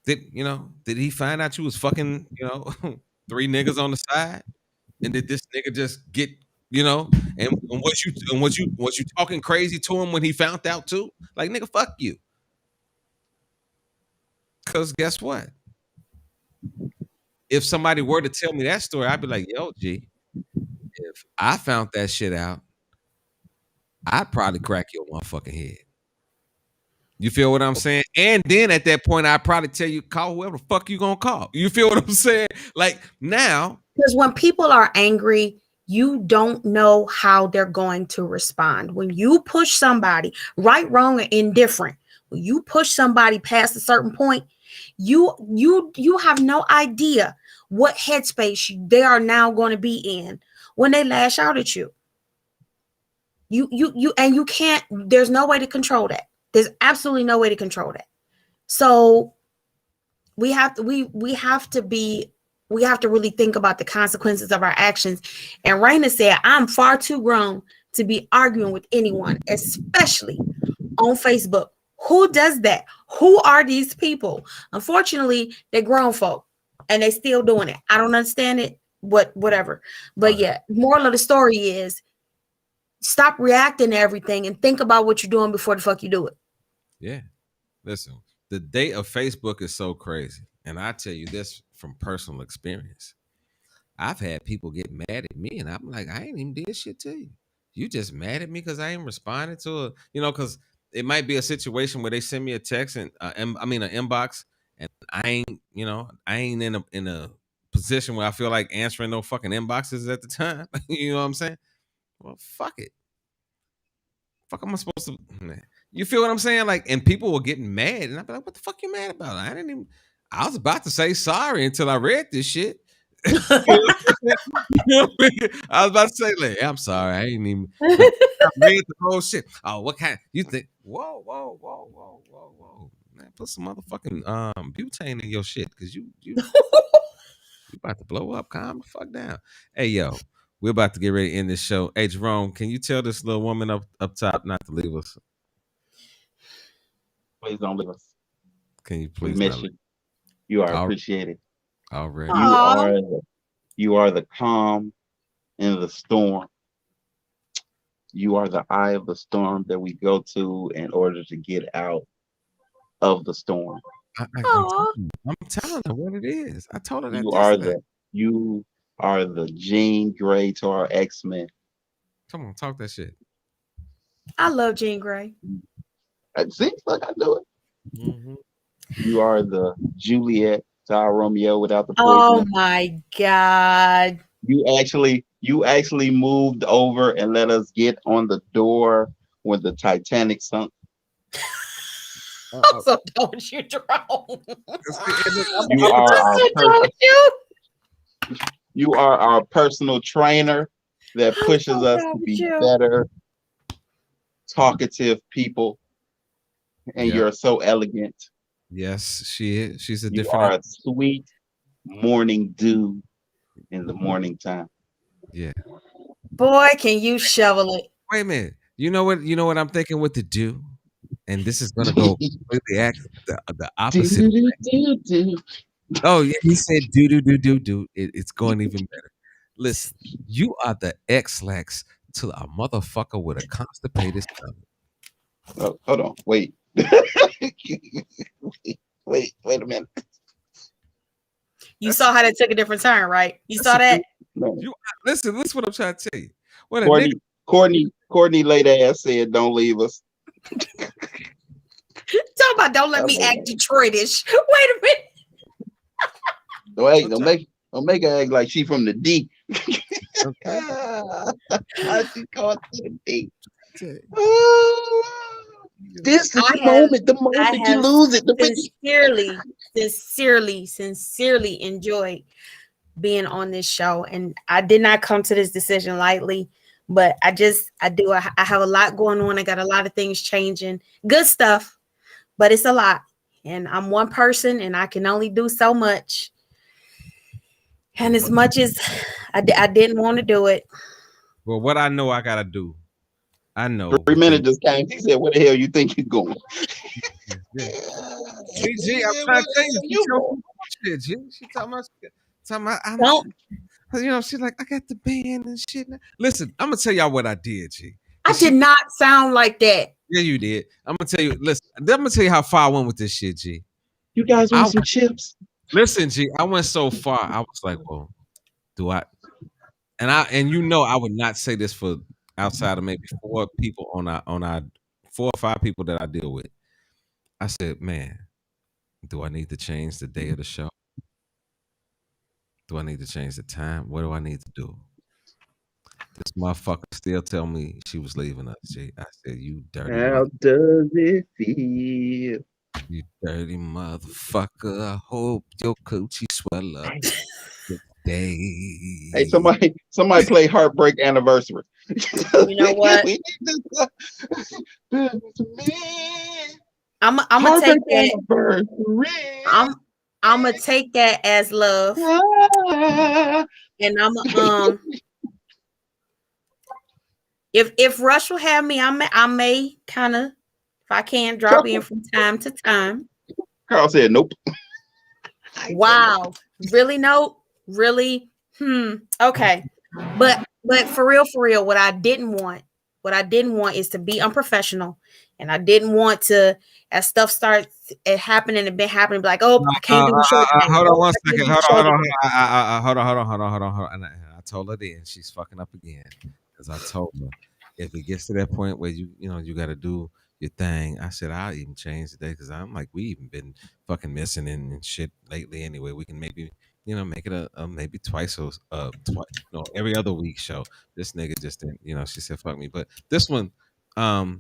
Did he find out you was fucking, 3 niggas on the side? And did this nigga just get, and was you talking crazy to him when he found out too? Like, nigga, fuck you. Cause guess what? If somebody were to tell me that story, I'd be like, yo, G, if I found that shit out, I'd probably crack your motherfucking head. You feel what I'm saying? And then at that point, I'd probably tell you, call whoever the fuck you gonna call. You feel what I'm saying? Like now. Because when people are angry, you don't know how they're going to respond. When you push somebody, right, wrong, or indifferent, when you push somebody past a certain point, you have no idea what headspace they are now going to be in when they lash out at you. You can't, there's no way to control that. There's absolutely no way to control that. So we have to really think about the consequences of our actions. And Raina said, I'm far too grown to be arguing with anyone, especially on Facebook. Who does that? Who are these people? Unfortunately, they're grown folk and they still doing it. I don't understand it, whatever. But yeah, moral of the story is stop reacting to everything and think about what you're doing before the fuck you do it. Yeah. Listen, the day of Facebook is so crazy. And I tell you this from personal experience. I've had people get mad at me and I'm like, I ain't even did shit to you. You just mad at me because I ain't responded to because it might be a situation where they send me a text and an inbox, and I ain't in a position where I feel like answering no fucking inboxes at the time. You know what I'm saying? Well, fuck it. Fuck am I supposed to? You feel what I'm saying? Like, and people were getting mad, and I'd be like, "What the fuck you mad about?" I was about to say sorry until I read this shit. I was about to say, like, I'm sorry, I ain't even I read the whole shit. Oh, what kind? You think? Whoa, man, put some motherfucking butane in your shit because you about to blow up. Calm the fuck down. Hey, yo. We're about to get ready to end this show. Hey, Jerome, can you tell this little woman up top not to leave us? Please don't leave us. Can you please? We miss you. You are appreciated. Already. You are the calm in the storm. You are the eye of the storm that we go to in order to get out of the storm. I'm telling her what it is. I told her that. You are the Jean Grey to our X-Men. Come on, talk that shit. I love Jean Grey. It seems like I do it. Mm-hmm. You are the Juliet to our Romeo without the poison. Oh my God. You actually moved over and let us get on the door when the Titanic sunk. So don't you drown. You are our personal trainer that pushes us to be better, talkative people. And you're so elegant. Yes, she is. She's a different. You are a sweet morning dew in the morning time. Yeah. Boy, can you shovel it? Wait a minute. You know what I'm thinking with the dew? And this is gonna go completely the opposite. Oh yeah, he said do. It's going even better. Listen, you are the X-Lax to a motherfucker with a constipated stomach. Oh, hold on, wait. wait a minute. You saw how that took a different turn, right? You saw that? No. Listen what I'm trying to tell you. What a nigga. Courtney late ass said, "Don't leave us." Talk about don't let me act Detroitish. Wait a minute. Wait, don't make her act like she from the D. Okay. She called to the D. This is the moment you lose it. Sincerely enjoyed being on this show, and I did not come to this decision lightly, but I have a lot going on. I got a lot of things changing, good stuff, but it's a lot, and I'm one person, and I can only do so much. And as much as I didn't want to do it, well, what I know I gotta do, I know 3 minutes just came. He said, "Where the hell you think you going?" Yeah. G, I'm trying to tell you, shit, G. She talking about I'm don't. you know, she's like, I got the band and shit. Listen, I'm gonna tell y'all what I did, G. I did not sound like that. Yeah, you did. I'm gonna tell you, listen, I'm gonna tell you how far I went with this shit, G. You guys want some chips? Listen, G, I went so far, I was like, well, do I? And you know, I would not say this for outside of maybe 4 people on our 4 or 5 people that I deal with. I said, man, do I need to change the day of the show? Do I need to change the time? What do I need to do? This motherfucker still tell me she was leaving us, G. I said, you dirty How does it feel? You dirty motherfucker. I hope your coochie swell up today. Hey, somebody play Heartbreak Anniversary. You know what? I'm gonna take that. I'm gonna take that as love, and I'm if Rush will have me, I may kind of, if I can, drop in from time to time. Carl said nope. Wow, really? Nope. Really? Okay, but for real, what I didn't want is to be unprofessional, and I didn't want to, as stuff starts happening and been happening, be like, oh, I can't do the show. Hold on one second. Hold on. And I told her then she's fucking up again, because I told her if it gets to that point where you got to do your thing, I said I'll even change the day, because I'm like, we even been fucking missing and shit lately anyway. We can maybe make it a maybe twice or every other week show. This nigga just didn't, she said fuck me. But this one, I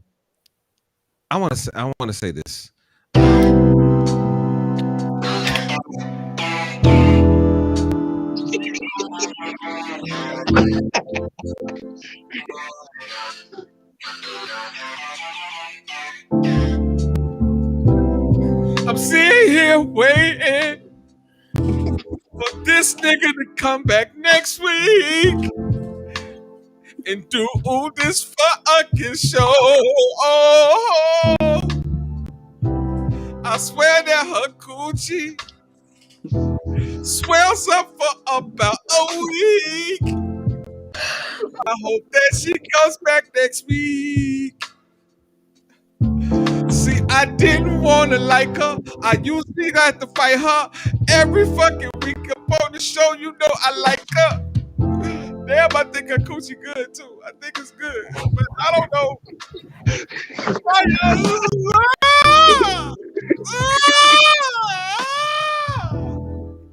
want to say this. I'm sitting here waiting for this nigga to come back next week and do this fucking show. Oh, I swear that her coochie swells up for about a week. I hope that she comes back next week. See, I didn't want to like her. I usually have to fight her every fucking week up on the show. You know I like her. Damn, I think her coochie good too. I think it's good, but I don't know.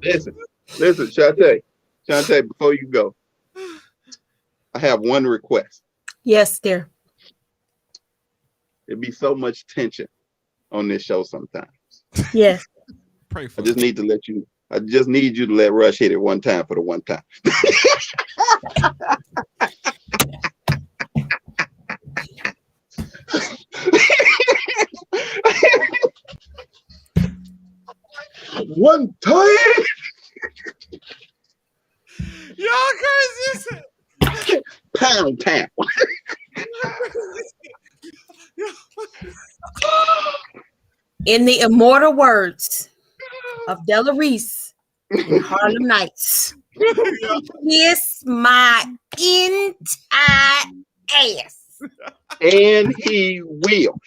Listen, Shantae, before you go, I have one request. Yes, dear. There'd be so much tension on this show sometimes. Yes. Pray for I just need you to let Rush hit it one time for the one time. One time. Y'all crazy. Pound town. In the immortal words of Della Reese in Harlem Nights, kiss my entire ass. And he will.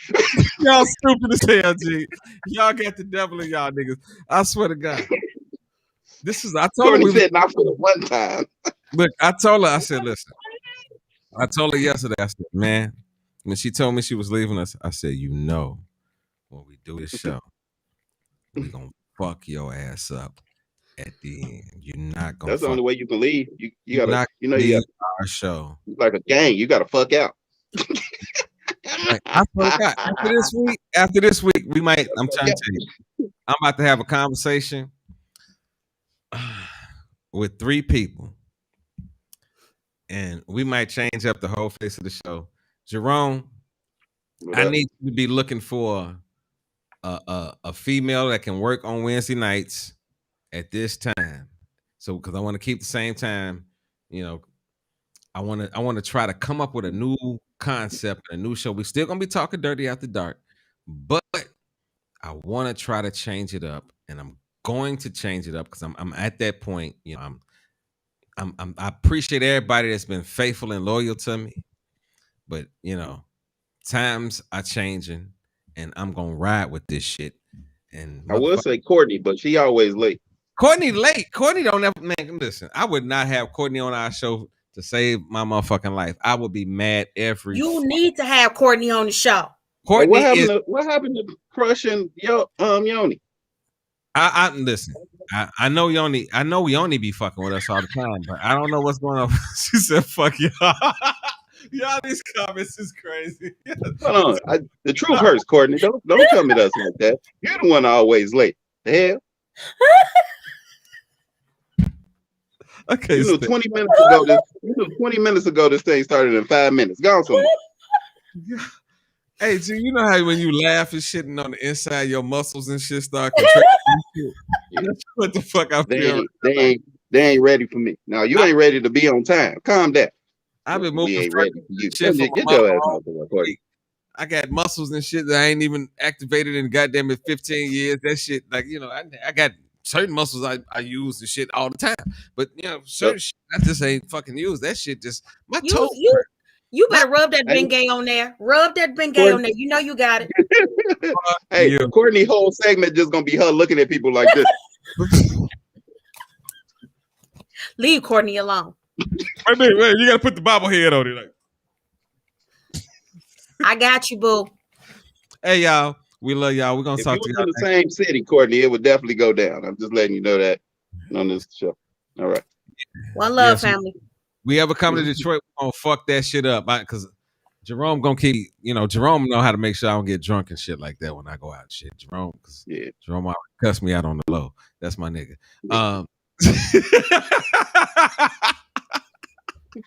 Y'all stupid as hell, G. Y'all got the devil in y'all niggas. I swear to God. I told her Courtney said not for the one time. Look, I told her, I said, listen. I told her yesterday, I said, man, when she told me she was leaving us, I said, when we do this show, we gonna fuck your ass up at the end. You're not gonna That's the only way you can leave. You gotta, you leave our show. Like a gang, you gotta fuck out. Like, I swear to God, after this week, we might, I'm trying to tell you, I'm about to have a conversation with 3 people. And we might change up the whole face of the show. Jerome, I need you to be looking for a female that can work on Wednesday nights at this time. So, because I want to keep the same time, I want to try to come up with a new concept, a new show. We're still gonna be talking dirty after dark, but I want to try to change it up, and I'm going to change it up because I'm at that point. I appreciate everybody that's been faithful and loyal to me, but times are changing, and I'm gonna ride with this shit. And I will say Courtney, but she always late. Courtney late. Courtney don't ever, man. Listen, I would not have Courtney on our show to save my motherfucking life. I would be mad every. You need to have Courtney on the show. Courtney what happened to crushing Yoni? I listen. I know Yoni. I know Yoni be fucking with us all the time, but I don't know what's going on. She said, "Fuck y'all." Y'all, these comments is crazy. Hold on. The truth hurts, Courtney. Don't come at us like that. You're the one always late. The hell? Okay. 20 minutes ago. 20 minutes ago, this thing started in 5 minutes. Gone somewhere. Hey, G, you know how when you laugh and shit and on the inside your muscles and shit start contracting? What the fuck I feel? They ain't ready for me. Now you ain't ready to be on time. Calm down. I've been moving shit get your ass out there, I got muscles and shit that I ain't even activated in goddamn it 15 years. That shit, like, I got certain muscles I use and shit all the time. But certain shit I just ain't fucking use. That shit just my toes. You better rub that Bengay on there. Rub that Bengay on there. You know you got it. Hey, Courtney whole segment just gonna be her looking at people like this. Leave Courtney alone. Wait, you gotta put the bobblehead on it. Like, I got you, boo. Hey, y'all. We love y'all. We're gonna talk to y'all in the same city, Courtney, it would definitely go down. I'm just letting you know that on this show. All right. One love, family. We ever come to Detroit, we're gonna fuck that shit up. Because Jerome gonna keep, Jerome know how to make sure I don't get drunk and shit like that when I go out and shit. Jerome already cussed me out on the low. That's my nigga.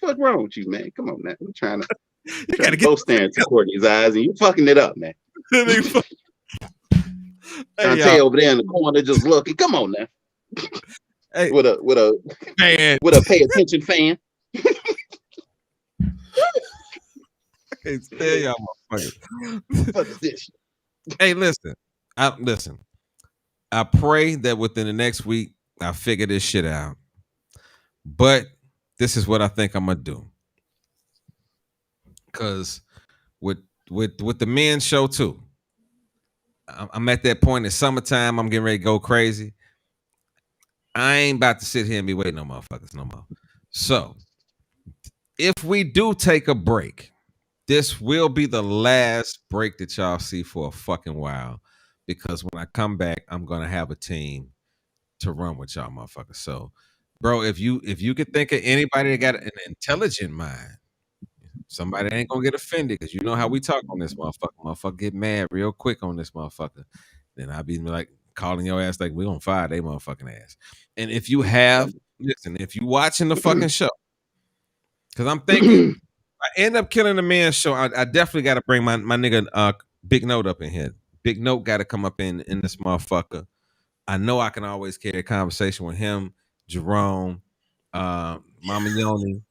What's wrong with you, man? Come on, man. I'm trying to go stare into Courtney's eyes, and you fucking it up, man. Hey, over there in the corner just looking. Come on now. Hey, with a pay attention fan. I can't stand y'all motherfuckers. What is this? Hey, listen. I pray that within the next week I figure this shit out. But this is what I think I'm gonna do. Cause with the men's show too, I'm at that point in summertime. I'm getting ready to go crazy. I ain't about to sit here and be waiting on motherfuckers no more. So if we do take a break, this will be the last break that y'all see for a fucking while. Because when I come back, I'm gonna have a team to run with y'all motherfuckers. So, bro, if you could think of anybody that got an intelligent mind, somebody that ain't gonna get offended, because you know how we talk on this motherfucker get mad real quick on this motherfucker, then I'll be like calling your ass like we gonna fire they motherfucking ass. And if you if you watching the fucking show, because I'm thinking I end up killing the man's show, I definitely got to bring my nigga Big Note up in here. Big Note got to come up in this motherfucker. I know I can always carry a conversation with him, Jerome, Mama Yoni.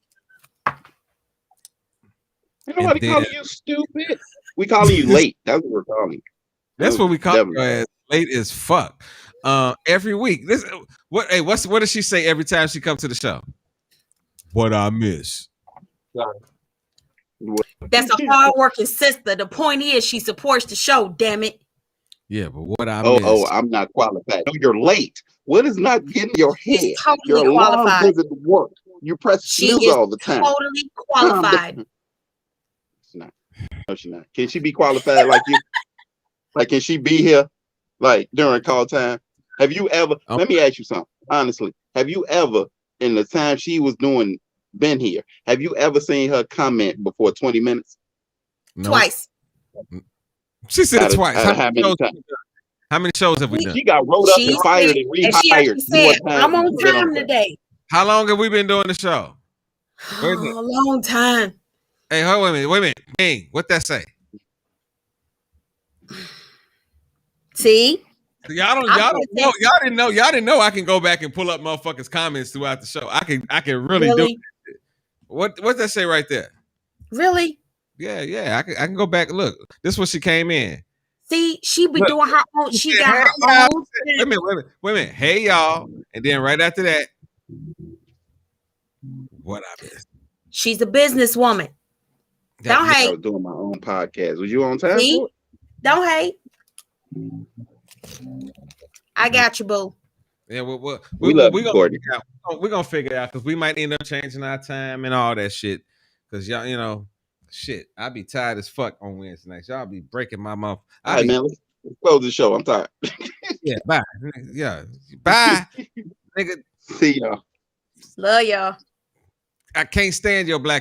Ain't nobody calling you stupid. We calling you late. That's what we're calling you. That's what we call you as late as fuck. Every week. What does she say every time she comes to the show? What I miss. That's a hard-working sister. The point is, she supports the show. Damn it. Yeah, but what I Oh, missed. I'm not qualified. No, you're late. What is not getting your head? She's totally Your alarm qualified. doesn't work. You press She snooze is all the time. totally qualified. She's not. No, she's not. Can she be qualified like you? Like, can she be here like during call time? Have you ever? Let me ask you something. Honestly, have you ever, in the time she was been here, have you ever seen her comment before 20 minutes? No. Twice. She said it twice. How many times? How many shows have we done? She got rolled up and fired and she rehired. actually said, I'm on time today. How long have we been doing the show? A long time. Hey, hold wait a minute. Hey, what that say? See? Y'all didn't know I can go back and pull up motherfuckers' comments throughout the show. I can really do it. What's that say right there? Really? Yeah. I can go back and look. This is when she came in. See, she be doing her own. She got her own. Wait a minute. Hey y'all, and then right after that, what I missed. She's a businesswoman. Don't hate. I was doing my own podcast. Was you on time? See? Don't hate. I got you, boo. Yeah, we're gonna figure it out because we might end up changing our time and all that shit. Because y'all, shit, I be tired as fuck on Wednesday nights. Y'all be breaking my mouth. All right, man, let's close the show. I'm tired. Yeah, bye. Yeah, bye, nigga. See y'all. Love y'all. I can't stand your black